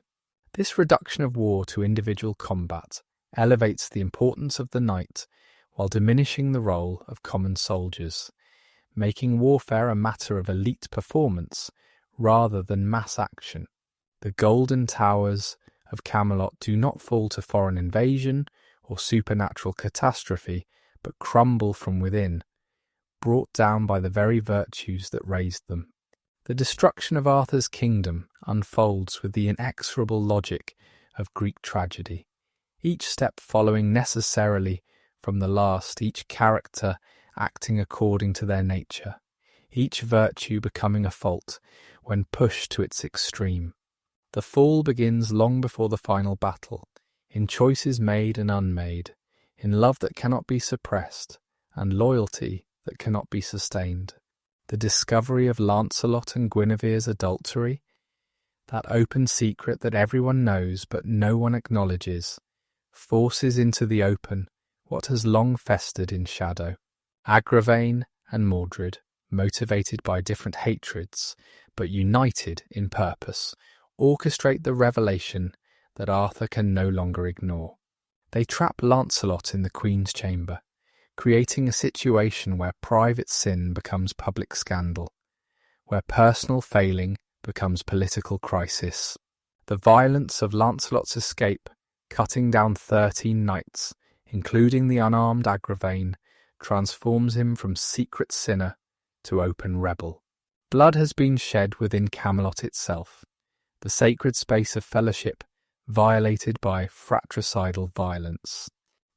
This reduction of war to individual combat elevates the importance of the knight while diminishing the role of common soldiers, making warfare a matter of elite performance rather than mass action. The golden towers of Camelot do not fall to foreign invasion or supernatural catastrophe, but crumble from within, brought down by the very virtues that raised them. The destruction of Arthur's kingdom unfolds with the inexorable logic of Greek tragedy, each step following necessarily from the last, each character acting according to their nature, each virtue becoming a fault when pushed to its extreme. The fall begins long before the final battle, in choices made and unmade, in love that cannot be suppressed, and loyalty that cannot be sustained. The discovery of Lancelot and Guinevere's adultery, that open secret that everyone knows but no one acknowledges, forces into the open what has long festered in shadow. Agravain and Mordred, motivated by different hatreds, but united in purpose, orchestrate the revelation that Arthur can no longer ignore. They trap Lancelot in the Queen's chamber, creating a situation where private sin becomes public scandal, where personal failing becomes political crisis. The violence of Lancelot's escape, cutting down 13 knights, including the unarmed Agravain, transforms him from secret sinner to open rebel. Blood has been shed within Camelot itself, the sacred space of fellowship violated by fratricidal violence.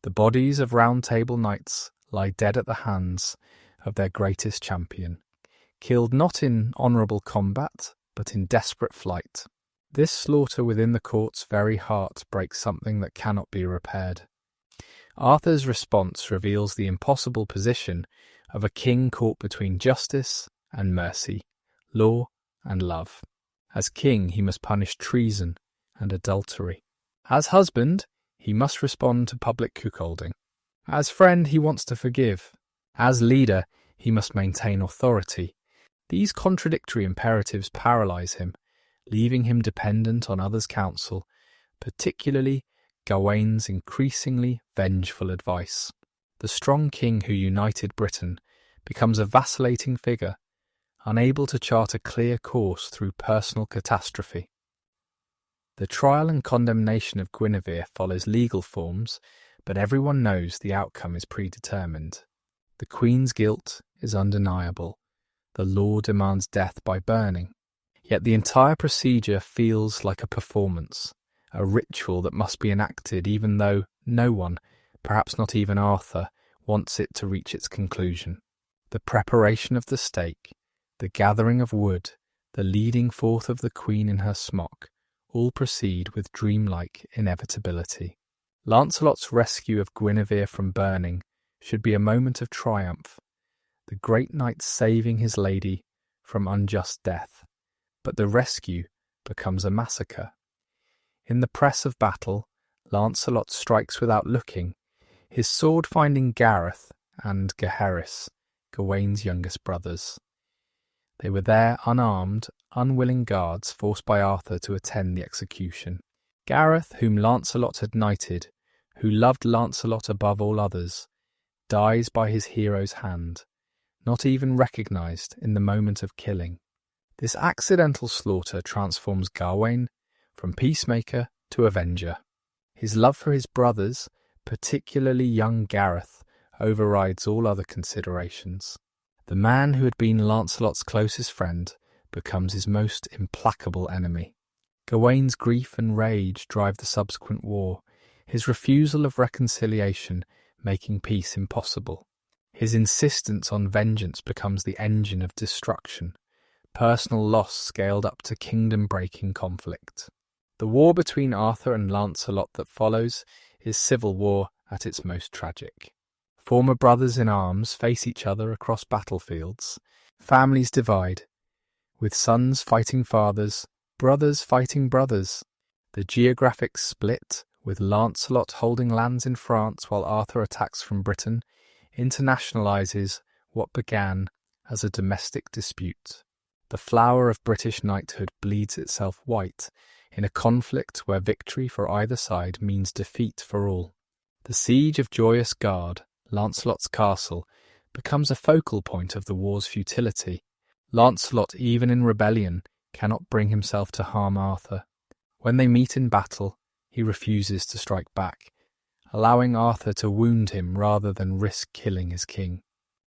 The bodies of Round Table knights lie dead at the hands of their greatest champion, killed not in honourable combat, but in desperate flight. This slaughter within the court's very heart breaks something that cannot be repaired. Arthur's response reveals the impossible position of a king caught between justice and mercy, law and love. As king, he must punish treason and adultery. As husband, he must respond to public cuckolding. As friend, he wants to forgive. As leader, he must maintain authority. These contradictory imperatives paralyze him, leaving him dependent on others' counsel, particularly Gawain's increasingly vengeful advice. The strong king who united Britain becomes a vacillating figure, unable to chart a clear course through personal catastrophe. The trial and condemnation of Guinevere follows legal forms, but everyone knows the outcome is predetermined. The queen's guilt is undeniable. The law demands death by burning. Yet the entire procedure feels like a performance, a ritual that must be enacted even though no one, perhaps not even Arthur, wants it to reach its conclusion. The preparation of the stake, the gathering of wood, the leading forth of the queen in her smock, all proceed with dreamlike inevitability. Lancelot's rescue of Guinevere from burning should be a moment of triumph, the great knight saving his lady from unjust death. But the rescue becomes a massacre. In the press of battle, Lancelot strikes without looking, his sword finding Gareth and Gaheris, Gawain's youngest brothers. They were there unarmed, unwilling guards forced by Arthur to attend the execution. Gareth, whom Lancelot had knighted, who loved Lancelot above all others, dies by his hero's hand, not even recognised in the moment of killing. This accidental slaughter transforms Gawain from peacemaker to avenger. His love for his brothers, particularly young Gareth, overrides all other considerations. The man who had been Lancelot's closest friend becomes his most implacable enemy. Gawain's grief and rage drive the subsequent war, his refusal of reconciliation making peace impossible. His insistence on vengeance becomes the engine of destruction, personal loss scaled up to kingdom-breaking conflict. The war between Arthur and Lancelot that follows is civil war at its most tragic. Former brothers in arms face each other across battlefields. Families divide, with sons fighting fathers, brothers fighting brothers. The geographic split, with Lancelot holding lands in France while Arthur attacks from Britain, internationalises what began as a domestic dispute. The flower of British knighthood bleeds itself white in a conflict where victory for either side means defeat for all. The siege of Joyous Gard, Lancelot's castle, becomes a focal point of the war's futility. Lancelot, even in rebellion, cannot bring himself to harm Arthur. When they meet in battle, he refuses to strike back, allowing Arthur to wound him rather than risk killing his king.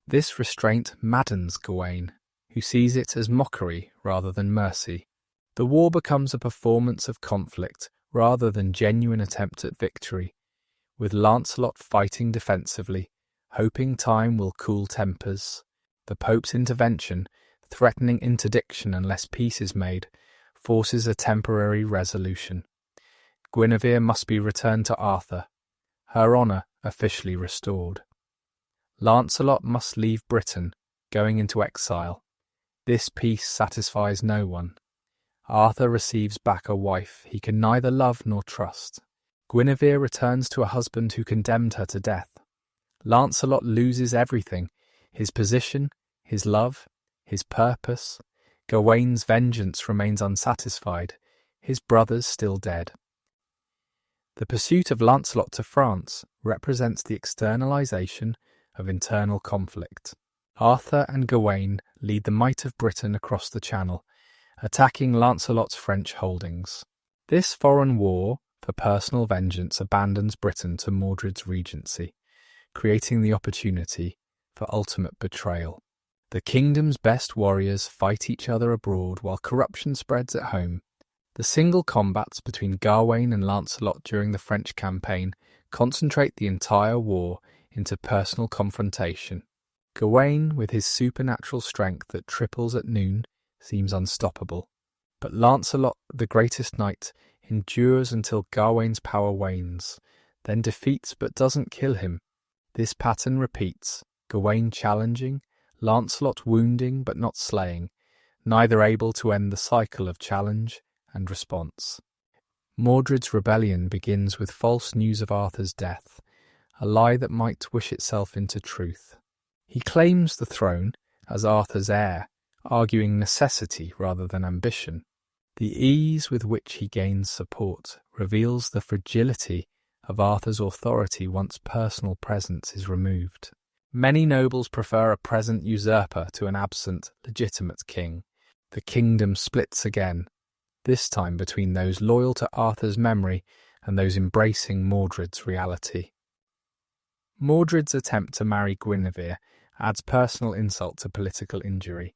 This restraint maddens Gawain, who sees it as mockery rather than mercy. The war becomes a performance of conflict rather than genuine attempt at victory, with Lancelot fighting defensively, hoping time will cool tempers. The Pope's intervention, threatening interdiction unless peace is made, forces a temporary resolution. Guinevere must be returned to Arthur, her honour officially restored. Lancelot must leave Britain, going into exile. This peace satisfies no one. Arthur receives back a wife he can neither love nor trust. Guinevere returns to a husband who condemned her to death. Lancelot loses everything, his position, his love, his purpose. Gawain's vengeance remains unsatisfied, his brothers still dead. The pursuit of Lancelot to France represents the externalization of internal conflict. Arthur and Gawain lead the might of Britain across the Channel, attacking Lancelot's French holdings. This foreign war for personal vengeance abandons Britain to Mordred's regency, creating the opportunity for ultimate betrayal. The kingdom's best warriors fight each other abroad while corruption spreads at home. The single combats between Gawain and Lancelot during the French campaign concentrate the entire war into personal confrontation. Gawain, with his supernatural strength that triples at noon, seems unstoppable. But Lancelot, the greatest knight, endures until Gawain's power wanes, then defeats but doesn't kill him. This pattern repeats, Gawain challenging, Lancelot wounding but not slaying, neither able to end the cycle of challenge and response. Mordred's rebellion begins with false news of Arthur's death, a lie that might wish itself into truth. He claims the throne as Arthur's heir, arguing necessity rather than ambition. The ease with which he gains support reveals the fragility of Arthur's authority once personal presence is removed. Many nobles prefer a present usurper to an absent, legitimate king. The kingdom splits again, this time between those loyal to Arthur's memory and those embracing Mordred's reality. Mordred's attempt to marry Guinevere adds personal insult to political injury.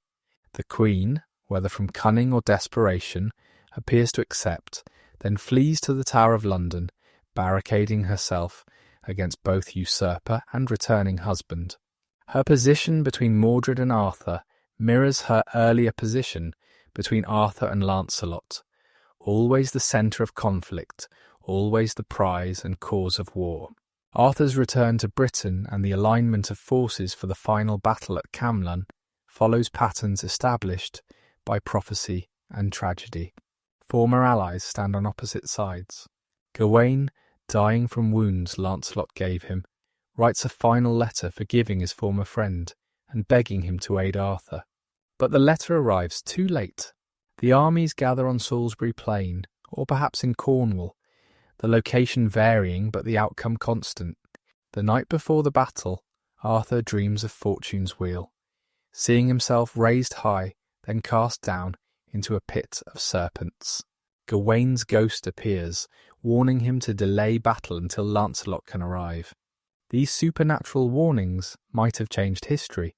The queen, whether from cunning or desperation, appears to accept, then flees to the Tower of London, barricading herself against both usurper and returning husband. Her position between Mordred and Arthur mirrors her earlier position between Arthur and Lancelot, always the centre of conflict, always the prize and cause of war. Arthur's return to Britain and the alignment of forces for the final battle at Camelot follows patterns established by prophecy and tragedy. Former allies stand on opposite sides. Gawain, dying from wounds Lancelot gave him, writes a final letter forgiving his former friend and begging him to aid Arthur. But the letter arrives too late. The armies gather on Salisbury Plain, or perhaps in Cornwall, the location varying but the outcome constant. The night before the battle, Arthur dreams of Fortune's wheel, seeing himself raised high, then cast down into a pit of serpents. Gawain's ghost appears, warning him to delay battle until Lancelot can arrive. These supernatural warnings might have changed history,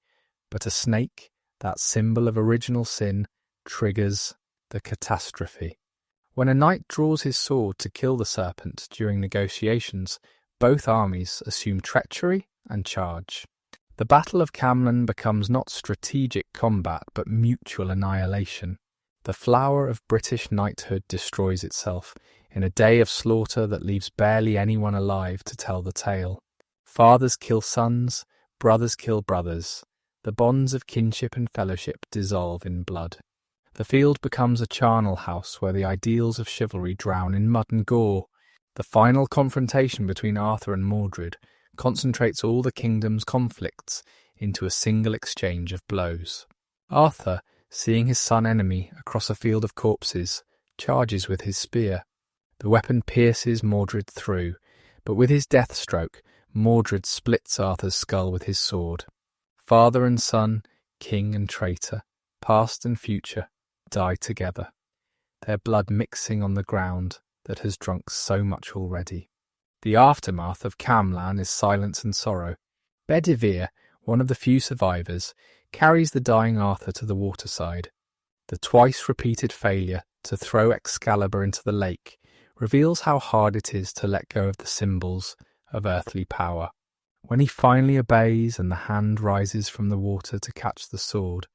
but a snake, that symbol of original sin, triggers the catastrophe. When a knight draws his sword to kill the serpent during negotiations, both armies assume treachery and charge. The Battle of Camelot becomes not strategic combat but mutual annihilation. The flower of British knighthood destroys itself in a day of slaughter that leaves barely anyone alive to tell the tale. Fathers kill sons, brothers kill brothers. The bonds of kinship and fellowship dissolve in blood. The field becomes a charnel house where the ideals of chivalry drown in mud and gore. The final confrontation between Arthur and Mordred concentrates all the kingdom's conflicts into a single exchange of blows. Arthur, seeing his son enemy across a field of corpses, charges with his spear. The weapon pierces Mordred through, but with his death stroke, Mordred splits Arthur's skull with his sword. Father and son, king and traitor, past and future, die together, their blood mixing on the ground that has drunk so much already. The aftermath of Camelot is silence and sorrow. Bedivere, one of the few survivors, carries the dying Arthur to the waterside. The twice-repeated failure to throw Excalibur into the lake reveals how hard it is to let go of the symbols of earthly power. When he finally obeys and the hand rises from the water to catch the sword,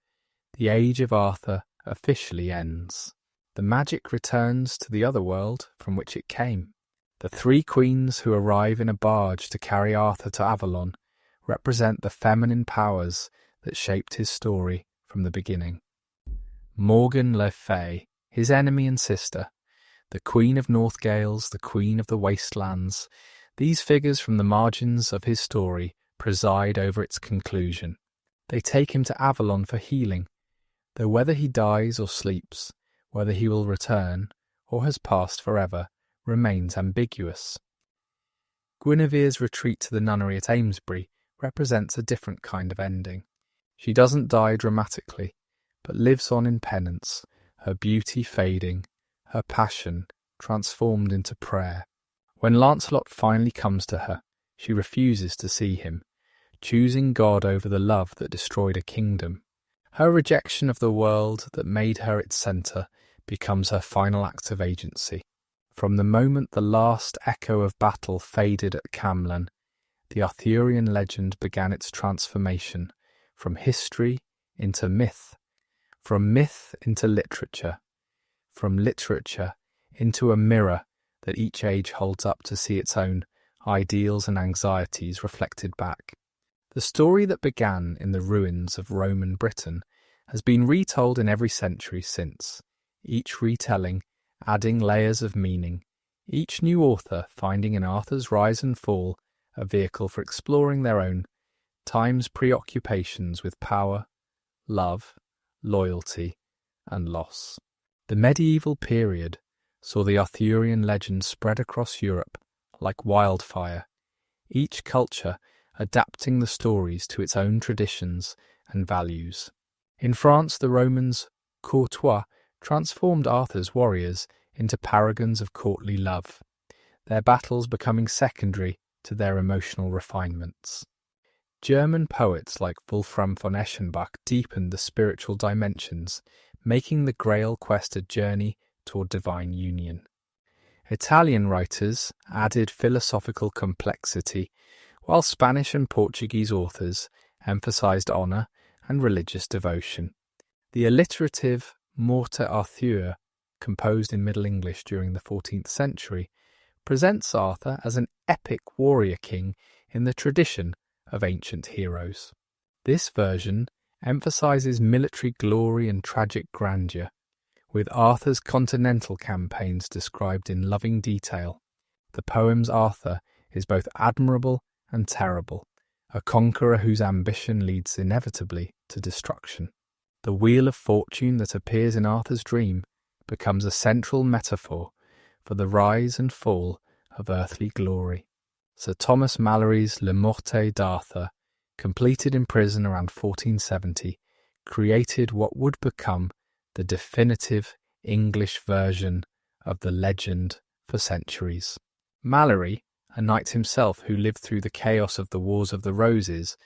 the age of Arthur officially ends. The magic returns to the other world from which it came. The three queens who arrive in a barge to carry Arthur to Avalon represent the feminine powers that shaped his story from the beginning. Morgan le Fay, his enemy and sister, the Queen of Northgales, the Queen of the Wastelands, these figures from the margins of his story preside over its conclusion. They take him to Avalon for healing, though whether he dies or sleeps, whether he will return or has passed forever, remains ambiguous. Guinevere's retreat to the nunnery at Amesbury represents a different kind of ending. She doesn't die dramatically, but lives on in penance, her beauty fading, her passion transformed into prayer. When Lancelot finally comes to her, she refuses to see him, choosing God over the love that destroyed a kingdom. Her rejection of the world that made her its centre becomes her final act of agency. From the moment the last echo of battle faded at Camelot, the Arthurian legend began its transformation from history into myth, from myth into literature, from literature into a mirror that each age holds up to see its own ideals and anxieties reflected back. The story that began in the ruins of Roman Britain has been retold in every century since, each retelling adding layers of meaning, each new author finding in Arthur's rise and fall a vehicle for exploring their own time's preoccupations with power, love, loyalty, and loss. The medieval period saw the Arthurian legend spread across Europe like wildfire, each culture adapting the stories to its own traditions and values. In France, the Romans' courtois transformed Arthur's warriors into paragons of courtly love, their battles becoming secondary to their emotional refinements. German poets like Wolfram von Eschenbach deepened the spiritual dimensions, making the Grail quest a journey toward divine union. Italian writers added philosophical complexity, while Spanish and Portuguese authors emphasized honor and religious devotion. The alliterative Morte Arthur, composed in Middle English during the 14th century, presents Arthur as an epic warrior king in the tradition of ancient heroes. This version emphasizes military glory and tragic grandeur, with Arthur's continental campaigns described in loving detail. The poem's Arthur is both admirable and terrible, a conqueror whose ambition leads inevitably to destruction. The wheel of fortune that appears in Arthur's dream becomes a central metaphor for the rise and fall of earthly glory. Sir Thomas Malory's Le Morte d'Arthur, completed in prison around 1470, created what would become the definitive English version of the legend for centuries. Malory, a knight himself who lived through the chaos of the Wars of the Roses,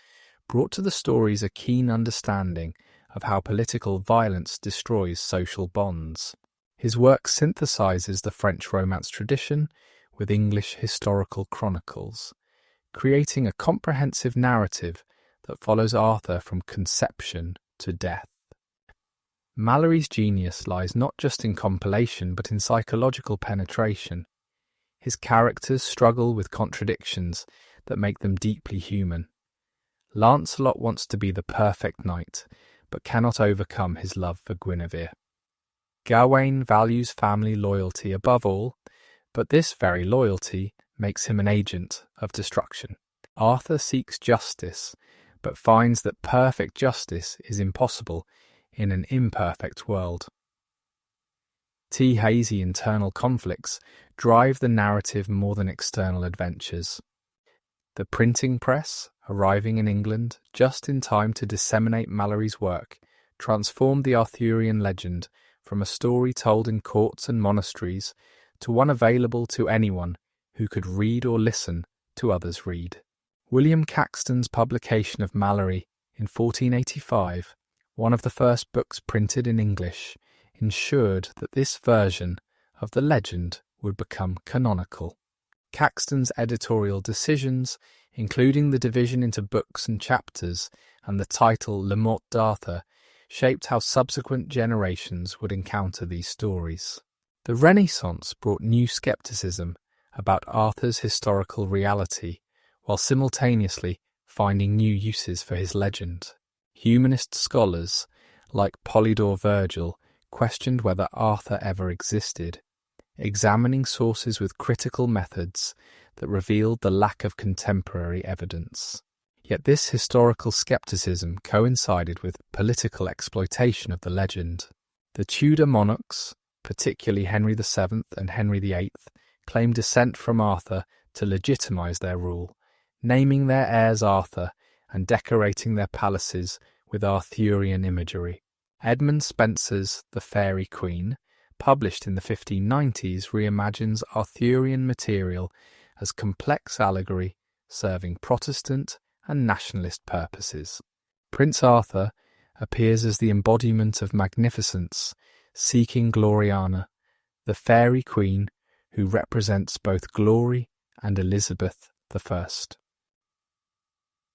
brought to the stories a keen understanding of how political violence destroys social bonds. His work synthesizes the French Romance tradition with English historical chronicles, creating a comprehensive narrative that follows Arthur from conception to death. Malory's genius lies not just in compilation but in psychological penetration. His characters struggle with contradictions that make them deeply human. Lancelot wants to be the perfect knight, but cannot overcome his love for Guinevere. Gawain values family loyalty above all, but this very loyalty makes him an agent of destruction. Arthur seeks justice, but finds that perfect justice is impossible in an imperfect world. Hazy internal conflicts drive the narrative more than external adventures. The printing press, arriving in England just in time to disseminate Malory's work, transformed the Arthurian legend from a story told in courts and monasteries to one available to anyone who could read or listen to others read. William Caxton's publication of Malory in 1485, one of the first books printed in English, ensured that this version of the legend would become canonical. Caxton's editorial decisions, including the division into books and chapters and the title Le Morte d'Arthur, shaped how subsequent generations would encounter these stories. The Renaissance brought new skepticism about Arthur's historical reality, while simultaneously finding new uses for his legend. Humanist scholars, like Polydore Virgil, questioned whether Arthur ever existed, examining sources with critical methods that revealed the lack of contemporary evidence. Yet this historical skepticism coincided with political exploitation of the legend. The Tudor monarchs, particularly Henry VII and Henry VIII, claimed descent from Arthur to legitimize their rule, naming their heirs Arthur and decorating their palaces with Arthurian imagery. Edmund Spenser's The Faerie Queene, published in the 1590s, reimagines Arthurian material as complex allegory serving Protestant and nationalist purposes. Prince Arthur appears as the embodiment of magnificence, seeking Gloriana, the Faerie Queene who represents both glory and Elizabeth I.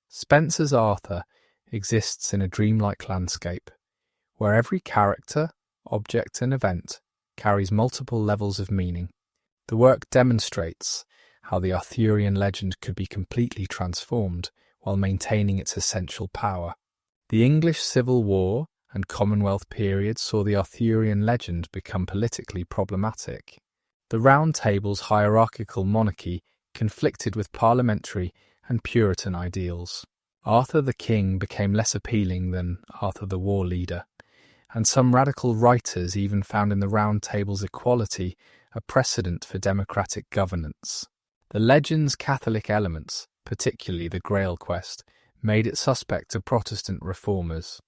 Spenser's Arthur exists in a dreamlike landscape, where every character, object and event carries multiple levels of meaning. The work demonstrates how the Arthurian legend could be completely transformed while maintaining its essential power. The English Civil War and Commonwealth period saw the Arthurian legend become politically problematic. The Round Table's hierarchical monarchy conflicted with parliamentary and Puritan ideals. Arthur the king became less appealing than Arthur the war leader, and some radical writers even found in the Round Table's equality a precedent for democratic governance. The legend's Catholic elements, particularly the Grail quest, made it suspect to Protestant reformers.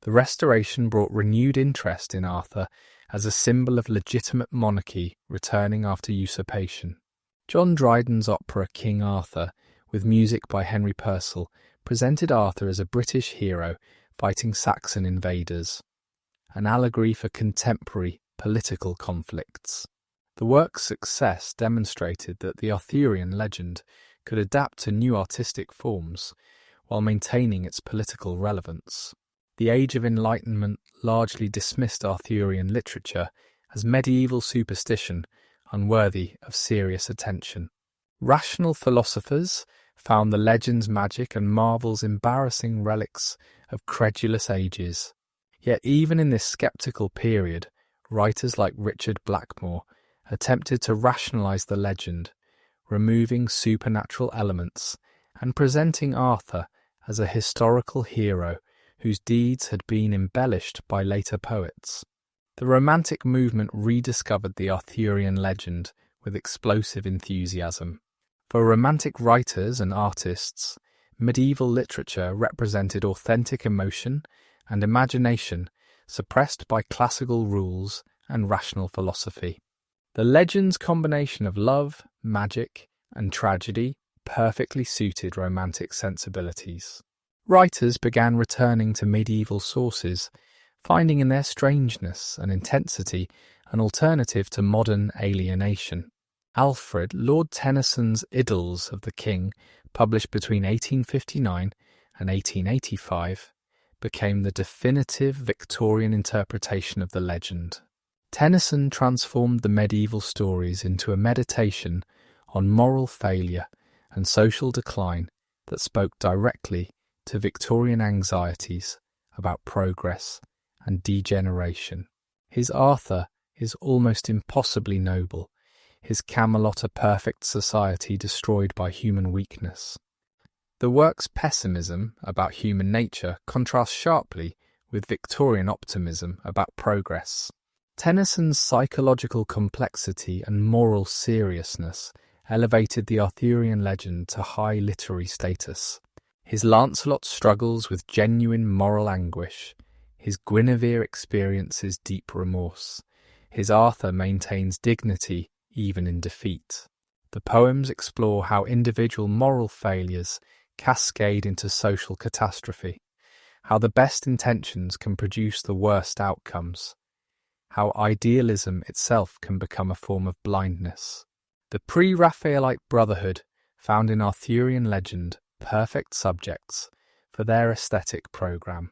The Restoration brought renewed interest in Arthur as a symbol of legitimate monarchy returning after usurpation. John Dryden's opera King Arthur, with music by Henry Purcell, presented Arthur as a British hero fighting Saxon invaders, an allegory for contemporary political conflicts. The work's success demonstrated that the Arthurian legend could adapt to new artistic forms while maintaining its political relevance. The Age of Enlightenment largely dismissed Arthurian literature as medieval superstition unworthy of serious attention. Rational philosophers found the legend's magic and marvels embarrassing relics of credulous ages. Yet even in this sceptical period, writers like Richard Blackmore attempted to rationalize the legend, removing supernatural elements and presenting Arthur as a historical hero whose deeds had been embellished by later poets. The Romantic movement rediscovered the Arthurian legend with explosive enthusiasm. For Romantic writers and artists, medieval literature represented authentic emotion and imagination suppressed by classical rules and rational philosophy. The legend's combination of love, magic, and tragedy perfectly suited Romantic sensibilities. Writers began returning to medieval sources, finding in their strangeness and intensity an alternative to modern alienation. Alfred, Lord Tennyson's Idylls of the King, published between 1859 and 1885, became the definitive Victorian interpretation of the legend. Tennyson transformed the medieval stories into a meditation on moral failure and social decline that spoke directly to Victorian anxieties about progress and degeneration. His Arthur is almost impossibly noble, his Camelot a perfect society destroyed by human weakness. The work's pessimism about human nature contrasts sharply with Victorian optimism about progress. Tennyson's psychological complexity and moral seriousness elevated the Arthurian legend to high literary status. His Lancelot struggles with genuine moral anguish, his Guinevere experiences deep remorse, his Arthur maintains dignity even in defeat. The poems explore how individual moral failures cascade into social catastrophe, how the best intentions can produce the worst outcomes, how idealism itself can become a form of blindness. The pre-Raphaelite brotherhood found in Arthurian legend perfect subjects for their aesthetic programme.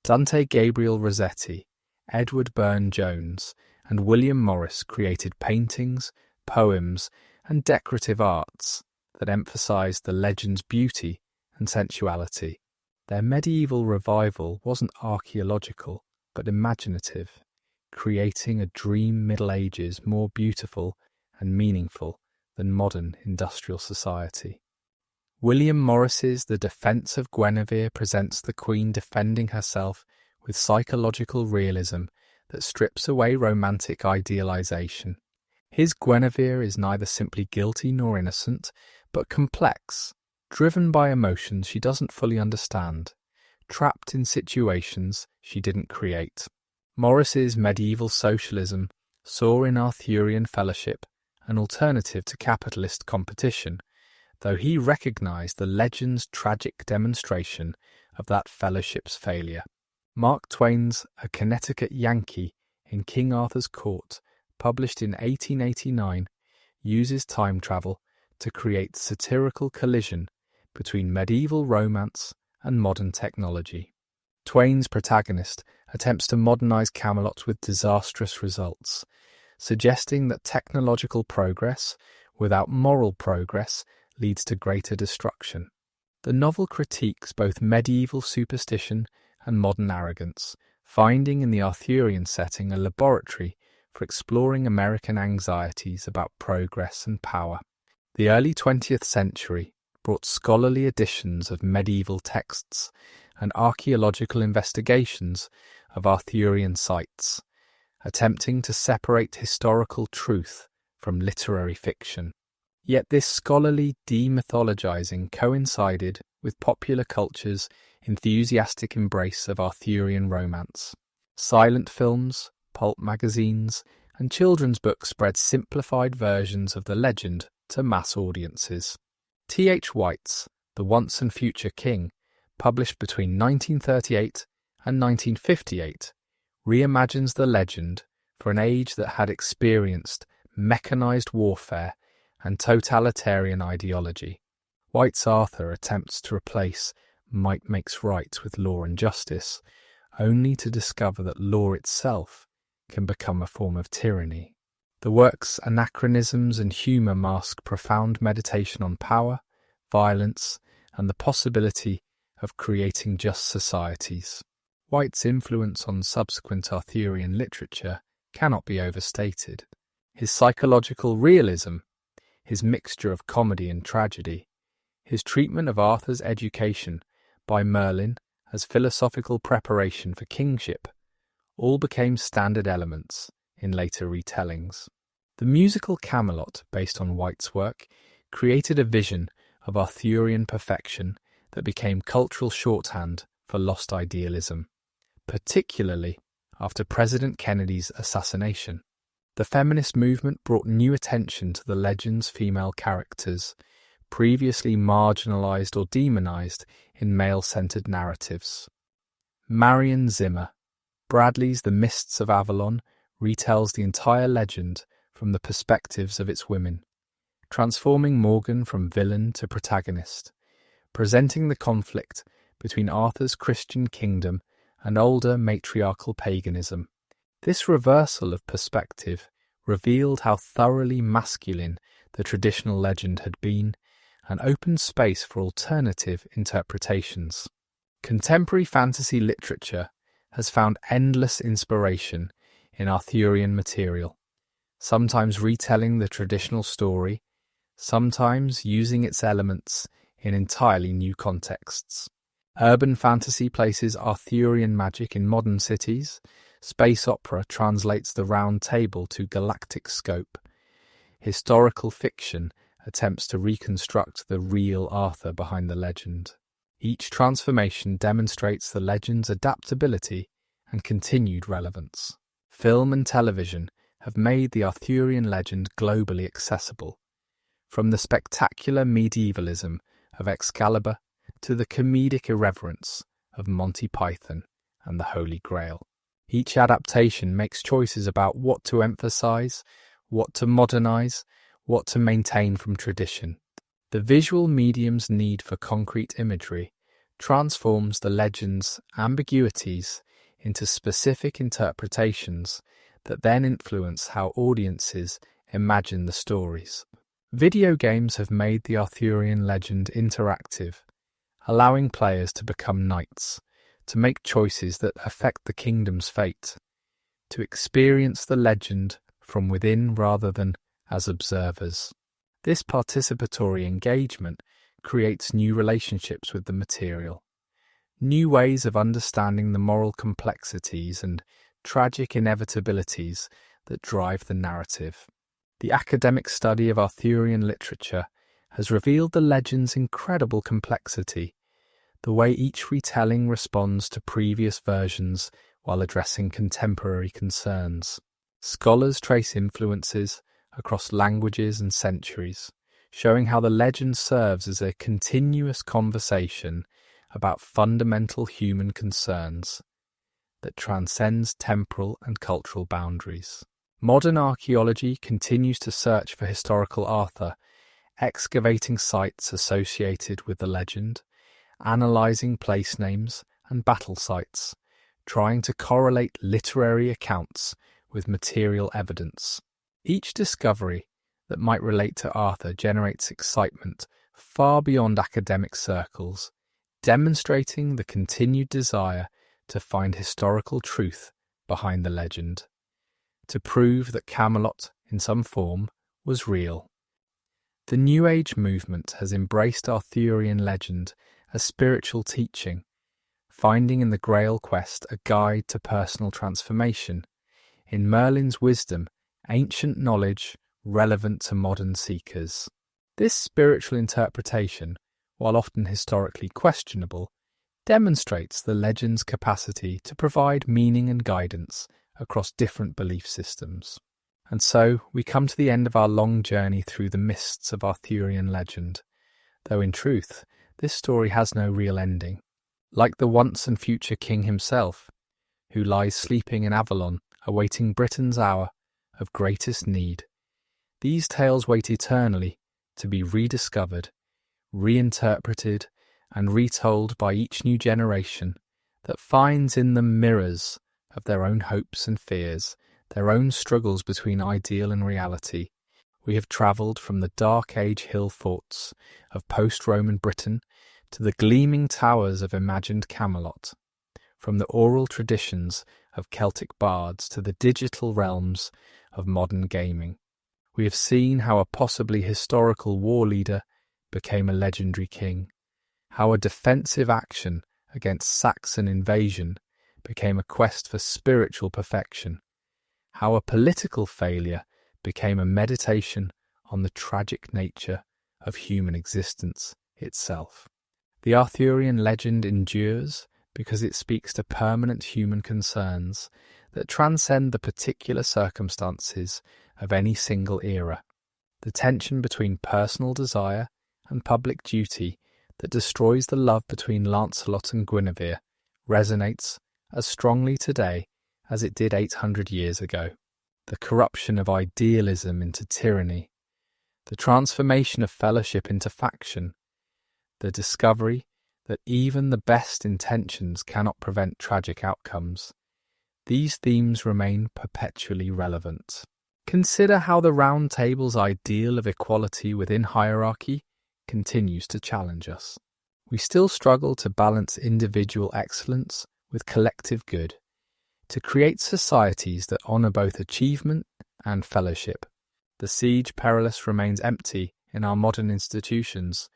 Dante Gabriel Rossetti, Edward Burne-Jones, and William Morris created paintings, poems, and decorative arts that emphasised the legend's beauty and sensuality. Their medieval revival wasn't archaeological, but imaginative, creating a dream Middle Ages more beautiful and meaningful than modern industrial society. William Morris's The Defence of Guinevere presents the Queen defending herself with psychological realism that strips away romantic idealisation. His Guinevere is neither simply guilty nor innocent, but complex, driven by emotions she doesn't fully understand, trapped in situations she didn't create. Morris's medieval socialism saw in Arthurian fellowship an alternative to capitalist competition, though he recognised the legend's tragic demonstration of that fellowship's failure. Mark Twain's A Connecticut Yankee in King Arthur's Court, published in 1889, uses time travel to create satirical collision between medieval romance and modern technology. Twain's protagonist attempts to modernise Camelot with disastrous results, suggesting that technological progress without moral progress leads to greater destruction. The novel critiques both medieval superstition and modern arrogance, finding in the Arthurian setting a laboratory for exploring American anxieties about progress and power. The early 20th century brought scholarly editions of medieval texts and archaeological investigations of Arthurian sites, attempting to separate historical truth from literary fiction. Yet this scholarly demythologizing coincided with popular culture's enthusiastic embrace of Arthurian romance. Silent films, pulp magazines, and children's books spread simplified versions of the legend to mass audiences. T.H. White's The Once and Future King, published between 1938 and 1958, reimagines the legend for an age that had experienced mechanized warfare and totalitarian ideology. White's Arthur attempts to replace might makes right with law and justice, only to discover that law itself can become a form of tyranny. The work's anachronisms and humour mask profound meditation on power, violence, and the possibility of creating just societies. White's influence on subsequent Arthurian literature cannot be overstated. His psychological realism, his mixture of comedy and tragedy, his treatment of Arthur's education by Merlin as philosophical preparation for kingship, all became standard elements in later retellings. The musical Camelot, based on White's work, created a vision of Arthurian perfection that became cultural shorthand for lost idealism, particularly after President Kennedy's assassination. The feminist movement brought new attention to the legend's female characters, previously marginalized or demonized in male-centered narratives. Marion Zimmer, Bradley's The Mists of Avalon, retells the entire legend from the perspectives of its women, transforming Morgan from villain to protagonist, presenting the conflict between Arthur's Christian kingdom and older matriarchal paganism. This reversal of perspective revealed how thoroughly masculine the traditional legend had been and opened space for alternative interpretations. Contemporary fantasy literature has found endless inspiration in Arthurian material, sometimes retelling the traditional story, sometimes using its elements in entirely new contexts. Urban fantasy places Arthurian magic in modern cities. Space opera translates the round table to galactic scope. Historical fiction attempts to reconstruct the real Arthur behind the legend. Each transformation demonstrates the legend's adaptability and continued relevance. Film and television have made the Arthurian legend globally accessible, from the spectacular medievalism of Excalibur to the comedic irreverence of Monty Python and the Holy Grail. Each adaptation makes choices about what to emphasize, what to modernize, what to maintain from tradition. The visual medium's need for concrete imagery transforms the legend's ambiguities into specific interpretations that then influence how audiences imagine the stories. Video games have made the Arthurian legend interactive, allowing players to become knights, to make choices that affect the kingdom's fate, to experience the legend from within rather than as observers. This participatory engagement creates new relationships with the material, new ways of understanding the moral complexities and tragic inevitabilities that drive the narrative. The academic study of Arthurian literature has revealed the legend's incredible complexity, the way each retelling responds to previous versions while addressing contemporary concerns. Scholars trace influences across languages and centuries, showing how the legend serves as a continuous conversation about fundamental human concerns that transcends temporal and cultural boundaries. Modern archaeology continues to search for historical Arthur, excavating sites associated with the legend, analysing place names and battle sites, trying to correlate literary accounts with material evidence. Each discovery that might relate to Arthur generates excitement far beyond academic circles, demonstrating the continued desire to find historical truth behind the legend, to prove that Camelot, in some form, was real. The New Age movement has embraced Arthurian legend as spiritual teaching, finding in the Grail quest a guide to personal transformation, in Merlin's wisdom, ancient knowledge relevant to modern seekers. This spiritual interpretation, while often historically questionable, demonstrates the legend's capacity to provide meaning and guidance across different belief systems. And so we come to the end of our long journey through the mists of Arthurian legend, though in truth this story has no real ending. Like the once and future king himself, who lies sleeping in Avalon, awaiting Britain's hour of greatest need, these tales wait eternally to be rediscovered, reinterpreted, and retold by each new generation that finds in them mirrors of their own hopes and fears, their own struggles between ideal and reality. We have travelled from the Dark Age hill forts of post-Roman Britain to the gleaming towers of imagined Camelot, from the oral traditions of Celtic bards to the digital realms of modern gaming. We have seen how a possibly historical war leader became a legendary king, how a defensive action against Saxon invasion became a quest for spiritual perfection, how a political failure became a meditation on the tragic nature of human existence itself. The Arthurian legend endures because it speaks to permanent human concerns that transcend the particular circumstances of any single era. The tension between personal desire and public duty that destroys the love between Lancelot and Guinevere resonates as strongly today as it did 800 years ago. The corruption of idealism into tyranny, the transformation of fellowship into faction, the discovery that even the best intentions cannot prevent tragic outcomes. These themes remain perpetually relevant. Consider how the Round Table's ideal of equality within hierarchy continues to challenge us. We still struggle to balance individual excellence with collective good, to create societies that honour both achievement and fellowship. The Siege Perilous remains empty in our modern institutions,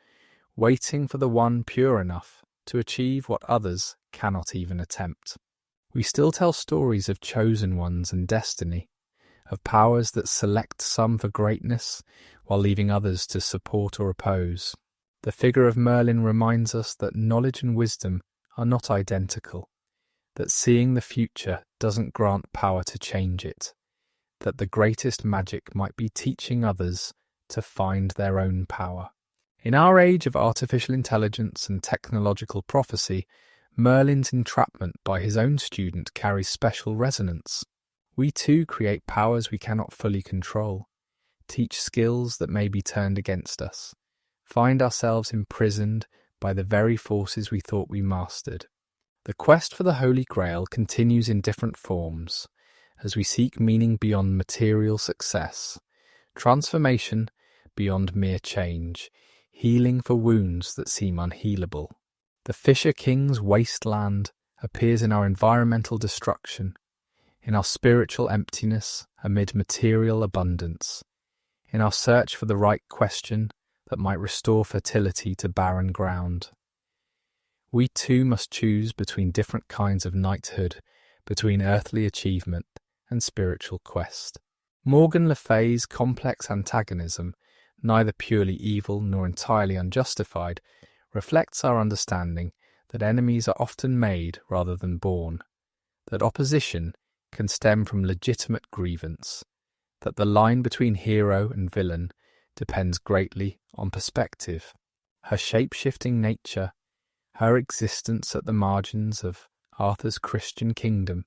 waiting for the one pure enough to achieve what others cannot even attempt. We still tell stories of chosen ones and destiny, of powers that select some for greatness while leaving others to support or oppose. The figure of Merlin reminds us that knowledge and wisdom are not identical, that seeing the future doesn't grant power to change it, that the greatest magic might be teaching others to find their own power. In our age of artificial intelligence and technological prophecy, Merlin's entrapment by his own student carries special resonance. We too create powers we cannot fully control, teach skills that may be turned against us, find ourselves imprisoned by the very forces we thought we mastered. The quest for the Holy Grail continues in different forms, as we seek meaning beyond material success, transformation beyond mere change, healing for wounds that seem unhealable. The Fisher King's wasteland appears in our environmental destruction, in our spiritual emptiness amid material abundance, in our search for the right question that might restore fertility to barren ground. We too must choose between different kinds of knighthood, between earthly achievement and spiritual quest. Morgan Le Fay's complex antagonism, neither purely evil nor entirely unjustified, reflects our understanding that enemies are often made rather than born, that opposition can stem from legitimate grievance, that the line between hero and villain depends greatly on perspective. Her shape-shifting nature, her existence at the margins of Arthur's Christian kingdom,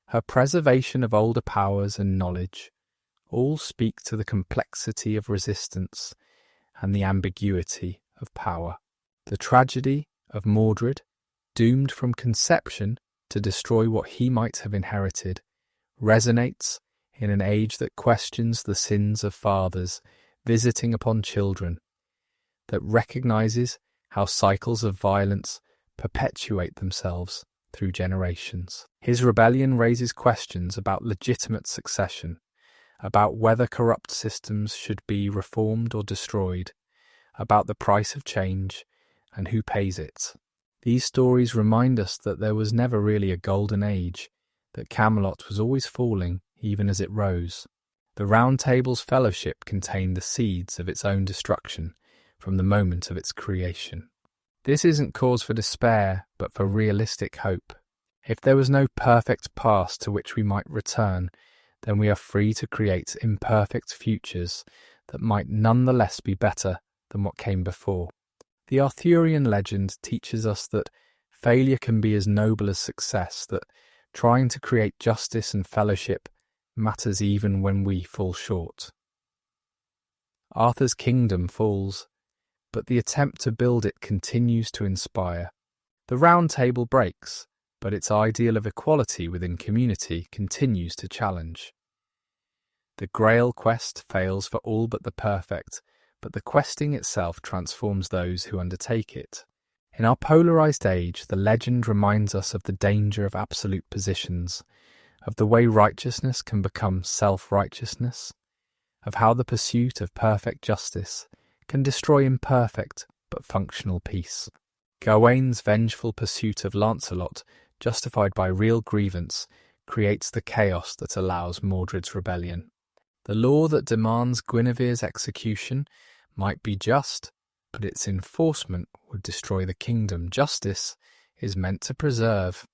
her preservation of older powers and knowledge, all speak to the complexity of resistance and the ambiguity of power. The tragedy of Mordred, doomed from conception to destroy what he might have inherited, resonates in an age that questions the sins of fathers visiting upon children, that recognizes how cycles of violence perpetuate themselves through generations. His rebellion raises questions about legitimate succession, about whether corrupt systems should be reformed or destroyed, about the price of change and who pays it. These stories remind us that there was never really a golden age, that Camelot was always falling even as it rose. The Round Table's fellowship contained the seeds of its own destruction from the moment of its creation. This isn't cause for despair, but for realistic hope. If there was no perfect past to which we might return, then we are free to create imperfect futures that might nonetheless be better than what came before. The Arthurian legend teaches us that failure can be as noble as success, that trying to create justice and fellowship matters even when we fall short. Arthur's kingdom falls, but the attempt to build it continues to inspire. The Round Table breaks, but its ideal of equality within community continues to challenge. The Grail quest fails for all but the perfect, but the questing itself transforms those who undertake it. In our polarized age, the legend reminds us of the danger of absolute positions, of the way righteousness can become self-righteousness, of how the pursuit of perfect justice can destroy imperfect but functional peace. Gawain's vengeful pursuit of Lancelot, justified by real grievance, creates the chaos that allows Mordred's rebellion. The law that demands Guinevere's execution might be just, but its enforcement would destroy the kingdom justice is meant to preserve.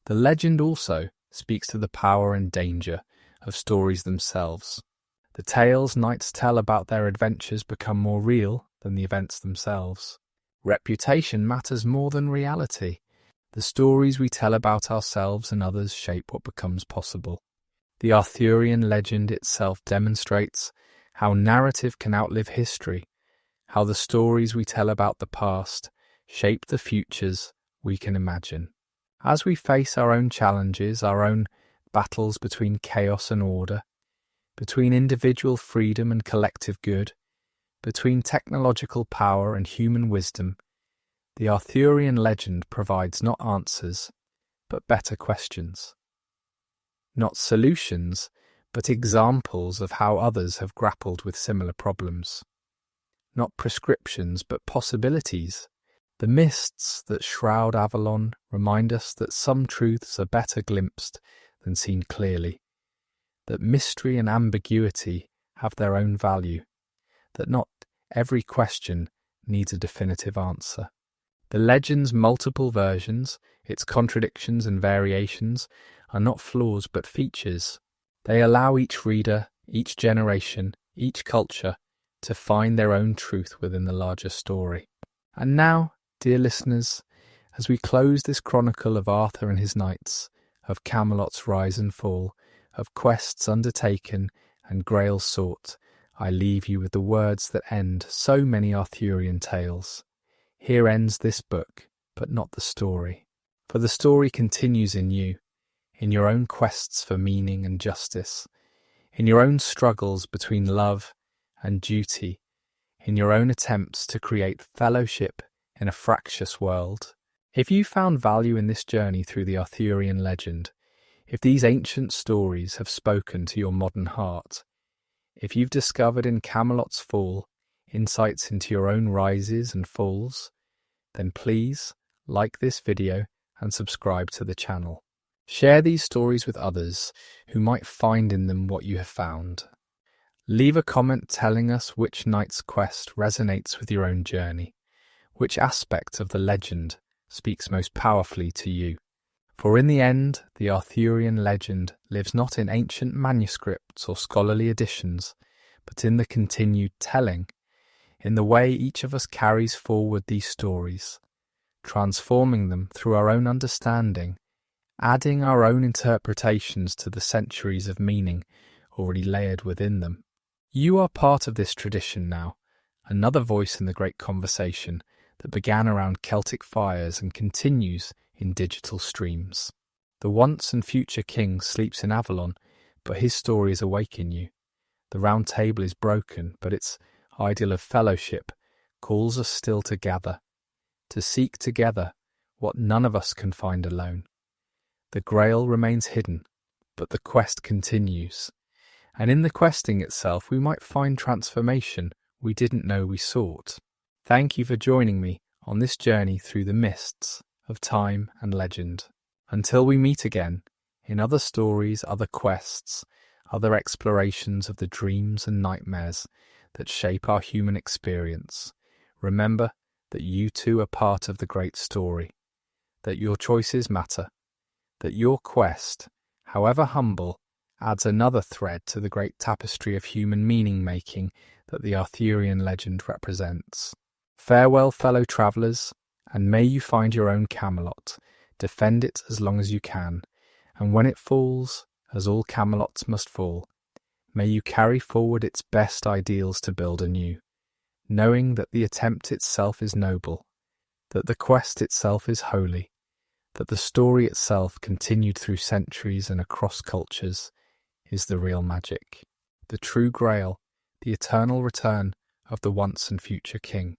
The legend also speaks to the power and danger of stories themselves. The tales knights tell about their adventures become more real than the events themselves. Reputation matters more than reality. The stories we tell about ourselves and others shape what becomes possible. The Arthurian legend itself demonstrates how narrative can outlive history, how the stories we tell about the past shape the futures we can imagine. As we face our own challenges, our own battles between chaos and order, between individual freedom and collective good, between technological power and human wisdom, the Arthurian legend provides not answers, but better questions. Not solutions, but examples of how others have grappled with similar problems. Not prescriptions, but possibilities. The mists that shroud Avalon remind us that some truths are better glimpsed than seen clearly, that mystery and ambiguity have their own value, that not every question needs a definitive answer. The legend's multiple versions, its contradictions and variations, are not flaws but features. They allow each reader, each generation, each culture to find their own truth within the larger story. And now, dear listeners, as we close this chronicle of Arthur and his knights, of Camelot's rise and fall, of quests undertaken and grails sought, I leave you with the words that end so many Arthurian tales. Here ends this book, but not the story. For the story continues in you, in your own quests for meaning and justice, in your own struggles between love and duty, in your own attempts to create fellowship in a fractious world. If you found value in this journey through the Arthurian legend, if these ancient stories have spoken to your modern heart, if you've discovered in Camelot's fall insights into your own rises and falls, then please like this video and subscribe to the channel. Share these stories with others who might find in them what you have found. Leave a comment telling us which knight's quest resonates with your own journey, which aspect of the legend speaks most powerfully to you. For in the end, the Arthurian legend lives not in ancient manuscripts or scholarly editions, but in the continued telling, in the way each of us carries forward these stories, transforming them through our own understanding, adding our own interpretations to the centuries of meaning already layered within them. You are part of this tradition now, another voice in the great conversation that began around Celtic fires and continues in digital streams. The once and future king sleeps in Avalon, but his story is awake in you. The Round Table is broken, but its ideal of fellowship calls us still to gather, to seek together what none of us can find alone. The Grail remains hidden, but the quest continues, and in the questing itself we might find transformation we didn't know we sought. Thank you for joining me on this journey through the mists of time and legend. Until we meet again, in other stories, other quests, other explorations of the dreams and nightmares that shape our human experience, remember that you too are part of the great story, that your choices matter, that your quest, however humble, adds another thread to the great tapestry of human meaning-making that the Arthurian legend represents. Farewell, fellow travellers, and may you find your own Camelot, defend it as long as you can, and when it falls, as all Camelots must fall, may you carry forward its best ideals to build anew, knowing that the attempt itself is noble, that the quest itself is holy, that the story itself, continued through centuries and across cultures, is the real magic, the true Grail, the eternal return of the once and future king.